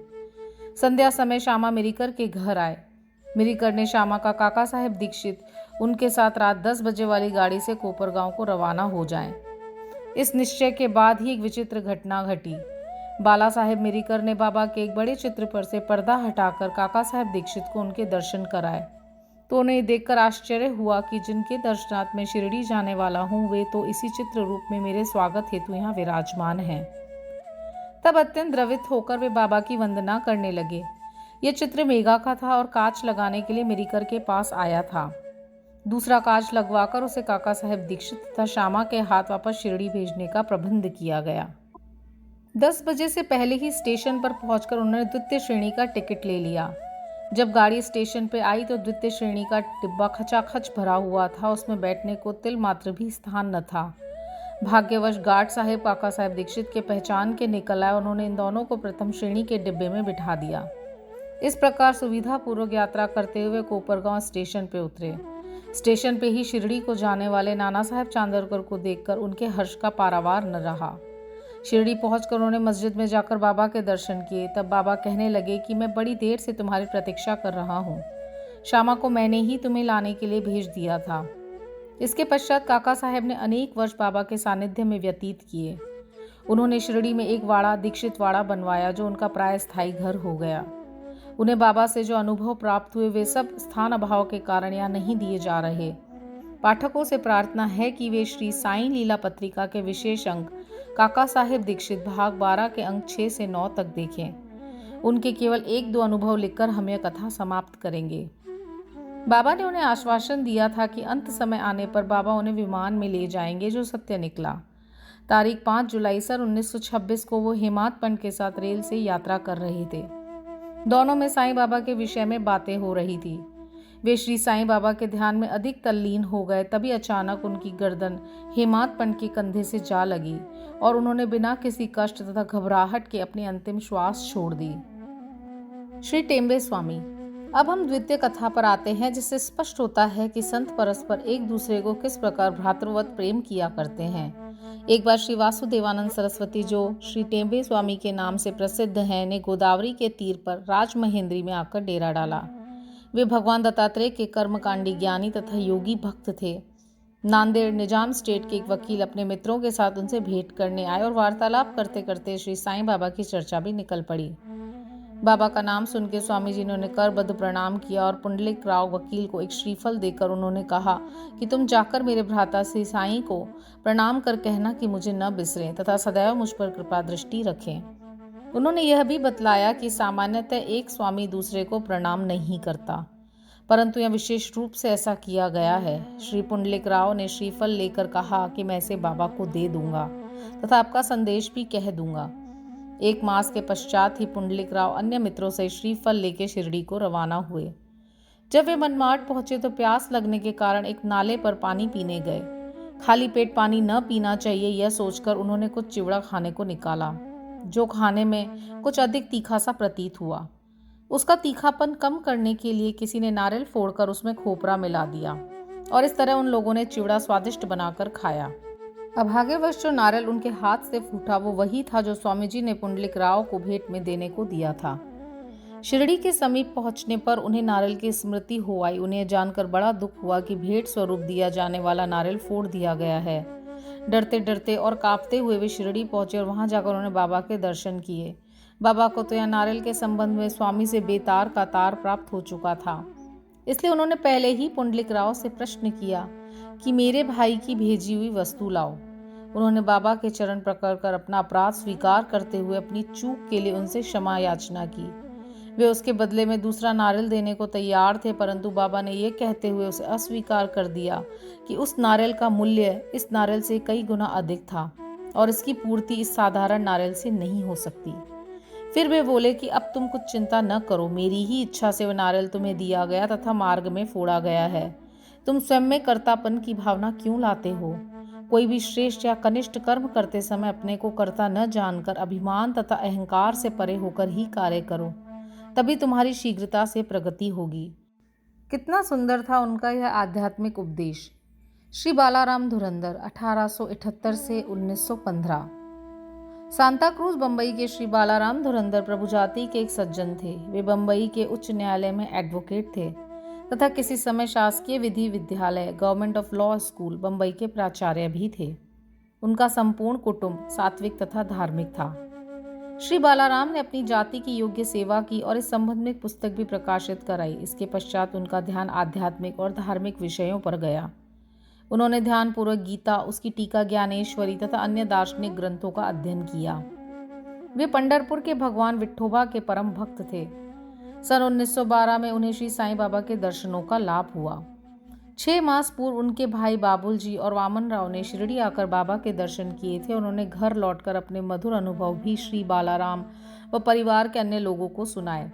संध्या समय श्यामा मिरीकर के घर आए। मिरीकर ने श्यामा का काका साहेब दीक्षित उनके साथ रात 10 बजे वाली गाड़ी से कोपरगांव को रवाना हो जाएं। इस निश्चय के बाद ही एक विचित्र घटना घटी। बाला साहेब मिरीकर ने बाबा के एक बड़े चित्र पर से पर्दा हटाकर काका साहेब दीक्षित को उनके दर्शन कराए, तो उन्हें देखकर आश्चर्य हुआ कि जिनके दर्शनार्थ में शिरडी जाने वाला हूँ, वे तो इसी चित्र रूप में मेरे स्वागत हेतु यहाँ विराजमान हैं। तब अत्यंत द्रवित होकर वे बाबा की वंदना करने लगे। ये चित्र मेघा का था और कांच लगाने के लिए मिरीकर के पास आया था। दूसरा कांच लगवाकर उसे काका साहेब दीक्षित तथा श्यामा के हाथ वापस शिरडी भेजने का प्रबंध किया गया। 10 बजे से पहले ही स्टेशन पर पहुंचकर उन्होंने द्वितीय श्रेणी का टिकट ले लिया। जब गाड़ी स्टेशन पर आई तो द्वितीय श्रेणी का डिब्बा खचाखच भरा हुआ था। उसमें बैठने को तिल मात्र भी स्थान न था। भाग्यवश गार्ड साहेब काका साहेब दीक्षित के पहचान के निकल आए। उन्होंने इन दोनों को प्रथम श्रेणी के डिब्बे में बिठा दिया। इस प्रकार सुविधापूर्वक यात्रा करते हुए कोपरगांव स्टेशन पे उतरे। स्टेशन पे ही शिरडी को जाने वाले नाना साहेब चांदोरकर को देखकर उनके हर्ष का पारावार न रहा। शिरडी पहुंचकर उन्होंने मस्जिद में जाकर बाबा के दर्शन किए। तब बाबा कहने लगे कि मैं बड़ी देर से तुम्हारी प्रतीक्षा कर रहा हूँ। श्यामा को मैंने ही तुम्हें लाने के लिए भेज दिया था। इसके पश्चात काका साहेब ने अनेक वर्ष बाबा के सानिध्य में व्यतीत किए। उन्होंने शिरडी में एक वाड़ा दीक्षित वाड़ा बनवाया, जो उनका प्राय स्थायी घर हो गया। उन्हें बाबा से जो अनुभव प्राप्त हुए वे सब स्थान अभाव के कारण यहाँ नहीं दिए जा रहे। पाठकों से प्रार्थना है कि वे श्री साईं लीला पत्रिका के विशेष अंक काका साहेब दीक्षित भाग 12 के अंक 6 से 9 तक देखें। उनके केवल 1-2 अनुभव लिखकर हम यह कथा समाप्त करेंगे। बाबा ने उन्हें आश्वासन दिया था कि अंत समय आने पर बाबा उन्हें विमान में ले जाएंगे, जो सत्य निकला। तारीख 5 जुलाई सन 1926 को वो हेमाद पंत के साथ रेल से यात्रा कर रहे थे। दोनों में साईं बाबा के विषय में बातें हो रही थी। वे श्री साईं बाबा के ध्यान में अधिक तल्लीन हो गए। तभी अचानक उनकी गर्दन हेमाद पंत के कंधे से जा लगी और उन्होंने बिना किसी कष्ट तथा घबराहट के अपनी अंतिम श्वास छोड़ दी। श्री टेम्बे स्वामी। अब हम द्वितीय कथा पर आते हैं, जिससे स्पष्ट होता है कि संत परस्पर एक दूसरे को किस प्रकार भ्रातृवत प्रेम किया करते हैं। एक बार श्री वासुदेवानंद सरस्वती, जो श्री टेम्बे स्वामी के नाम से प्रसिद्ध हैं, ने गोदावरी के तीर पर राजमहेंद्री में आकर डेरा डाला। वे भगवान दत्तात्रेय के कर्मकांडी ज्ञानी तथा योगी भक्त थे। नांदेड़ निजाम स्टेट के एक वकील अपने मित्रों के साथ उनसे भेंट करने आए और वार्तालाप करते करते श्री साईं बाबा की चर्चा भी निकल पड़ी। बाबा का नाम सुनकर स्वामी जी ने उन्हें करबद्ध प्रणाम किया और पुंडलिक राव वकील को एक श्रीफल देकर उन्होंने कहा कि तुम जाकर मेरे भ्राता श्री साईं को प्रणाम कर कहना कि मुझे न बिसरें तथा सदैव मुझ पर कृपा दृष्टि रखें। उन्होंने यह भी बतलाया कि सामान्यतः एक स्वामी दूसरे को प्रणाम नहीं करता, परंतु यह विशेष रूप से ऐसा किया गया है। श्री पुंडलिक राव ने श्रीफल लेकर कहा कि मैं इसे बाबा को दे दूंगा तथा आपका संदेश भी कह दूंगा। 1 मास के पश्चात ही पुंडलिक राव अन्य मित्रों से श्रीफल लेके शिरडी को रवाना हुए। जब वे मनमाड पहुंचे तो प्यास लगने के कारण एक नाले पर पानी पीने गए। खाली पेट पानी न पीना चाहिए, यह सोचकर उन्होंने कुछ चिवड़ा खाने को निकाला, जो खाने में कुछ अधिक तीखा सा प्रतीत हुआ। उसका तीखापन कम करने के लिए किसी ने नारियल फोड़कर उसमें खोपरा मिला दिया और इस तरह उन लोगों ने चिवड़ा स्वादिष्ट बनाकर खाया। अभाग्यवश जो नारियल उनके हाथ से फूटा वो वही था जो स्वामी जी ने पुंडलिक राव को भेंट में देने को दिया था। शिरडी के समीप पहुंचने पर उन्हें नारियल की स्मृति हो आई। उन्हें जानकर बड़ा दुख हुआ कि भेंट स्वरूप दिया जाने वाला नारियल फोड़ दिया गया है। डरते डरते और कांपते हुए वे शिरडी पहुंचे और वहां जाकर उन्होंने बाबा के दर्शन किए। बाबा को तो यह नारियल के संबंध में स्वामी से बेतार का तार प्राप्त हो चुका था। इसलिए उन्होंने पहले ही पुंडलिक राव से प्रश्न किया कि मेरे भाई की भेजी हुई वस्तु लाओ। उन्होंने बाबा के चरण पकड़ कर अपना अपराध स्वीकार करते हुए अपनी चूक के लिए उनसे क्षमा याचना की। वे उसके बदले में दूसरा नारियल देने को तैयार थे, परंतु बाबा ने यह कहते हुए उसे अस्वीकार कर दिया कि उस नारियल का मूल्य इस नारियल से कई गुना अधिक था और इसकी पूर्ति इस साधारण नारियल से नहीं हो सकती। फिर वे बोले कि अब तुम कुछ चिंता न करो, मेरी ही इच्छा से वह नारियल तुम्हें दिया गया तथा मार्ग में फोड़ा गया है। तुम स्वयं में कर्तापन की भावना क्यों लाते हो? कोई भी श्रेष्ठ या कनिष्ठ कर्म करते समय अपने को कर्ता न जानकर अभिमान तथा अहंकार से परे होकर ही कार्य करो, तभी तुम्हारी शीघ्रता से प्रगति होगी। कितना सुंदर था उनका यह आध्यात्मिक उपदेश। श्री बालाराम धुरंधर 1878 से 1915। सांता क्रूज बंबई के श्री बालाराम धुरंधर प्रभु जाति के एक सज्जन थे। वे बंबई के उच्च न्यायालय में एडवोकेट थे तथा किसी समय शासकीय विधि विद्यालय government of law school Bambai के प्राचार्य भी थे। उनका संपूर्ण कुटुंब सात्विक तथा धार्मिक था। श्री बालाराम ने अपनी जाति की योग्य सेवा की और इस संबंध में एक पुस्तक भी प्रकाशित कराई। इसके पश्चात उनका ध्यान आध्यात्मिक और धार्मिक विषयों पर गया। उन्होंने ध्यानपूर्वक गीता, उसकी टीका ज्ञानेश्वरी तथा अन्य दार्शनिक ग्रंथों का अध्ययन किया। वे पंढरपुर के भगवान विठोबा के परम भक्त थे। सन 1912 में उन्हें श्री साईं बाबा के दर्शनों का लाभ हुआ। 6 मास पूर्व उनके भाई बाबुल जी और वामन राव ने शिरडी आकर बाबा के दर्शन किए थे। उन्होंने घर लौटकर अपने मधुर अनुभव भी श्री बालाराम व परिवार के अन्य लोगों को सुनाए।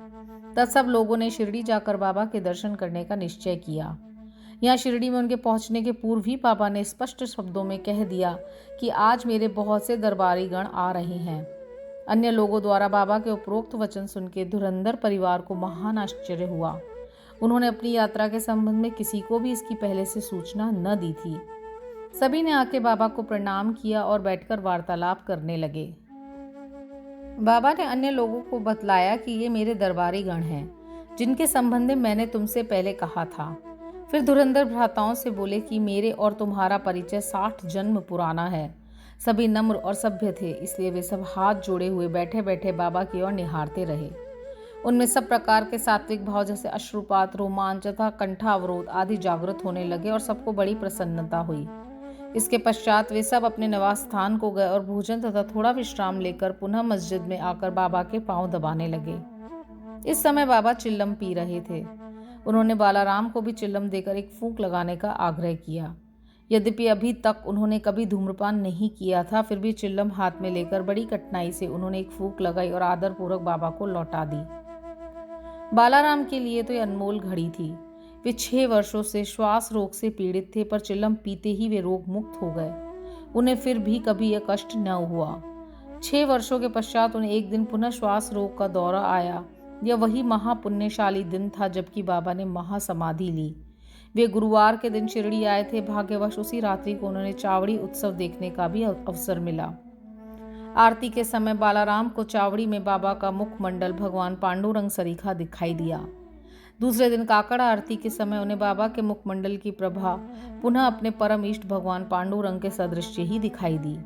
तब सब लोगों ने शिरडी जाकर बाबा के दर्शन करने का निश्चय किया। यहाँ शिरडी में उनके पहुंचने के पूर्व ही बाबा ने स्पष्ट शब्दों में कह दिया कि आज मेरे बहुत से दरबारी गण आ रहे हैं। अन्य लोगों द्वारा बाबा के उपरोक्त वचन सुनकर धुरंधर परिवार को महान आश्चर्य हुआ। उन्होंने अपनी यात्रा के संबंध में किसी को भी इसकी पहले से सूचना न दी थी। सभी ने आके बाबा को प्रणाम किया और बैठकर वार्तालाप करने लगे। बाबा ने अन्य लोगों को बतलाया कि ये मेरे दरबारी गण हैं, जिनके संबंध में मैंने तुमसे पहले कहा था। फिर धुरंधर भ्राताओं से बोले कि मेरे और तुम्हारा परिचय 60 जन्म पुराना है। सभी नम्र और सभ्य थे, इसलिए वे सब हाथ जोड़े हुए बैठे बैठे बाबा की ओर निहारते रहे। उनमें सब प्रकार के सात्विक भाव जैसे अश्रुपात, रोमांच तथा कंठावरोध आदि जागृत होने लगे और सबको बड़ी प्रसन्नता हुई। इसके पश्चात वे सब अपने निवास स्थान को गए और भोजन तथा थोड़ा विश्राम लेकर पुनः मस्जिद में आकर बाबा के पांव दबाने लगे। इस समय बाबा चिल्लम पी रहे थे। उन्होंने बालाराम को भी चिल्लम देकर एक फूंक लगाने का आग्रह किया। यद्यपि अभी तक उन्होंने कभी धूम्रपान नहीं किया था, फिर भी चिल्लम हाथ में लेकर बड़ी कठिनाई से उन्होंने एक फूंक लगाई और आदरपूर्वक बाबा को लौटा दी। बालाराम के लिए तो यह अनमोल घड़ी थी। वे 6 वर्षों से श्वास रोग से पीड़ित थे, पर चिल्लम पीते ही वे रोग मुक्त हो गए। उन्हें फिर भी कभी यह कष्ट न हुआ। 6 वर्षों के पश्चात उन्हें एक दिन पुनः श्वास रोग का दौरा आया। यह वही महापुण्यशाली दिन था जबकि बाबा ने महासमाधि ली। वे गुरुवार के दिन शिरडी आए थे। भाग्यवश उसी रात्रि को उन्होंने चावड़ी उत्सव देखने का भी अवसर मिला। आरती के समय बालाराम को चावड़ी में बाबा का मुखमंडल भगवान पांडुरंग सरीखा दिखाई दिया। दूसरे दिन काकड़ आरती के समय उन्हें बाबा के मुखमंडल की प्रभा पुनः अपने परम इष्ट भगवान पांडुरंग के सदृश्य ही दिखाई दी।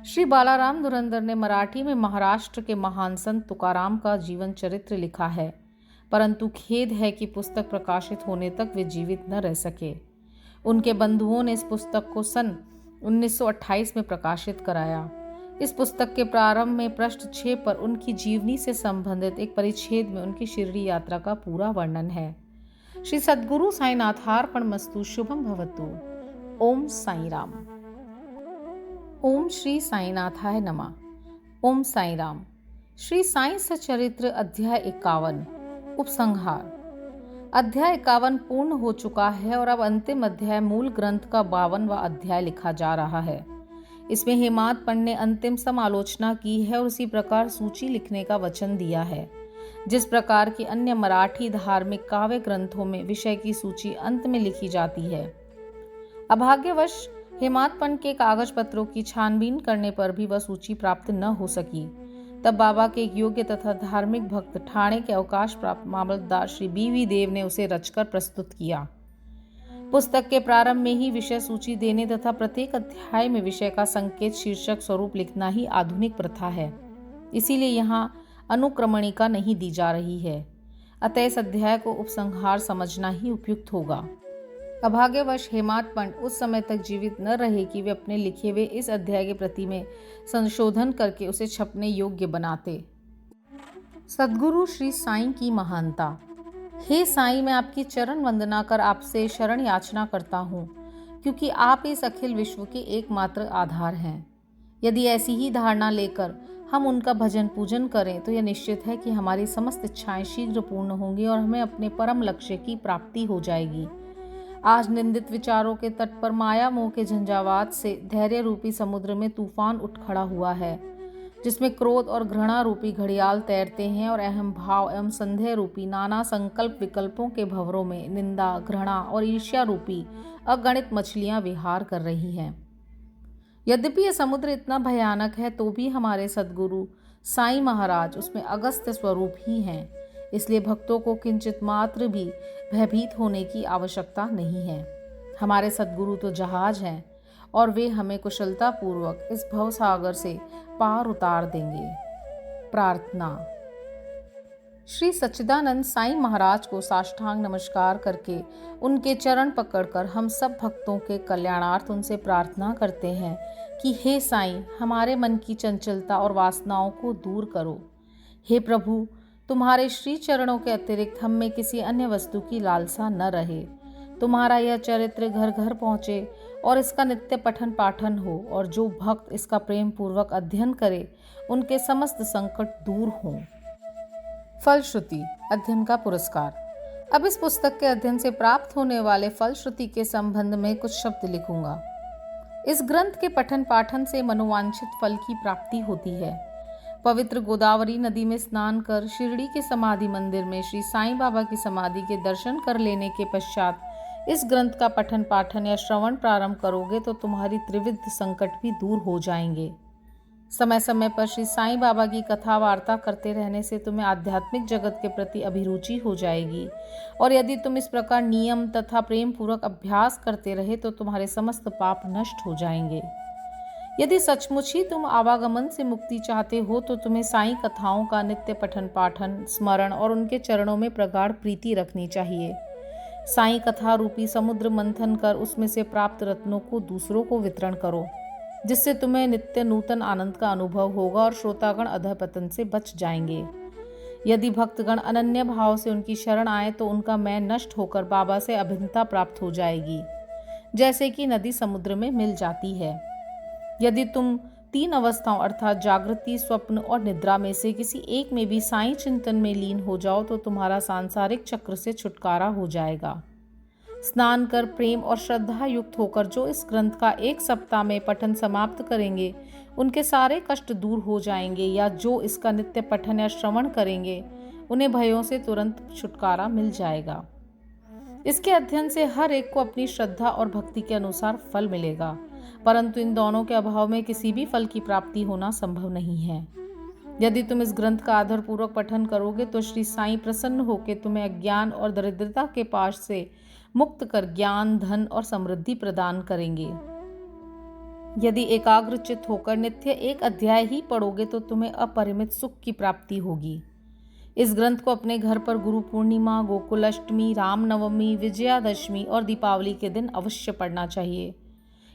श्री बालाराम धुरंधर ने मराठी में महाराष्ट्र के महान संत तुकाराम का जीवन चरित्र लिखा है, परंतु खेद है कि पुस्तक प्रकाशित होने तक वे जीवित न रह सके। उनके बंधुओं ने इस पुस्तक को सन 1928 में प्रकाशित कराया। इस पुस्तक के प्रारंभ में पृष्ठ 6 पर उनकी जीवनी से संबंधित एक परिच्छेद में उनकी शिरडी यात्रा का पूरा वर्णन है। श्री सद्गुरु साईनाथार्पणमस्तु। शुभम भवतु। ओम साई राम। ओम श्री साईनाथाय नमः। ओम साई राम। श्री साई सचरित्र अध्याय 51 उपसंहार। अध्याय 51 पूर्ण हो चुका है और अब अंतिम अध्याय मूल ग्रंथ का 52वां अध्याय लिखा जा रहा है। इसमें हेमादपंत ने अंतिम समालोचना की है और उसी प्रकार सूची लिखने का वचन दिया है। जिस प्रकार की अन्य मराठी धार्मिक काव्य ग्रंथों में विषय की सूची अंत में लिखी जाती है। अभाग्यवश हेमादपंत के कागज पत्रों की छानबीन करने पर भी वह सूची प्राप्त न हो सकी। तब बाबा के एक योग्य तथा धार्मिक भक्त ठाणे के अवकाश प्राप्त मामलतदार श्री BV देव ने उसे रचकर प्रस्तुत किया। पुस्तक के प्रारंभ में ही विषय सूची देने तथा प्रत्येक अध्याय में विषय का संकेत शीर्षक स्वरूप लिखना ही आधुनिक प्रथा है। इसीलिए यहाँ अनुक्रमणिका नहीं दी जा रही है। अतः इस अध्याय को उपसंहार समझना ही उपयुक्त होगा। अभाग्यवश हेमाद पंत उस समय तक जीवित न रहे कि वे अपने लिखे हुए इस अध्याय के प्रति में संशोधन करके उसे छपने योग्य बनाते। सद्गुरु श्री साईं की महानता। हे साईं, मैं आपकी चरण वंदना कर आपसे शरण याचना करता हूँ, क्योंकि आप इस अखिल विश्व के एकमात्र आधार हैं। यदि ऐसी ही धारणा लेकर हम उनका भजन पूजन करें तो यह निश्चित है कि हमारी समस्त इच्छाएं शीघ्र पूर्ण होंगी और हमें अपने परम लक्ष्य की प्राप्ति हो जाएगी। आज निंदित विचारों के तट पर माया मोह के झंझावात से धैर्य रूपी समुद्र में तूफान उठ खड़ा हुआ है, जिसमें क्रोध और घृणा रूपी घड़ियाल तैरते हैं और अहम भाव एवं संदेह रूपी नाना संकल्प विकल्पों के भंवरों में निंदा, घृणा और ईर्ष्या रूपी अगणित मछलियां विहार कर रही हैं। यद्यपि यह समुद्र इतना भयानक है तो भी हमारे सद्गुरु साईं महाराज उसमें अगस्त्य स्वरूप ही हैं, इसलिए भक्तों को किंचित मात्र भी भयभीत होने की आवश्यकता नहीं है। हमारे सद्गुरु तो जहाज हैं और वे हमें कुशलता पूर्वक इस भवसागर से पार उतार देंगे। प्रार्थना। श्री सच्चिदानंद साईं महाराज को साष्टांग नमस्कार करके उनके चरण पकड़कर हम सब भक्तों के कल्याणार्थ उनसे प्रार्थना करते हैं कि हे साईं, हमारे मन की चंचलता और वासनाओं को दूर करो। हे प्रभु, तुम्हारे श्री चरणों के अतिरिक्त हम में किसी अन्य वस्तु की लालसा न रहे। तुम्हारा यह चरित्र घर घर पहुँचे और इसका नित्य पठन पाठन हो, और जो भक्त इसका प्रेम पूर्वक अध्ययन करे उनके समस्त संकट दूर हों। फलश्रुति अध्ययन का पुरस्कार। अब इस पुस्तक के अध्ययन से प्राप्त होने वाले फलश्रुति के संबंध में कुछ शब्द लिखूंगा। इस ग्रंथ के पठन पाठन से मनोवांछित फल की प्राप्ति होती है। पवित्र गोदावरी नदी में स्नान कर शिरडी के समाधि मंदिर में श्री साईं बाबा की समाधि के दर्शन कर लेने के पश्चात इस ग्रंथ का पठन पाठन या श्रवण प्रारंभ करोगे तो तुम्हारी त्रिविध संकट भी दूर हो जाएंगे। समय समय पर श्री साईं बाबा की कथा वार्ता करते रहने से तुम्हें आध्यात्मिक जगत के प्रति अभिरुचि हो जाएगी, और यदि तुम इस प्रकार नियम तथा प्रेम पूर्वक अभ्यास करते रहे तो तुम्हारे समस्त पाप नष्ट हो जाएंगे। यदि सचमुच ही तुम आवागमन से मुक्ति चाहते हो तो तुम्हें साईं कथाओं का नित्य पठन पाठन, स्मरण और उनके चरणों में प्रगाढ़ प्रीति रखनी चाहिए। साईं कथा रूपी समुद्र मंथन कर उसमें से प्राप्त रत्नों को दूसरों को वितरण करो, जिससे तुम्हें नित्य नूतन आनंद का अनुभव होगा और श्रोतागण अधःपतन से बच जाएंगे। यदि भक्तगण अनन्य भाव से उनकी शरण आए तो उनका मैं नष्ट होकर बाबा से अभिन्नता प्राप्त हो जाएगी, जैसे कि नदी समुद्र में मिल जाती है। यदि तुम 3 अवस्थाओं अर्थात जागृति, स्वप्न और निद्रा में से किसी एक में भी साईं चिंतन में लीन हो जाओ तो तुम्हारा सांसारिक चक्र से छुटकारा हो जाएगा। स्नान कर प्रेम और श्रद्धा युक्त होकर जो इस ग्रंथ का 1 सप्ताह में पठन समाप्त करेंगे उनके सारे कष्ट दूर हो जाएंगे, या जो इसका नित्य पठन या श्रवण करेंगे उन्हें भयों से तुरंत छुटकारा मिल जाएगा। इसके अध्ययन से हर एक को अपनी श्रद्धा और भक्ति के अनुसार फल मिलेगा, परंतु इन दोनों के अभाव में किसी भी फल की प्राप्ति होना संभव नहीं है। यदि तुम इस ग्रंथ का आदरपूर्वक पठन करोगे तो श्री साईं प्रसन्न होकर तुम्हें अज्ञान और दरिद्रता के पाश से मुक्त कर ज्ञान, धन और समृद्धि प्रदान करेंगे। यदि एकाग्रचित होकर नित्य 1 अध्याय ही पढ़ोगे तो तुम्हें अपरिमित सुख की प्राप्ति होगी। इस ग्रंथ को अपने घर पर गुरु पूर्णिमा, गोकुलाष्टमी, रामनवमी, विजयादशमी और दीपावली के दिन अवश्य पढ़ना चाहिए।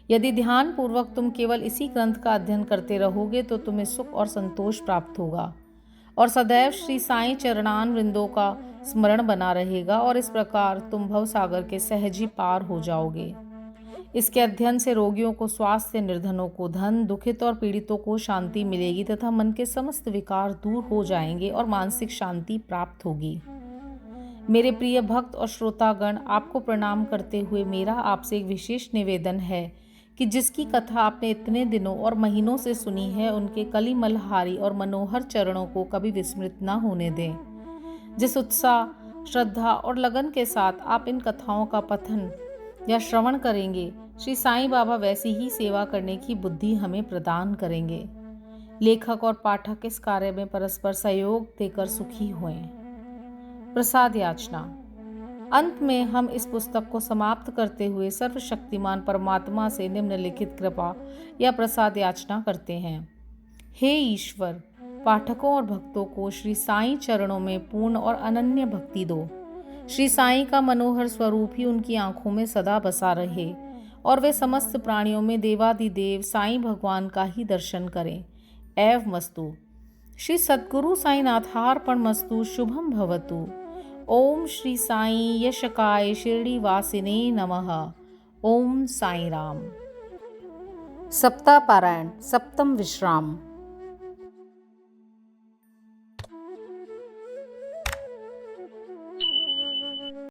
यदि ध्यान पूर्वक तुम केवल इसी ग्रंथ का अध्ययन करते रहोगे तो तुम्हें सुख और संतोष प्राप्त होगा और सदैव श्री साईं चरणान वृंदों का स्मरण बना रहेगा, और इस प्रकार तुम भवसागर के सहज ही पार हो जाओगे। इसके अध्ययन से रोगियों को स्वास्थ्य, निर्धनों को धन, दुखित और पीड़ितों को शांति मिलेगी तथा मन के समस्त विकार दूर हो जाएंगे और मानसिक शांति प्राप्त होगी। मेरे प्रिय भक्त और श्रोतागण, आपको प्रणाम करते हुए मेरा आपसे एक विशेष निवेदन है कि जिसकी कथा आपने इतने दिनों और महीनों से सुनी है उनके कलिमलहारी और मनोहर चरणों को कभी विस्मृत न होने दें। जिस उत्साह, श्रद्धा और लगन के साथ आप इन कथाओं का पठन या श्रवण करेंगे, श्री साईं बाबा वैसी ही सेवा करने की बुद्धि हमें प्रदान करेंगे। लेखक और पाठक इस कार्य में परस्पर सहयोग देकर सुखी हों। प्रसाद याचना। अंत में हम इस पुस्तक को समाप्त करते हुए सर्वशक्तिमान परमात्मा से निम्नलिखित कृपा या प्रसाद याचना करते हैं। हे ईश्वर, पाठकों और भक्तों को श्री साईं चरणों में पूर्ण और अनन्य भक्ति दो। श्री साईं का मनोहर स्वरूप ही उनकी आंखों में सदा बसा रहे और वे समस्त प्राणियों में देवादिदेव साईं भगवान का ही दर्शन करें। एव मस्तु। श्री सद्गुरु साईनाथार्पणमस्तु। शुभम भवतु। ओम श्री साईं यशकाय शिरडी वासिने नमः। ओम साईं राम। सप्ताह पारायण सप्तम विश्राम।